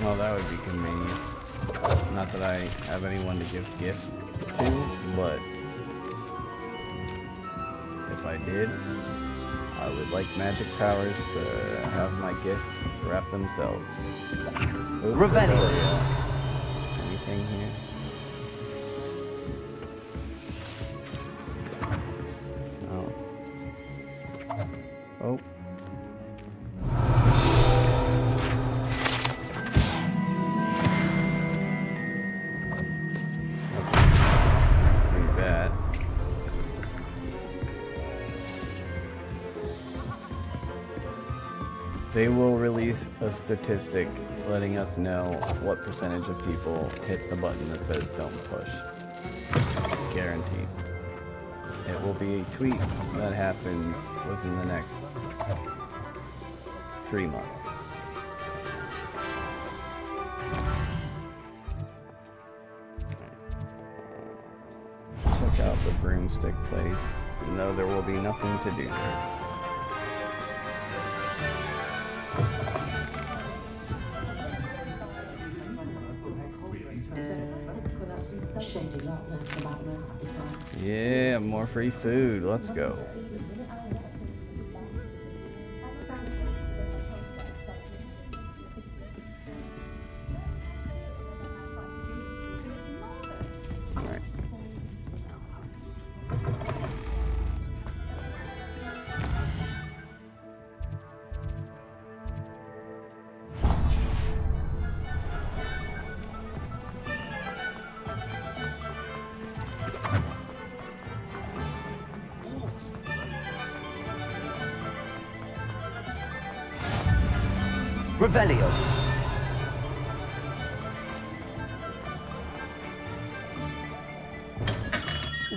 Well, that would be convenient. Not that I have anyone to give gifts to, but if I did, I would like magic powers to have my gifts wrap themselves. Revelio. Anything here? Oh. Too bad. They will release a statistic letting us know what percentage of people hit the button that says don't push. Guaranteed. It will be a tweet that happens within the next 3 months. Check out the broomstick place. No, there will be nothing to do there. Yeah, more free food. Let's go. All right. Revelio.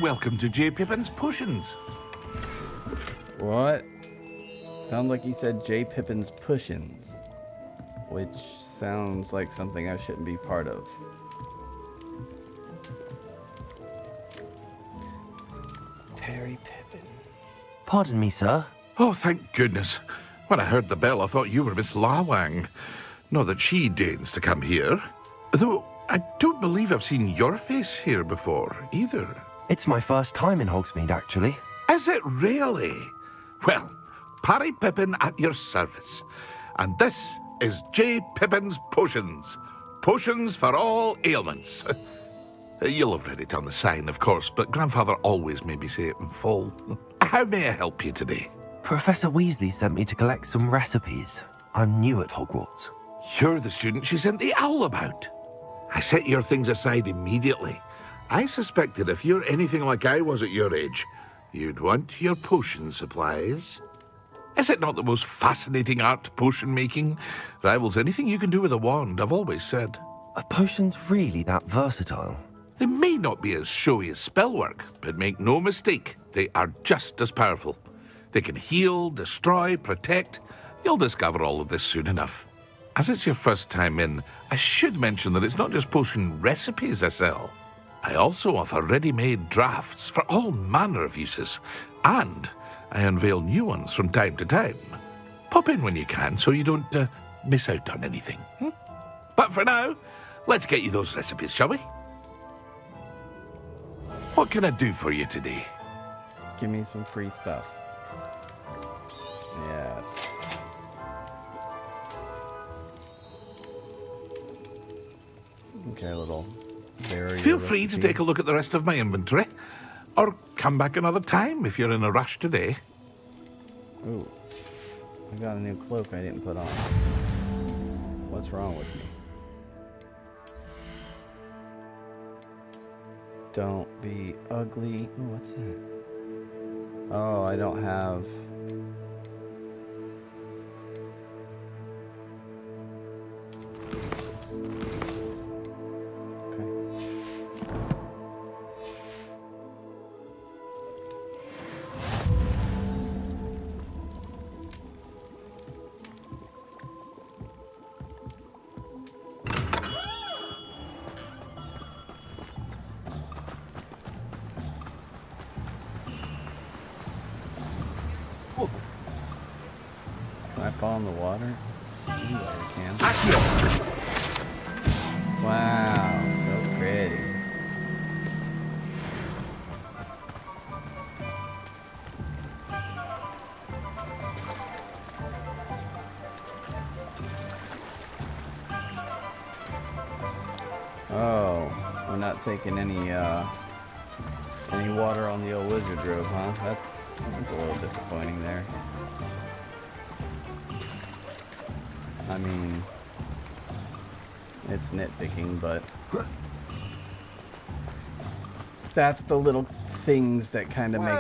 Welcome to J. Pippin's Potions. What? Sound like you said J. Pippin's Pushins, which sounds like something I shouldn't be part of. Terry Pippin. Pardon me, sir. Oh, thank goodness. When I heard the bell, I thought you were Miss Lawang. Not that she deigns to come here. Though, I don't believe I've seen your face here before, either. It's my first time in Hogsmeade, actually. Is it really? Well, Parry Pippin at your service. And this is J. Pippin's Potions. Potions for all ailments. You'll have read it on the sign, of course, but Grandfather always made me say it in full. How may I help you today? Professor Weasley sent me to collect some recipes. I'm new at Hogwarts. You're the student she sent the owl about. I set your things aside immediately. I suspected if you're anything like I was at your age, you'd want your potion supplies. Is it not the most fascinating art, potion making? Rivals anything you can do with a wand, I've always said. Are potions really that versatile? They may not be as showy as spellwork, but make no mistake, they are just as powerful. They can heal, destroy, protect. You'll discover all of this soon enough. As it's your first time in, I should mention that it's not just potion recipes I sell. I also offer ready-made drafts for all manner of uses, and I unveil new ones from time to time. Pop in when you can so you don't miss out on anything. But for now, let's get you those recipes, shall we? What can I do for you today? Give me some free stuff. Yes. Okay, little barrier. Feel free to take a look at the rest of my inventory, or come back another time if you're in a rush today. Ooh, I got a new cloak I didn't put on. What's wrong with me? Don't be ugly. Ooh, what's that? Oh, I don't have... Can I fall in the water? Yeah, I can. Wow, so pretty. Oh, we're not taking any water on the old wizard robe, huh? It's a little disappointing there. I mean, it's nitpicking, but that's the little things that kind of make me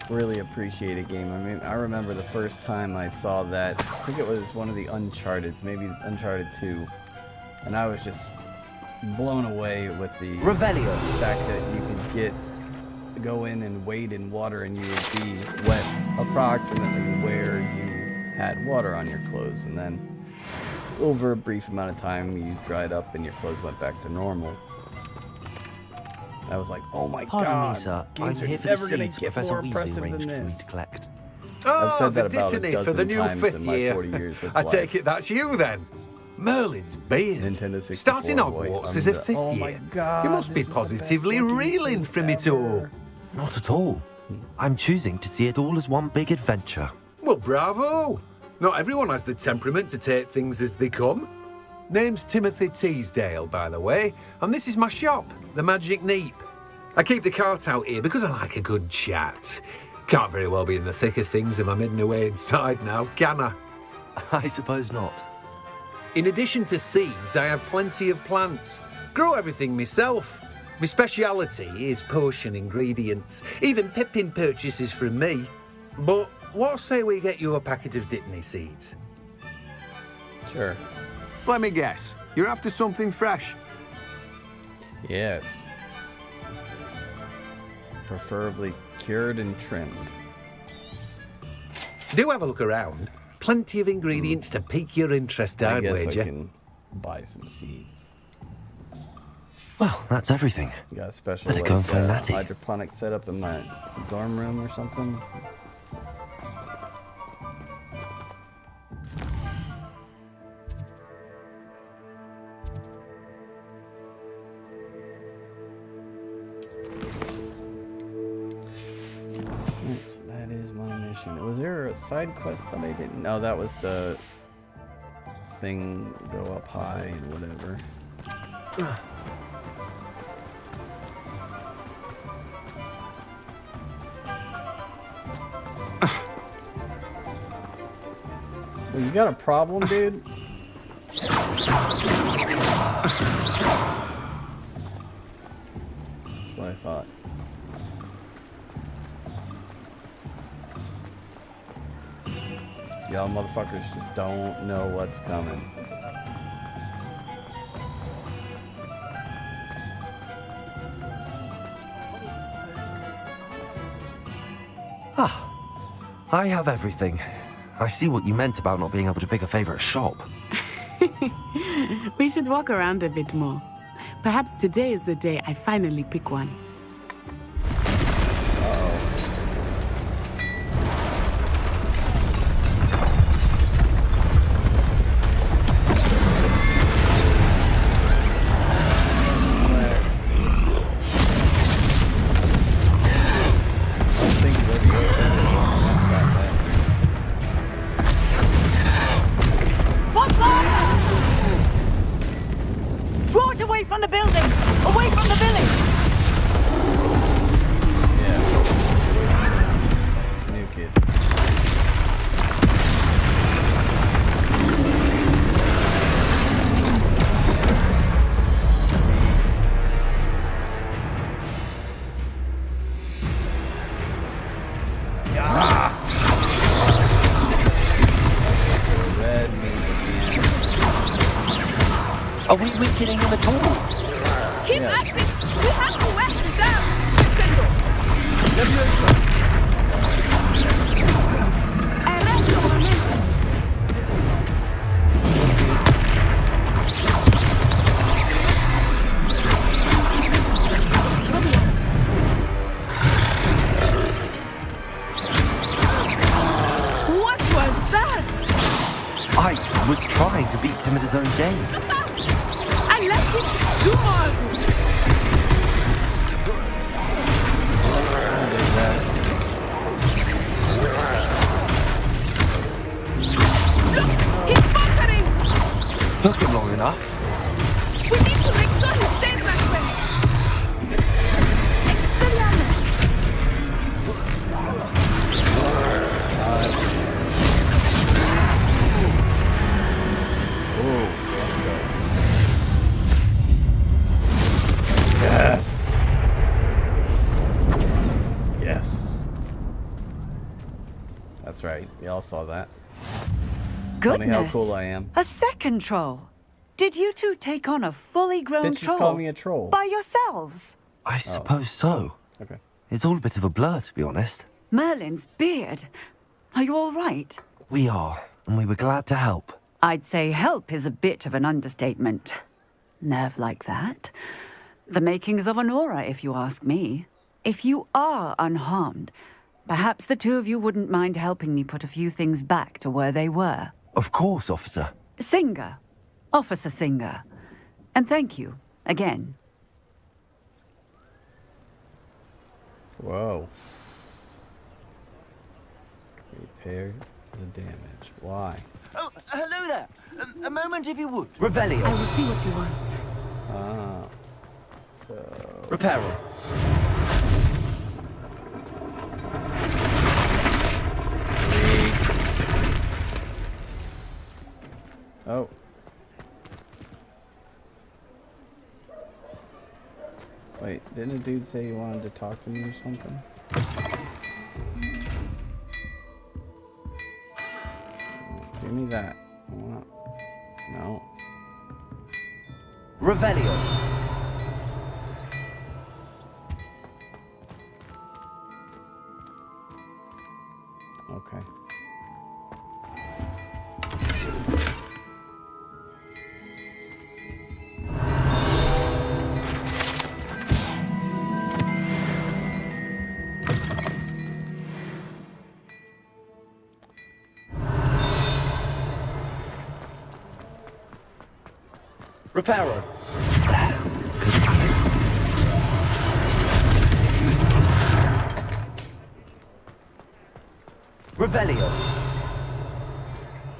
really appreciate a game. I mean, I remember the first time I saw that, I think it was one of the Uncharted, maybe Uncharted 2, and I was just blown away with the fact that you could go in and wade in water and you would be wet approximately where you had water on your clothes, and then over a brief amount of time you dried up and your clothes went back to normal. I was like, oh my god, Pardon me, sir. I'm games are here for the never gonna seeds get Professor more Weasley impressive than arranged for me this. to collect. I've said that the about a Dittany dozen for the new times 5th in my year. 40 years of I life. take it that's you then. Merlin's beard. Nintendo 64 Starting boy. Hogwarts as a 5th oh year. my god, You must be this is the best positively fucking reeling thing from it ever. all. Not at all. I'm choosing to see it all as one big adventure. Well, bravo. Not everyone has the temperament to take things as they come. Name's Timothy Teasdale, by the way, and this is my shop, the Magic Neep. I keep the cart out here because I like a good chat. Can't very well be in the thick of things if I'm hidden away inside now, can I? I suppose not. In addition to seeds, I have plenty of plants. Grow everything myself. My speciality is potion ingredients. Even Pippin purchases from me. But what say we get you a packet of Dittany seeds? Sure. Let me guess. You're after something fresh? Yes. Preferably cured and trimmed. Do have a look around. Plenty of ingredients to pique your interest, I I'd guess wager. I can buy some seeds. Well, that's everything. You got a special Better go and find Natty. hydroponic setup in my dorm room or something? So that is my mission. Was there a side quest that I didn't? No, that was the thing, go up high and whatever. Well, you got a problem, dude? That's what I thought. Y'all motherfuckers just don't know what's coming. Ah, I have everything. I see what you meant about not being able to pick a favorite shop. We should walk around a bit more. Perhaps today is the day I finally pick one. Draw it away from the building! Away from the village! New kid. Red meat again. Are we weakening him at all? Keep at it! We have to wet them down! Descendo! What was that? I was trying to beat him at his own game. I left him to do more of it. Look! He's bunkering! Took him long enough. We need to make sure he stays that way! Expelliarmus! That's right. We all saw that. Tell me how Goodness. cool I am. A second troll. Did you two take on a fully grown Bitches troll? call me a troll. By yourselves? I suppose so. Okay. It's all a bit of a blur, to be honest. Merlin's beard. Are you all right? We are, and we were glad to help. I'd say help is a bit of an understatement. Nerve like that. The makings of an aura, if you ask me. If you are unharmed, perhaps the two of you wouldn't mind helping me put a few things back to where they were. Of course, officer. Singer. Officer Singer. And thank you, again. Whoa. Repair the damage. Why? Oh, hello there. A moment if you would. Revelio. I will see what he wants. Ah. So... Reparo. Oh. Wait, didn't a dude say he wanted to talk to me or something? Give me that. I want... No. Revelio. Okay. Reparo. Revelio.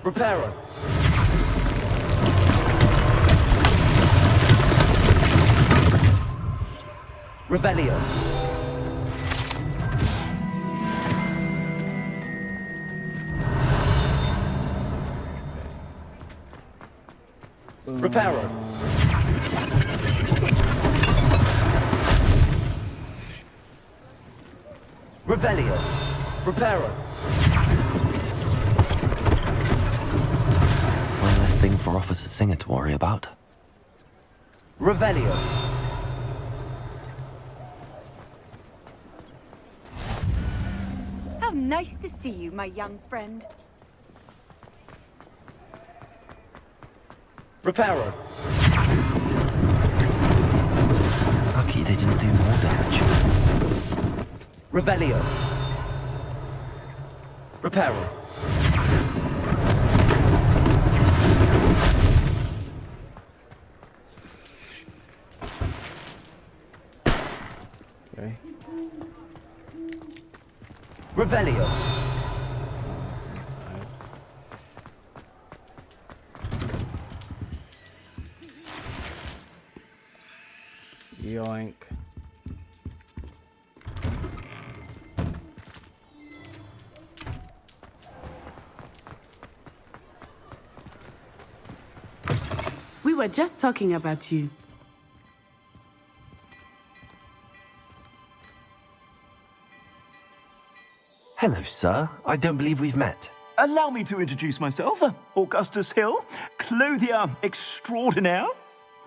Reparo. Revelio. Reparo. Revelio. Reparo. One less thing for Officer Singer to worry about. Revelio. How nice to see you, my young friend. Reparo. Lucky they didn't do more damage. Revelio. Reparo. Okay. Revelio. Yoink. We were just talking about you. Hello, sir. I don't believe we've met. Allow me to introduce myself. Augustus Hill, clothier extraordinaire.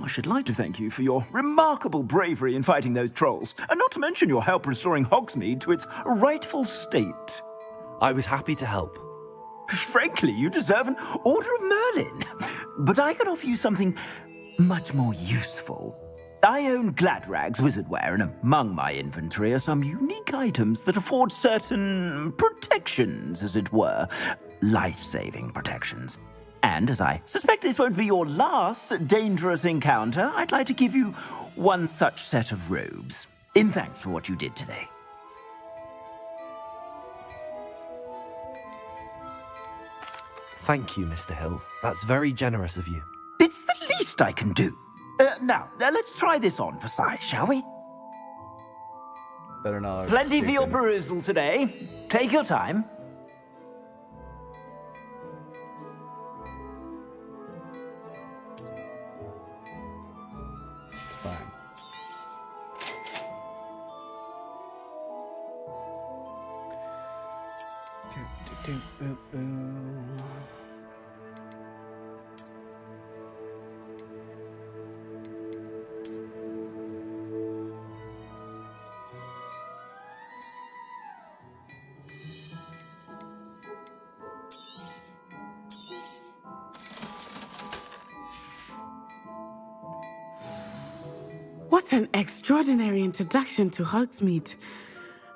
I should like to thank you for your remarkable bravery in fighting those trolls, and not to mention your help restoring Hogsmeade to its rightful state. I was happy to help. Frankly, you deserve an Order of Merlin. But I can offer you something much more useful. I own Gladrag's wizardware, and among my inventory are some unique items that afford certain protections, as it were. Life-saving protections. And as I suspect this won't be your last dangerous encounter, I'd like to give you one such set of robes, in thanks for what you did today. Thank you, Mr. Hill. That's very generous of you. It's the least I can do. Now, let's try this on for size, shall we? Better not. Plenty for your perusal today. Take your time. Fine. What an extraordinary introduction to Hogsmeade.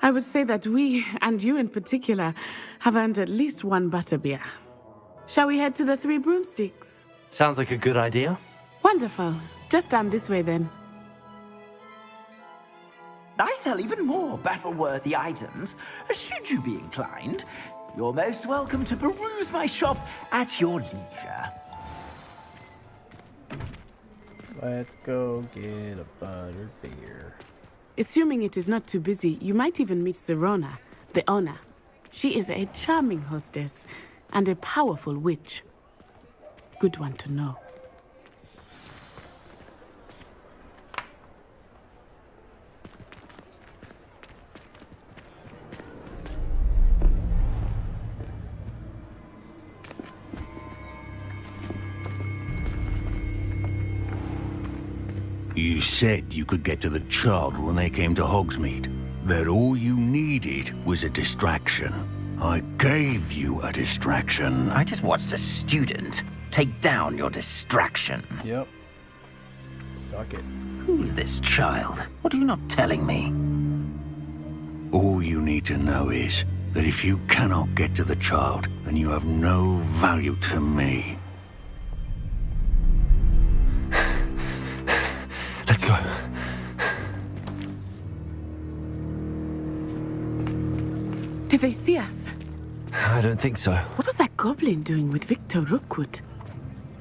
I would say that we, and you in particular, have earned at least one butterbeer. Shall we head to the Three Broomsticks? Sounds like a good idea. Wonderful. Just down this way then. I sell even more battle-worthy items. Should you be inclined, you're most welcome to peruse my shop at your leisure. Let's go get a butter beer. Assuming it is not too busy, you might even meet Serona, the owner. She is a charming hostess and a powerful witch. Good one to know. You said you could get to the child when they came to Hogsmeade. That all you needed was a distraction. I gave you a distraction. I just watched a student take down your distraction. Yep. Suck it. Who's this child? What are you not telling me? All you need to know is that if you cannot get to the child, then you have no value to me. Let's go. Did they see us? I don't think so. What was that goblin doing with Victor Rookwood?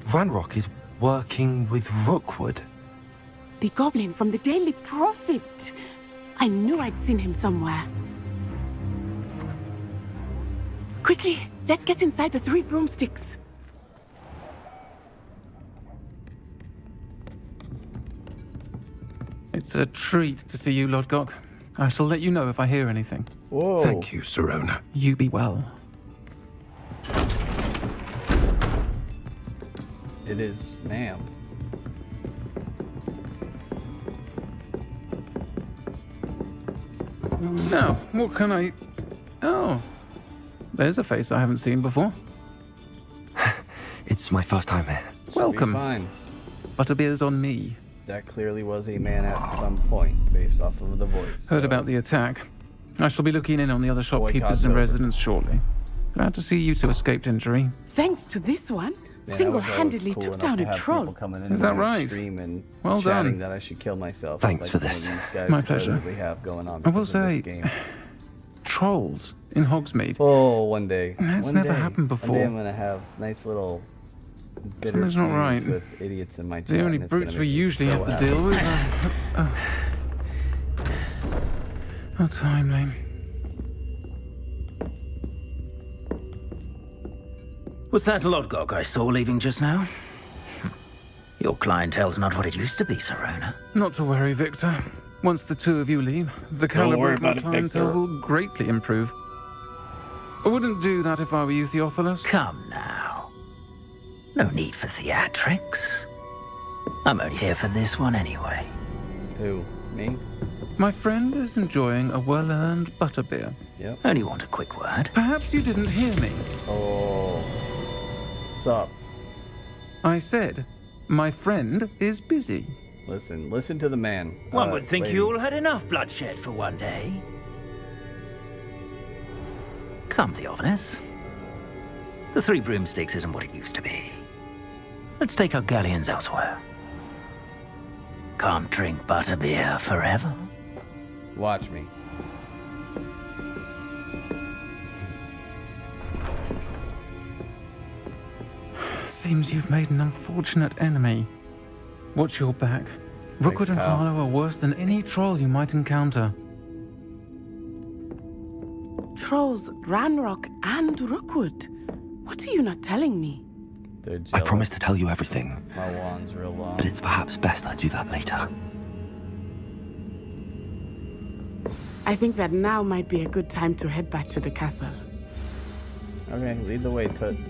Ranrock is working with Rookwood. The goblin from the Daily Prophet. I knew I'd seen him somewhere. Quickly, let's get inside the Three Broomsticks. It's a treat to see you, Lodgok. I shall let you know if I hear anything. Whoa. Thank you, Serona. You be well. It is, ma'am. Now, what can I... Oh, there's a face I haven't seen before. It's my first time here. Welcome. Fine. Butterbeer's on me. That clearly was a man at some point, based off of the voice. Heard about the attack. I shall be looking in on the other shopkeepers Boycott's and over. residents shortly. Glad to see you two escaped injury. Thanks to this one, Man, single-handedly I wish I was took cool down enough a to have troll. people coming in Is that my right? stream and Well chatting done. that I should kill myself. Thanks like for some of this. these guys My pleasure. We have going on I will because of say, this game. trolls in Hogsmeade. Oh, one day. That's One never day. happened One day before. I'm gonna have nice little bitter Something's not feuds right. with idiots in my chat. The only and it's gonna brutes make we me usually so have to happy. deal with. How timely. Was that Lodgok I saw leaving just now? Your clientele's not what it used to be, Serona. Not to worry, Victor. Once the two of you leave, the caliber worry of my about it, clientele Victor. will greatly improve. I wouldn't do that if I were you, Theophilus. Come now. No need for theatrics. I'm only here for this one anyway. Who? Me? My friend is enjoying a well-earned butterbeer. Yep. Only want a quick word. Perhaps you didn't hear me. Oh. Sup? I said, my friend is busy. Listen to the man. One would think lady. you all had enough bloodshed for one day. Come, Theophilus. The Three Broomsticks isn't what it used to be. Let's take our galleons elsewhere. Can't drink butterbeer forever. Watch me. Seems you've made an unfortunate enemy. Watch your back. Rookwood and pal. Harlow are worse than any troll you might encounter. Trolls, Ranrock, and Rookwood. What are you not telling me? They're I jealous. promise to tell you everything, My wand's real long. but it's perhaps best I do that later. I think that now might be a good time to head back to the castle. Okay, lead the way, Toots.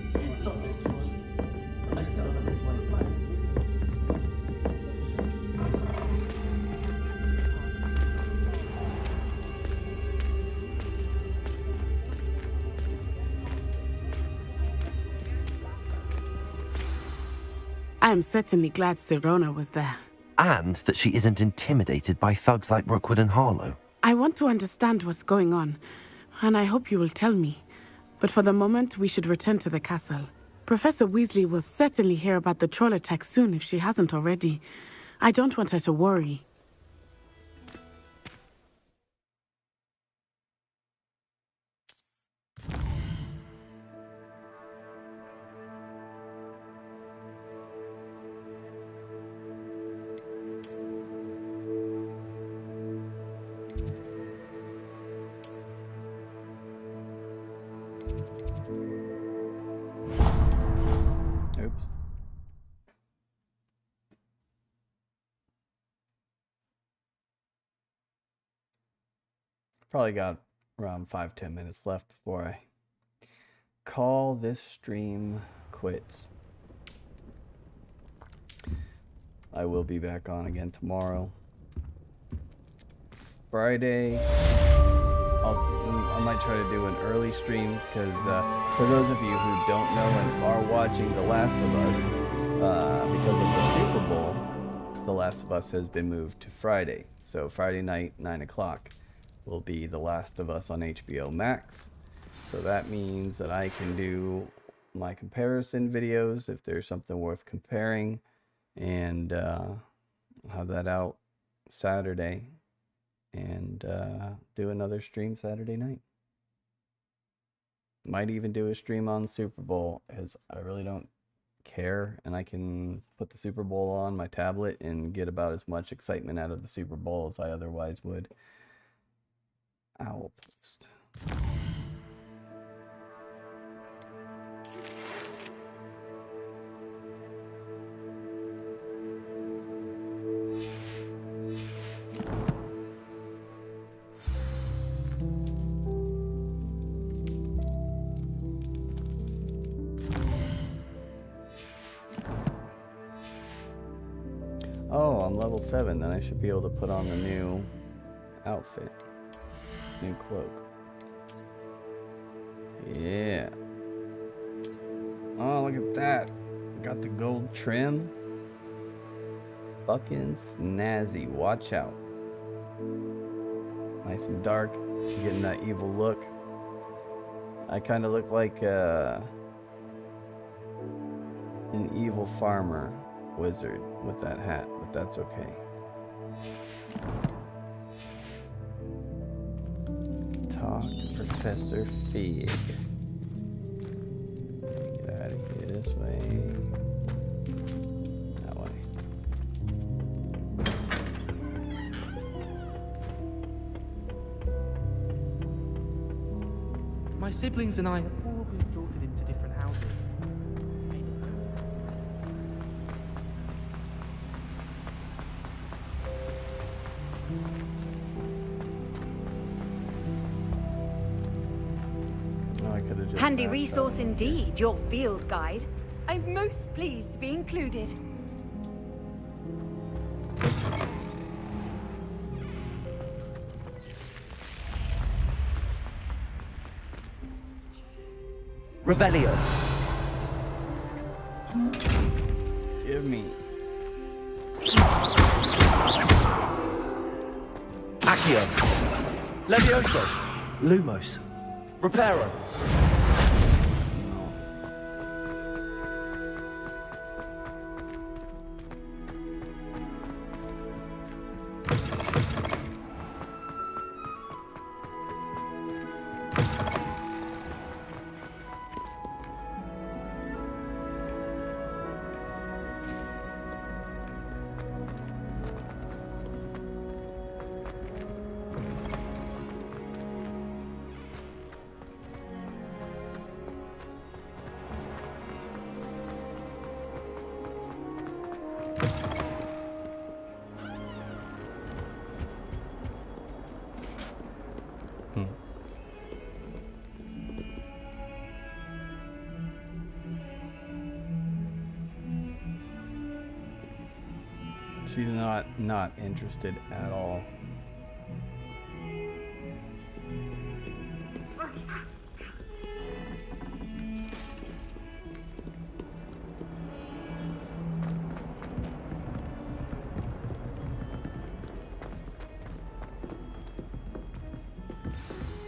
I am certainly glad Sirona was there. And that she isn't intimidated by thugs like Rookwood and Harlow. I want to understand what's going on, and I hope you will tell me. But for the moment, we should return to the castle. Professor Weasley will certainly hear about the troll attack soon if she hasn't already. I don't want her to worry. Oops. Probably got around 5-10 minutes left before I call this stream quits. I will be back on again tomorrow. Friday, I might try to do an early stream because for those of you who don't know and are watching The Last of Us, because of the Super Bowl, The Last of Us has been moved to Friday. So Friday night, 9 o'clock, will be The Last of Us on HBO Max. So that means that I can do my comparison videos if there's something worth comparing, and have that out Saturday, and do another stream Saturday night. Might even do a stream on Super Bowl, as I really don't care, and I can put the Super Bowl on my tablet and get about as much excitement out of the Super Bowl as I otherwise would. Owl post. Oh, I'm level 7, then I should be able to put on the new outfit. New cloak. Yeah. Oh, look at that. Got the gold trim. Fucking snazzy. Watch out. Nice and dark. Getting that evil look. I kind of look like an evil farmer wizard with that hat, but that's okay. Talk to Professor Fig. Get out of here this way. That way. My siblings and I have all been sorted into different houses. Handy resource indeed, your field guide. I'm most pleased to be included. Revelio. Give me. Accio. Levioso. Lumos. Reparo. She's not interested at all.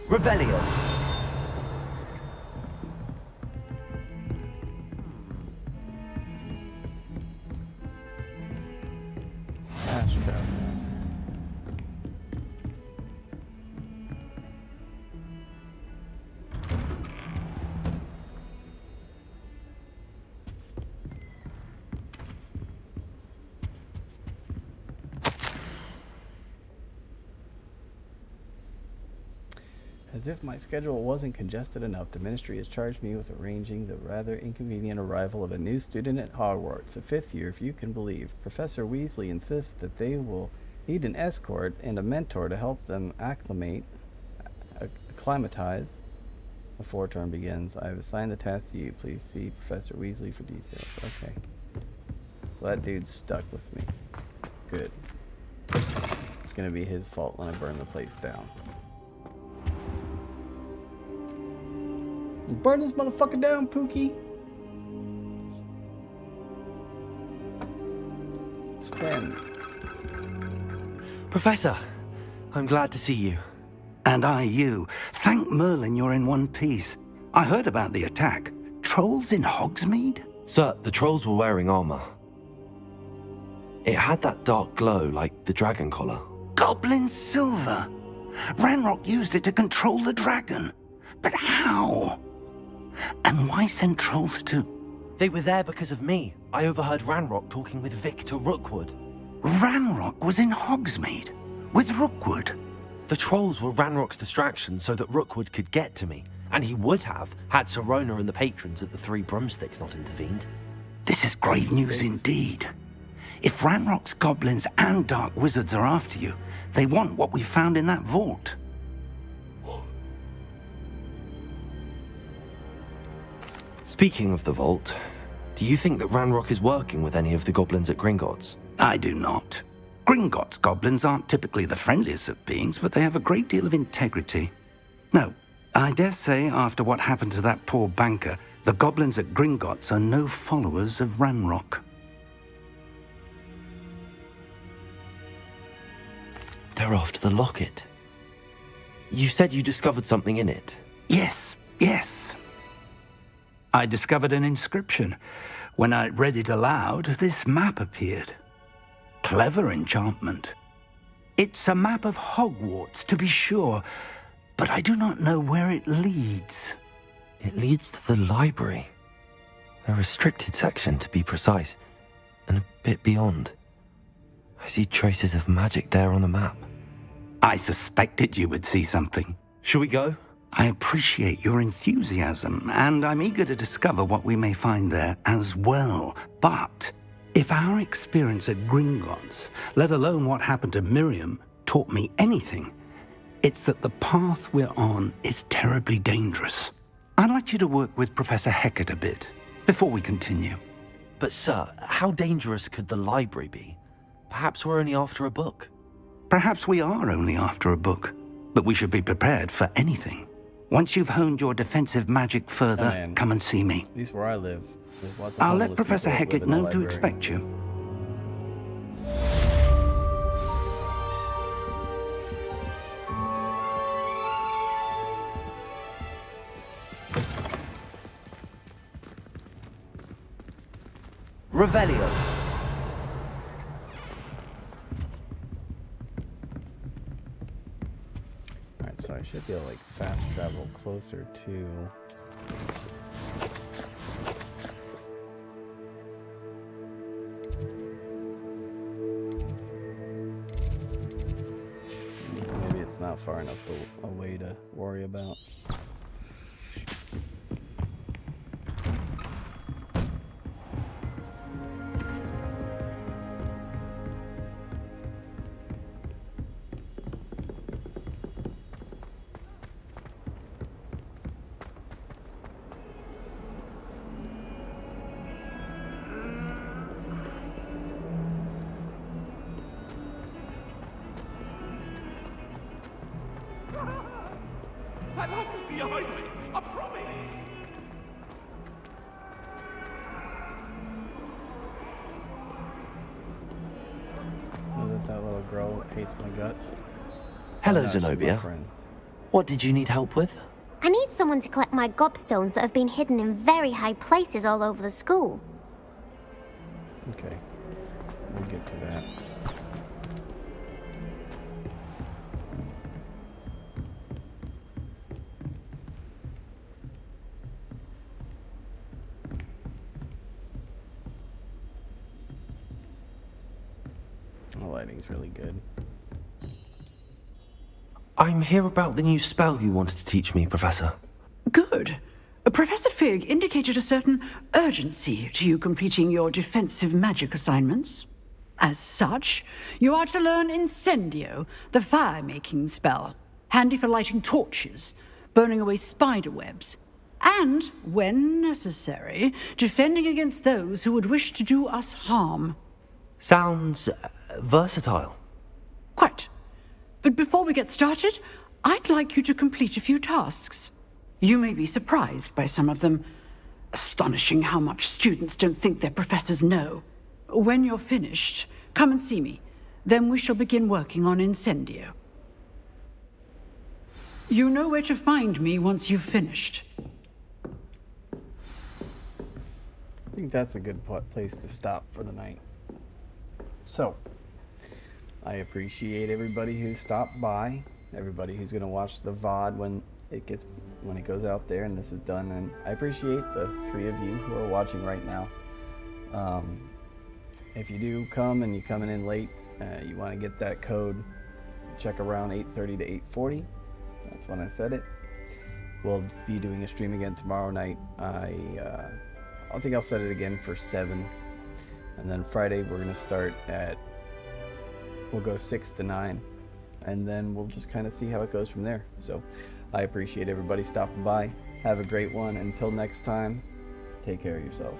Revelio. As if my schedule wasn't congested enough, the ministry has charged me with arranging the rather inconvenient arrival of a new student at Hogwarts, a 5th year if you can believe. Professor Weasley insists that they will need an escort and a mentor to help them acclimatize before term begins. I have assigned the task to you. Please see Professor Weasley for details. Okay. So that dude's stuck with me. Good. It's gonna be his fault when I burn the place down. Burn this motherfucker down, Pookie. Spend. Professor, I'm glad to see you. And I you. Thank Merlin you're in one piece. I heard about the attack. Trolls in Hogsmeade? Sir, the trolls were wearing armor. It had that dark glow like the dragon collar. Goblin silver. Ranrock used it to control the dragon. But how? And why send trolls too? They were there because of me. I overheard Ranrock talking with Victor Rookwood. Ranrock was in Hogsmeade? With Rookwood? The trolls were Ranrock's distraction so that Rookwood could get to me. And he would have, had Sirona and the patrons at the Three Broomsticks not intervened. This is grave news indeed. If Ranrock's goblins and dark wizards are after you, they want what we found in that vault. Speaking of the vault, do you think that Ranrock is working with any of the goblins at Gringotts? I do not. Gringotts goblins aren't typically the friendliest of beings, but they have a great deal of integrity. No, I dare say after what happened to that poor banker, the goblins at Gringotts are no followers of Ranrock. They're after the locket. You said you discovered something in it. Yes. I discovered an inscription. When I read it aloud, this map appeared. Clever enchantment. It's a map of Hogwarts, to be sure, but I do not know where it leads. It leads to the library. A restricted section, to be precise, and a bit beyond. I see traces of magic there on the map. I suspected you would see something. Shall we go? I appreciate your enthusiasm, and I'm eager to discover what we may find there as well. But if our experience at Gringotts, let alone what happened to Miriam, taught me anything, it's that the path we're on is terribly dangerous. I'd like you to work with Professor Hecat a bit before we continue. But sir, how dangerous could the library be? Perhaps we're only after a book. Perhaps we are only after a book, but we should be prepared for anything. Once you've honed your defensive magic further, come and see me. At least where I live. I'll let Professor Hecat know to expect you. Revelio. Alright, so I should be able to like fast travel closer to... Maybe it's not far enough away to worry about. That lock is behind me. I promise. Was it that little girl that hates my guts? Hello, Oh, no, she's my Zenobia. friend. What did you need help with? I need someone to collect my gobstones that have been hidden in very high places all over the school. Okay, we'll get to that. The lighting's really good. I'm here about the new spell you wanted to teach me, Professor. Good. Professor Fig indicated a certain urgency to you completing your defensive magic assignments. As such, you are to learn Incendio, the fire-making spell, handy for lighting torches, burning away spider webs, and, when necessary, defending against those who would wish to do us harm. Sounds versatile. Quite. But before we get started, I'd like you to complete a few tasks. You may be surprised by some of them. Astonishing how much students don't think their professors know. When you're finished, come and see me. Then we shall begin working on Incendio. You know where to find me once you've finished. I think that's a good place to stop for the night. So, I appreciate everybody who stopped by, everybody who's gonna watch the VOD when it goes out there and this is done, and I appreciate the 3 of you who are watching right now. If you do come and you're coming in late, you want to get that code, check around 8:30 to 8:40. That's when I said it. We'll be doing a stream again tomorrow night. I think I'll set it again for 7, and then Friday we're gonna start at. We'll go 6 to 9, and then we'll just kind of see how it goes from there. So I appreciate everybody stopping by. Have a great one. Until next time, take care of yourself.